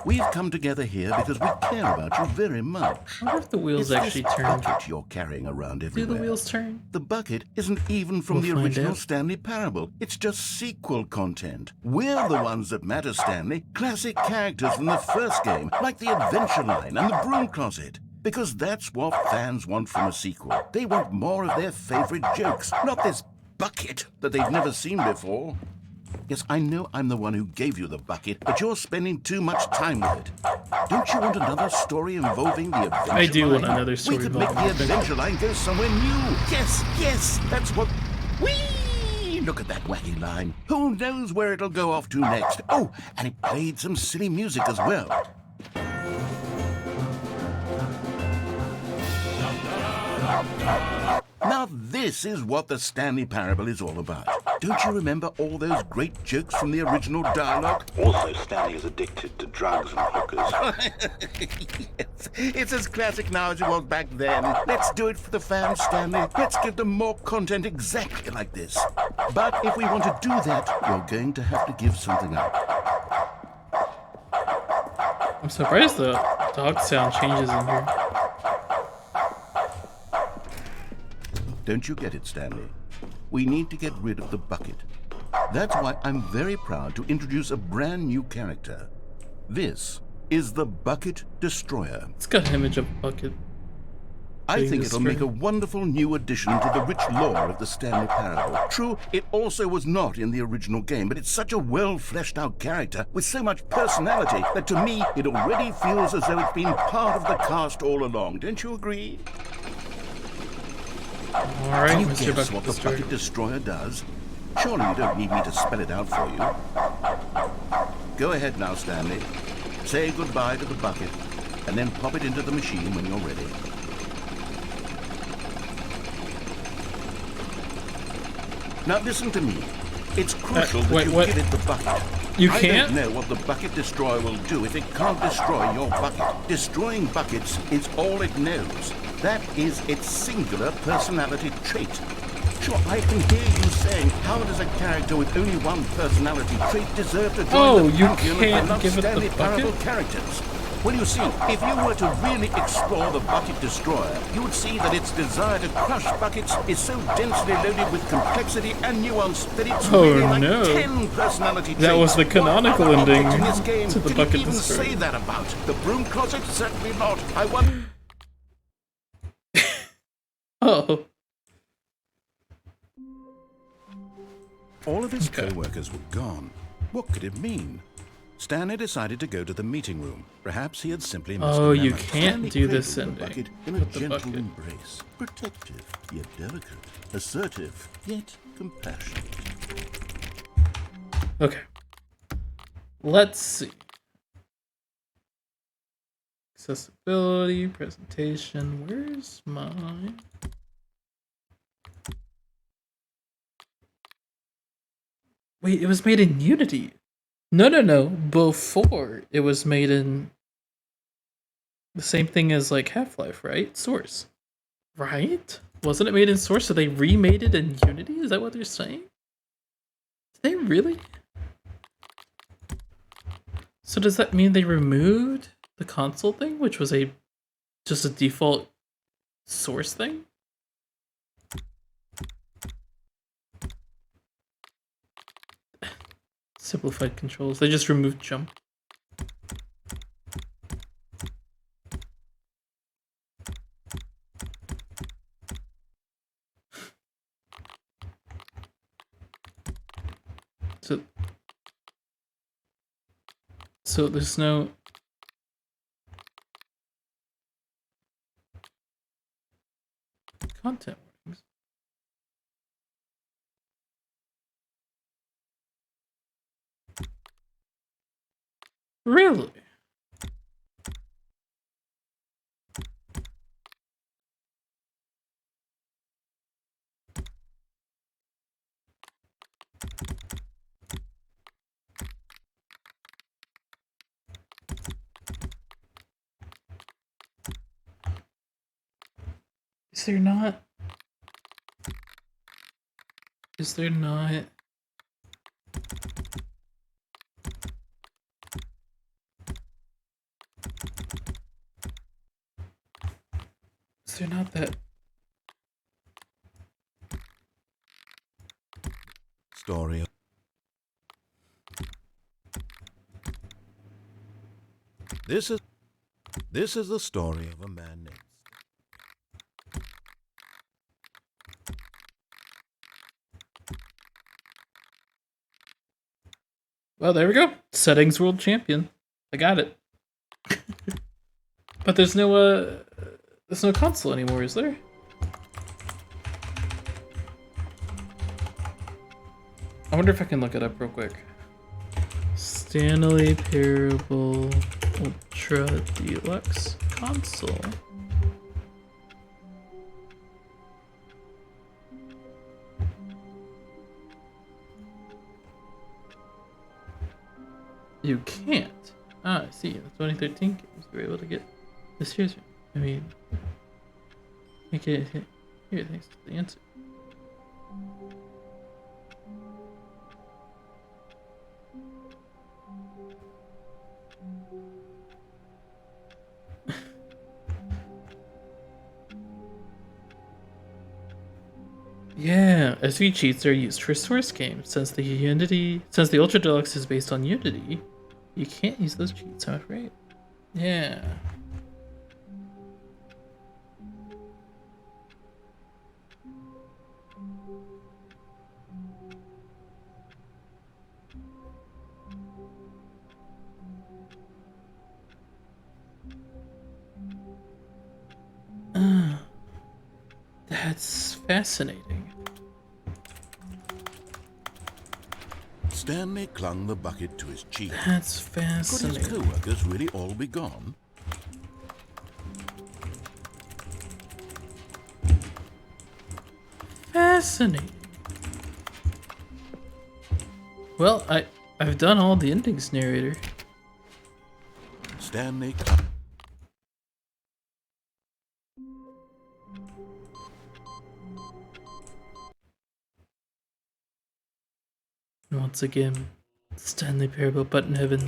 We've come together here because we care about you very much. I wonder if the wheels actually turn. It's this bucket you're carrying around everywhere. Do the wheels turn? The bucket isn't even from the original Stanley Parable. It's just sequel content. We're the ones that matter, Stanley. Classic characters from the first game, like the Adventure Line and the Broom Closet. Because that's what fans want from a sequel. They want more of their favorite jokes, not this bucket that they've never seen before. Yes, I know I'm the one who gave you the bucket, but you're spending too much time with it. Don't you want another story involving the Adventure Line? I do want another story. We could make the Adventure Line go somewhere new. Yes, yes, that's what... Whee! Look at that wacky line. Who knows where it'll go off to next? Oh, and it played some silly music as well. Now this is what the Stanley Parable is all about. Don't you remember all those great jokes from the original dialogue? Also, Stanley is addicted to drugs and hookers. Yes, it's as classic now as it was back then. Let's do it for the fans, Stanley. Let's give them more content exactly like this. But if we want to do that, you're going to have to give something up. I'm surprised the dog sound changes in here. Don't you get it, Stanley? We need to get rid of the bucket. That's why I'm very proud to introduce a brand new character. This is the Bucket Destroyer. It's got an image of a bucket. I think it'll make a wonderful new addition to the rich lore of the Stanley Parable. True, it also was not in the original game, but it's such a well-fleshed-out character with so much personality that to me it already feels as though it's been part of the cast all along. Don't you agree? Alright, Can you Mr. guess Bucket what the Destroyer. Bucket Destroyer does? Surely you don't need me to spell it out for you. Go ahead now, Stanley. Say goodbye to the bucket, and then pop it into the machine when you're ready. Now listen to me. It's crucial that you give it the bucket. You can't? I don't know what the Bucket Destroyer will do if it can't destroy your bucket. Destroying buckets is all it knows. That is its singular personality trait. Sure, I can hear you saying, how does a character with only one personality trait deserve to join the pantheon of beloved Stanley Parable characters? Well, you see, if you were to really explore the Bucket Destroyer, you would see that its desire to crush buckets is so densely loaded with complexity and nuance that it's really like 10 personality traits. That was the canonical ending in this game to the didn't Bucket even Destroyer. say that about. The broom closet? Certainly not. I want... Oh. All of his co-workers were gone. What could it mean? Stanley decided to go to the meeting room. Perhaps he had simply missed Oh, a you memo. can't Stanley do this cradled the ending bucket in a with the gentle bucket. embrace. Protective, yet delicate. Assertive, yet compassionate. Okay. Let's see. Accessibility, presentation. Where's mine? Wait, it was made in Unity. No. Before it was made in the same thing as like Half-Life, right? Source. Right? Wasn't it made in Source, so they remade it in Unity? Is that what they're saying? Did they really? So does that mean they removed the console thing, which was just a default Source thing? Simplified controls. They just removed jump. So there's no content warnings. Really? Is there not? Is there not? Is there not that? Story. This is the story of a man named. Well, there we go. Settings world champion. I got it. But there's no console anymore, is there? I wonder if I can look it up real quick. Stanley Parable Ultra Deluxe console. You can't. Ah, I see. The 2013 games were able to get this year's. I mean, make it here. Thanks to the answer. Yeah, SV cheats are used for Source games. Since the Ultra Deluxe is based on Unity, you can't use those cheats, I'm afraid. Yeah. That's fascinating. Stanley clung the bucket to his cheek. That's fascinating. Could his co-workers really all be gone? Fascinating. Well, I've done all the endings, narrator. Stanley. Once again, Stanley Parable Button Heaven.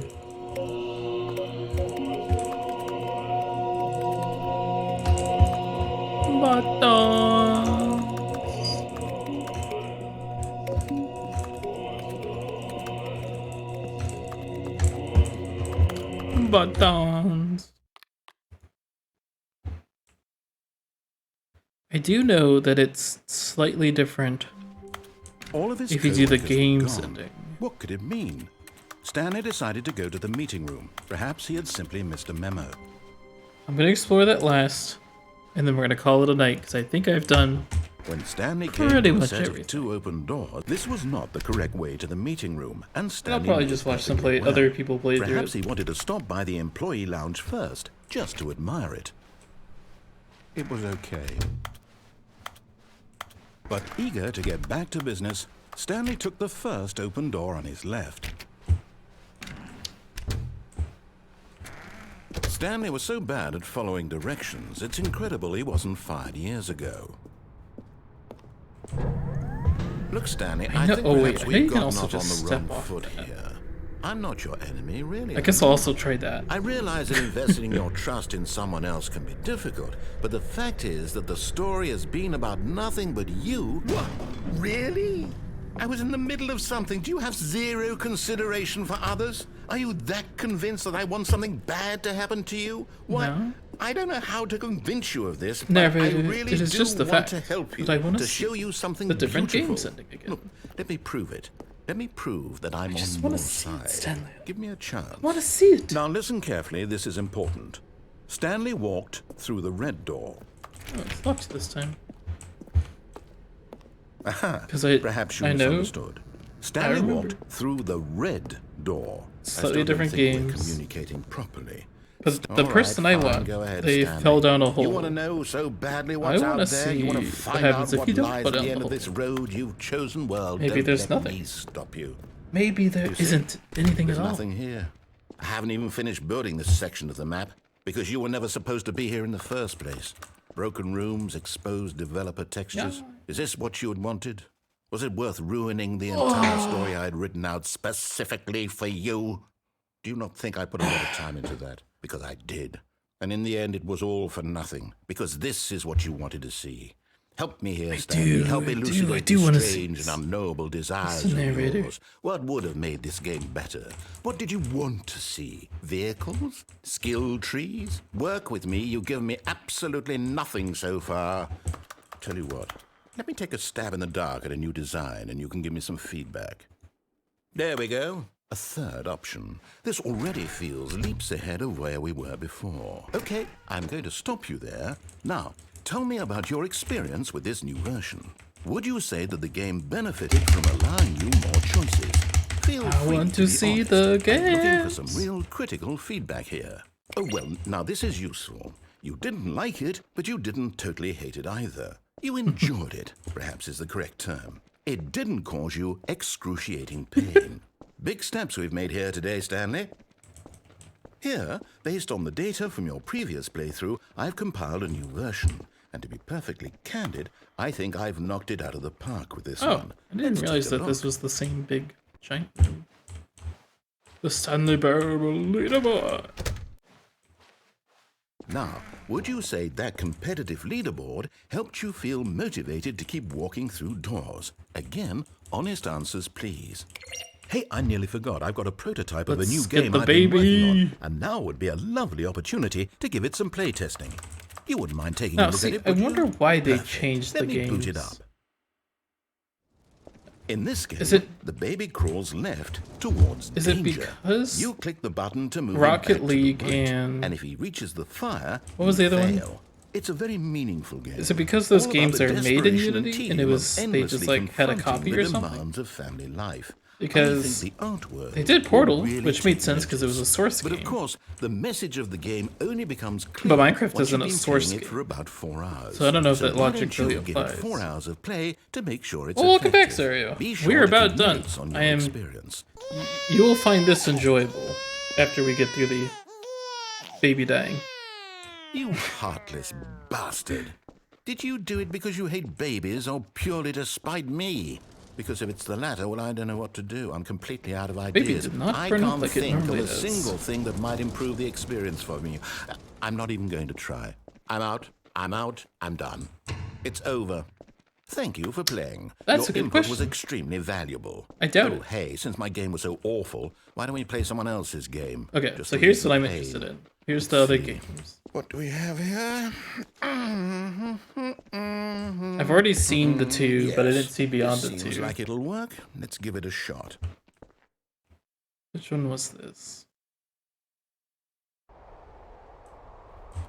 Buttons. I do know that it's slightly different All of his if you do the co-workers game's were gone. ending. What could it mean? Stanley decided to go to the meeting room. Perhaps he had simply missed a memo. I'm gonna explore that last, and then we're gonna call it a night, because I think I've done When Stanley came pretty to a much set everything. of 2 open doors, this was not the correct way to the meeting room, and Stanley I'll probably knew just it watch some perfectly well. other people play through Perhaps it. he wanted to stop by the employee lounge first, just to admire it. It was okay. But eager to get back to business, Stanley took the first open door on his left. Stanley was so bad at following directions, it's incredible he wasn't fired years ago. Look, Stanley, I know- think oh, wait, perhaps I know we've you can gotten also off on just the step wrong off foot of that. here. I'm not your enemy, really. I guess I'll also try that. I realize that investing your trust in someone else can be difficult, but the fact is that the story has been about nothing but you. What? Really? I was in the middle of something. Do you have zero consideration for others? Are you that convinced that I want something bad to happen to you? Why? No. I don't know how to convince you of this, but Never. I really It is do just the want fact to help you, that I want to see show you something the different beautiful. games ending again. Look, let me prove it. Let me prove that I'm just on wanna your see it, side. Stanley. Give me a chance. I want to see it. Now listen carefully, this is important. Stanley walked through the red door. Oh, it's locked this time. Aha, Because perhaps you I know. misunderstood. Stanley remember. walked through the red door. Slightly I still different don't think we're games. communicating properly. But the All right, person I fine, want, go ahead, they Stanley. fell down a You hole. want to know so badly what's I out wanna there? You want to see find what happens out if what you don't lies go at the down end the of this road you've chosen? Well, Maybe don't there's let nothing. me stop you. Maybe there You see? isn't anything There's at all. nothing here. I haven't even finished building this section of the map because you were never supposed to be here in the first place. Broken rooms, exposed developer textures. Yeah. Is this what you had wanted? Was it worth ruining the entire story I had written out specifically for you? Do you not think I put a lot of time into that? Because I did. And in the end, it was all for nothing. Because this is what you wanted to see. Help me here, Stanley. Help elucidate do the wanna strange see- and unknowable desires Listen, of narrator. yours. What would have made this game better? What did you want to see? Vehicles? Skill trees? Work with me. You've given me absolutely nothing so far. Tell you what. Let me take a stab in the dark at a new design, and you can give me some feedback. There we go. A third option. This already feels leaps ahead of where we were before. Okay, I'm going to stop you there. Now, tell me about your experience with this new version. Would you say that the game benefited from allowing you more choices? Feel I free want to to be see honest. the I'm looking for games. some real critical feedback here. Oh, well, now this is useful. You didn't like it, but you didn't totally hate it either. You enjoyed it, perhaps is the correct term. It didn't cause you excruciating pain. Big steps we've made here today, Stanley. Here, based on the data from your previous playthrough, I've compiled a new version. And to be perfectly candid, I think I've knocked it out of the park with this Oh, one. I didn't Let's realize take a that this look. was the same big giant room. The Stanley Parable leaderboard. Now, would you say that competitive leaderboard helped you feel motivated to keep walking through doors? Again, honest answers, please. Hey, I nearly forgot. I've got a prototype of a new game I've been working on, and now would be a lovely opportunity to give it some playtesting. You wouldn't mind taking a look at it, I would you? wonder why they Perfect. changed the Let me games. boot it up. In this game, the baby crawls left towards danger. Is it because you click the button to move Rocket him back League to the right, and if he reaches the fire, what was the other one? fail. It's a very meaningful game. Is it because those All about games the are made in desperation and Unity and tedium it of was they just endlessly like had a confronting copy the or something? demands of family life. Because I think the artwork they did Portal, will really which made take sense because it was a source But game. of course, the message of the game only becomes clear. But Minecraft once isn't you've a been source playing it game. for about 4 hours. So I don't know if that why logic don't you really give applies. it 4 hours of play to make sure it's Well, welcome back, effective. Zario. Be sure We're to about keep done. notes on your I am. experience. You will find this enjoyable after we get through the baby dying. You heartless bastard. Did you do it because you hate babies or purely to spite me? Because if it's the latter, well, I don't know what to do. I'm completely out of ideas. Baby did not I burn up can't like it think of normally a does. single thing that might improve the experience for me. I'm not even going to try. I'm out. I'm done. It's over. Thank you for playing. That's Your a good input was question. extremely valuable. I doubt oh, it. Hey, since my game was so awful, why don't we play someone else's game? Okay, Just so to here's ease what I'm the pain. interested in. Here's the other games. What do we have here? I've already seen the two, but I didn't see beyond the Seems two. like it'll work. Let's give it a shot. Which one was this?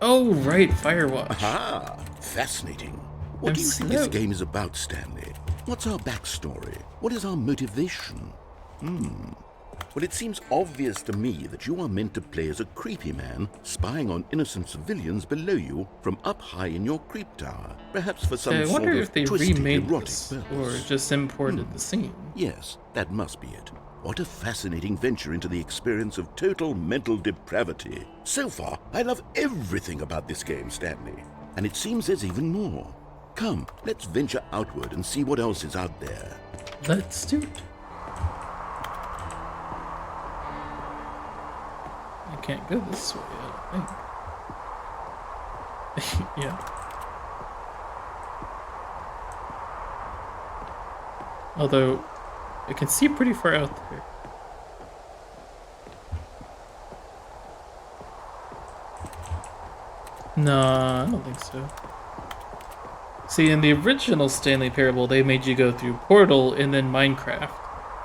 Oh, right, Firewatch. Aha! Fascinating. What I'm do you think this slow. game is about, Stanley? What's our backstory? What is our motivation? Well, it seems obvious to me that you are meant to play as a creepy man spying on innocent civilians below you from up high in your creep tower, perhaps for some I sort wonder of if they twisted remade erotic this purpose. or just imported the scene. Yes, that must be it. What a fascinating venture into the experience of total mental depravity. So far, I love everything about this game, Stanley. And it seems there's even more. Come, let's venture outward and see what else is out there. Let's do it. I can't go this way, I don't think. Yeah. Although, I can see pretty far out there. No, I don't think so. See, in the original Stanley Parable, they made you go through Portal and then Minecraft.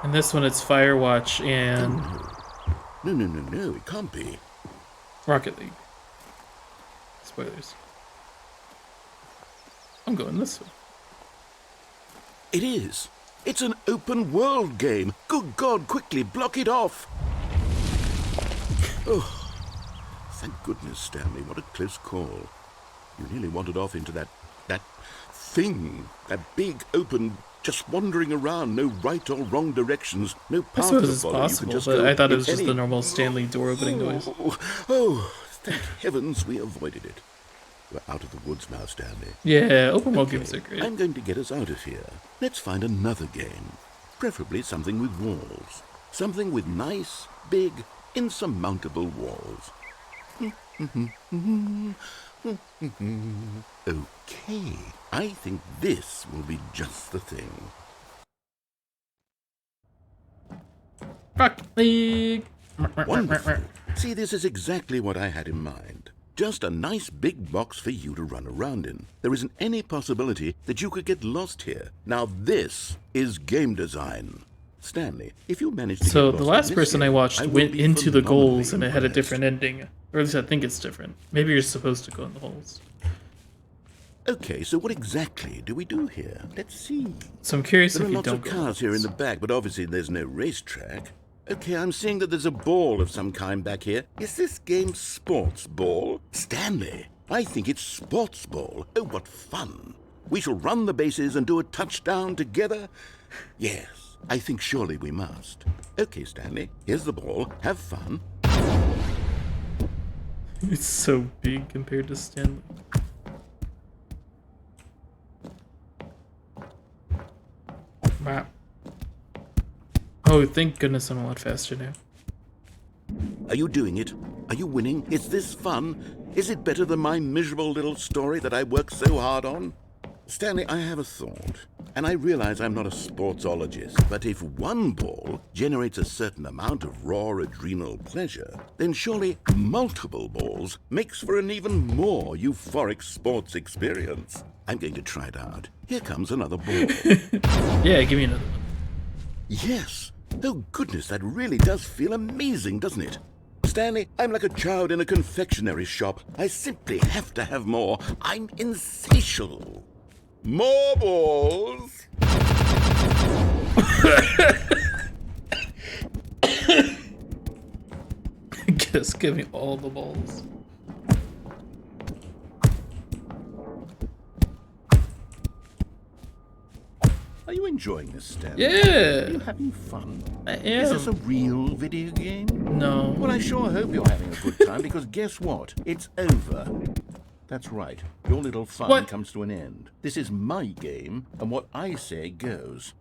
And this one, it's Firewatch and No, it can't be. Rocket League. Spoilers. I'm going this way. It is. It's an open world game. Good God, quickly block it off. Oh, thank goodness, Stanley. What a close call. You nearly wandered off into that thing. That big, open, just wandering around. No right or wrong directions. No I path suppose to it's follow. You possible, can just but go I thought it in was just any- the normal Stanley door opening noise. Oh, thank heavens we avoided it. We're out of the woods now, Stanley. Yeah, open world games are great. I'm going to get us out of here. Let's find another game. Preferably something with walls. Something with nice, big, insurmountable walls. Okay, I think this will be just the thing. Rocket League! Wonderful. See, this is exactly what I had in mind. Just a nice big box for you to run around in. There isn't any possibility that you could get lost here. Now this is game design. Stanley, if you manage to So get the lost last in this person I game, watched will went be into the goals phenomenally and it had a impressed. different ending. Or at least I think it's different. Maybe you're supposed to go in the holes. Okay, so what exactly do we do here? Let's see. So I'm curious There if are you lots don't of go cars here in the back, but obviously there's no racetrack. Okay, I'm seeing that there's a ball of some kind back here. Is this game sports ball? Stanley, I think it's sports ball. Oh, what fun. We shall run the bases and do a touchdown together? Yes, I think surely we must. Okay, Stanley, here's the ball. Have fun. It's so big compared to Stanley. Wow. Oh, thank goodness I'm a lot faster now. Are you doing it? Are you winning? Is this fun? Is it better than my miserable little story that I worked so hard on? Stanley, I have a thought, and I realize I'm not a sportsologist, but if one ball generates a certain amount of raw adrenal pleasure, then surely multiple balls makes for an even more euphoric sports experience. I'm going to try it out. Here comes another ball. Yeah, give me another one. Yes. Oh goodness, that really does feel amazing, doesn't it? Stanley, I'm like a child in a confectionery shop. I simply have to have more. I'm insatiable. More balls! Just give me all the balls. Are you enjoying this, Stanley? Yeah! Are you having fun? I am. Is this a real video game? No. Well, I sure hope you're having a good time, because guess what? It's over. That's right. Your little fun comes to an end. This is my game, and what I say goes.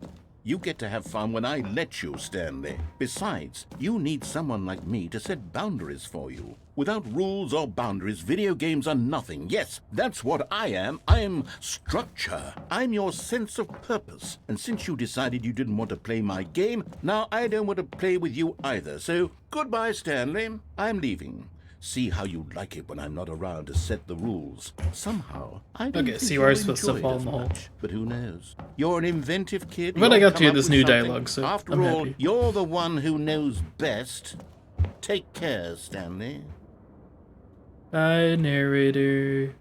You get to have fun when I let you, Stanley. Besides, you need someone like me to set boundaries for you. Without rules or boundaries, video games are nothing. Yes, that's what I am. I'm structure. I'm your sense of purpose. And since you decided you didn't want to play my game, now I don't want to play with you either. So, goodbye, Stanley. I'm leaving. See how you like it when I'm not around to set the rules. Somehow, I don't think see where I'm you'll supposed to enjoy it fall as in the hole. much. But who knows? You're an inventive kid. But I You'll got to come hear up this with new something. dialogue, so After I'm all, happy. you're the one who knows best. Take care, Stanley. Bye, narrator.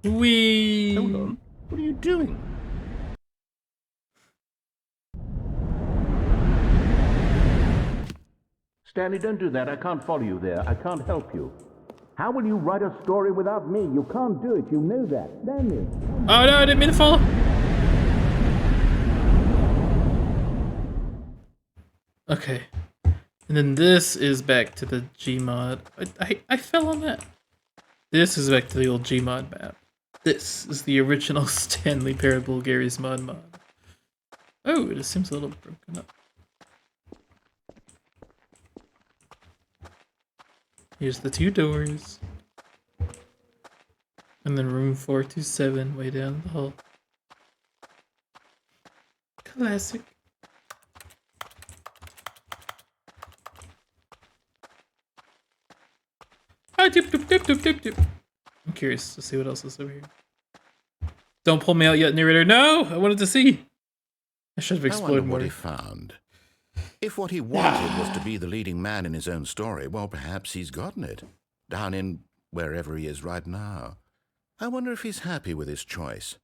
Wee. Hold on. What are you doing? Stanley, don't do that. I can't follow you there. I can't help you. How will you write a story without me? You can't do it. You know that. Stanley. Oh no, I didn't mean to follow. Okay. And then this is back to the Gmod. I fell on that. This is back to the old Gmod map. This is the original Stanley Parable Gary's mod. Oh, it seems a little broken up. Here's the two doors. And then room 427 way down the hall. Classic. Ah, doop, doop, doop, doop, doop, doop. I'm curious to see what else is over here. Don't pull me out yet, narrator. No! I wanted to see. I should have explored more. What he found. If what he wanted was to be the leading man in his own story, well, perhaps he's gotten it. Down in wherever he is right now. I wonder if he's happy with his choice.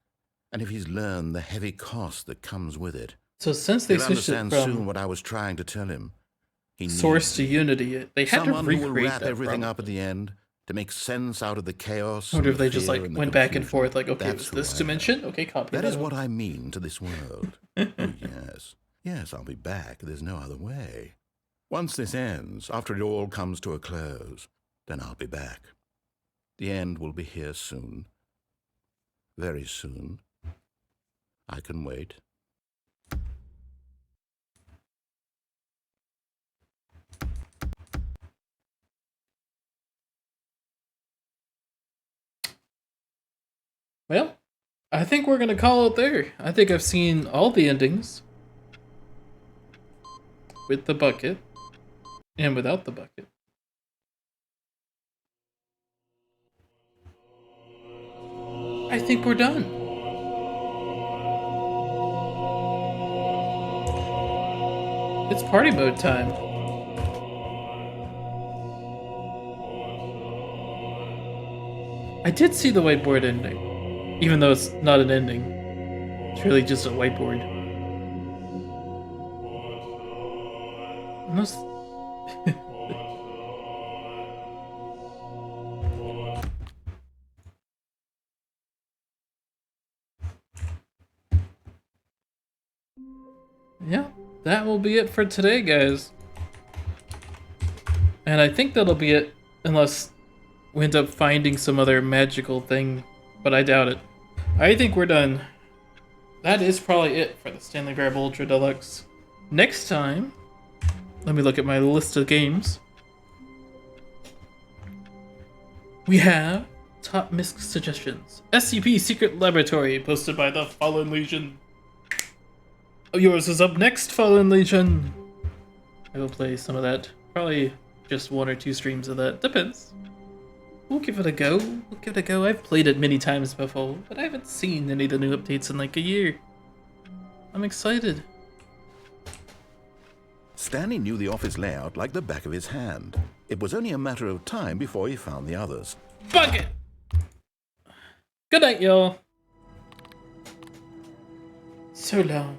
And if he's learned the heavy cost that comes with it. So since they He'll switched it understand soon from what I was trying to tell him. He Source to Unity, they had to someone who will recreate wrap that everything probably. up at the end to make sense out of the chaos. I wonder and if they the just fear like and the went back and confusion. forth, like, okay, That's was who this I am. dimension? Okay, copy That that. is one. what I mean to this world. Oh, yes. Yes, I'll be back. There's no other way. Once this ends, after it all comes to a close, then I'll be back. The end will be here soon. Very soon. I can wait. Well, I think we're gonna call it there. I think I've seen all the endings. With the bucket. And without the bucket. I think we're done. It's party mode time. I did see the whiteboard ending, even though it's not an ending. It's really just a whiteboard. Unless... yeah, that will be it for today, guys. And I think that'll be it, unless we end up finding some other magical thing, but I doubt it. I think we're done. That is probably it for the Stanley Parable Ultra Deluxe. Next time, let me look at my list of games. We have top Misc suggestions. SCP Secret Laboratory, posted by the Fallen Legion. Yours is up next, Fallen Legion. I will play some of that. Probably just 1 or 2 streams of that. Depends. We'll give it a go. We'll give it a go. I've played it many times before, but I haven't seen any of the new updates in like a year. I'm excited. Stanley knew the office layout like the back of his hand. It was only a matter of time before he found the others. Bucket! Good night, y'all. So long.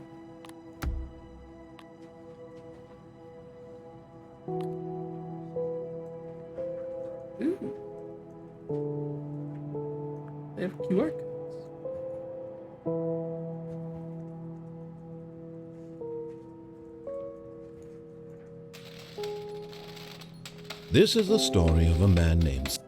Ooh. They have QR codes. This is the story of a man named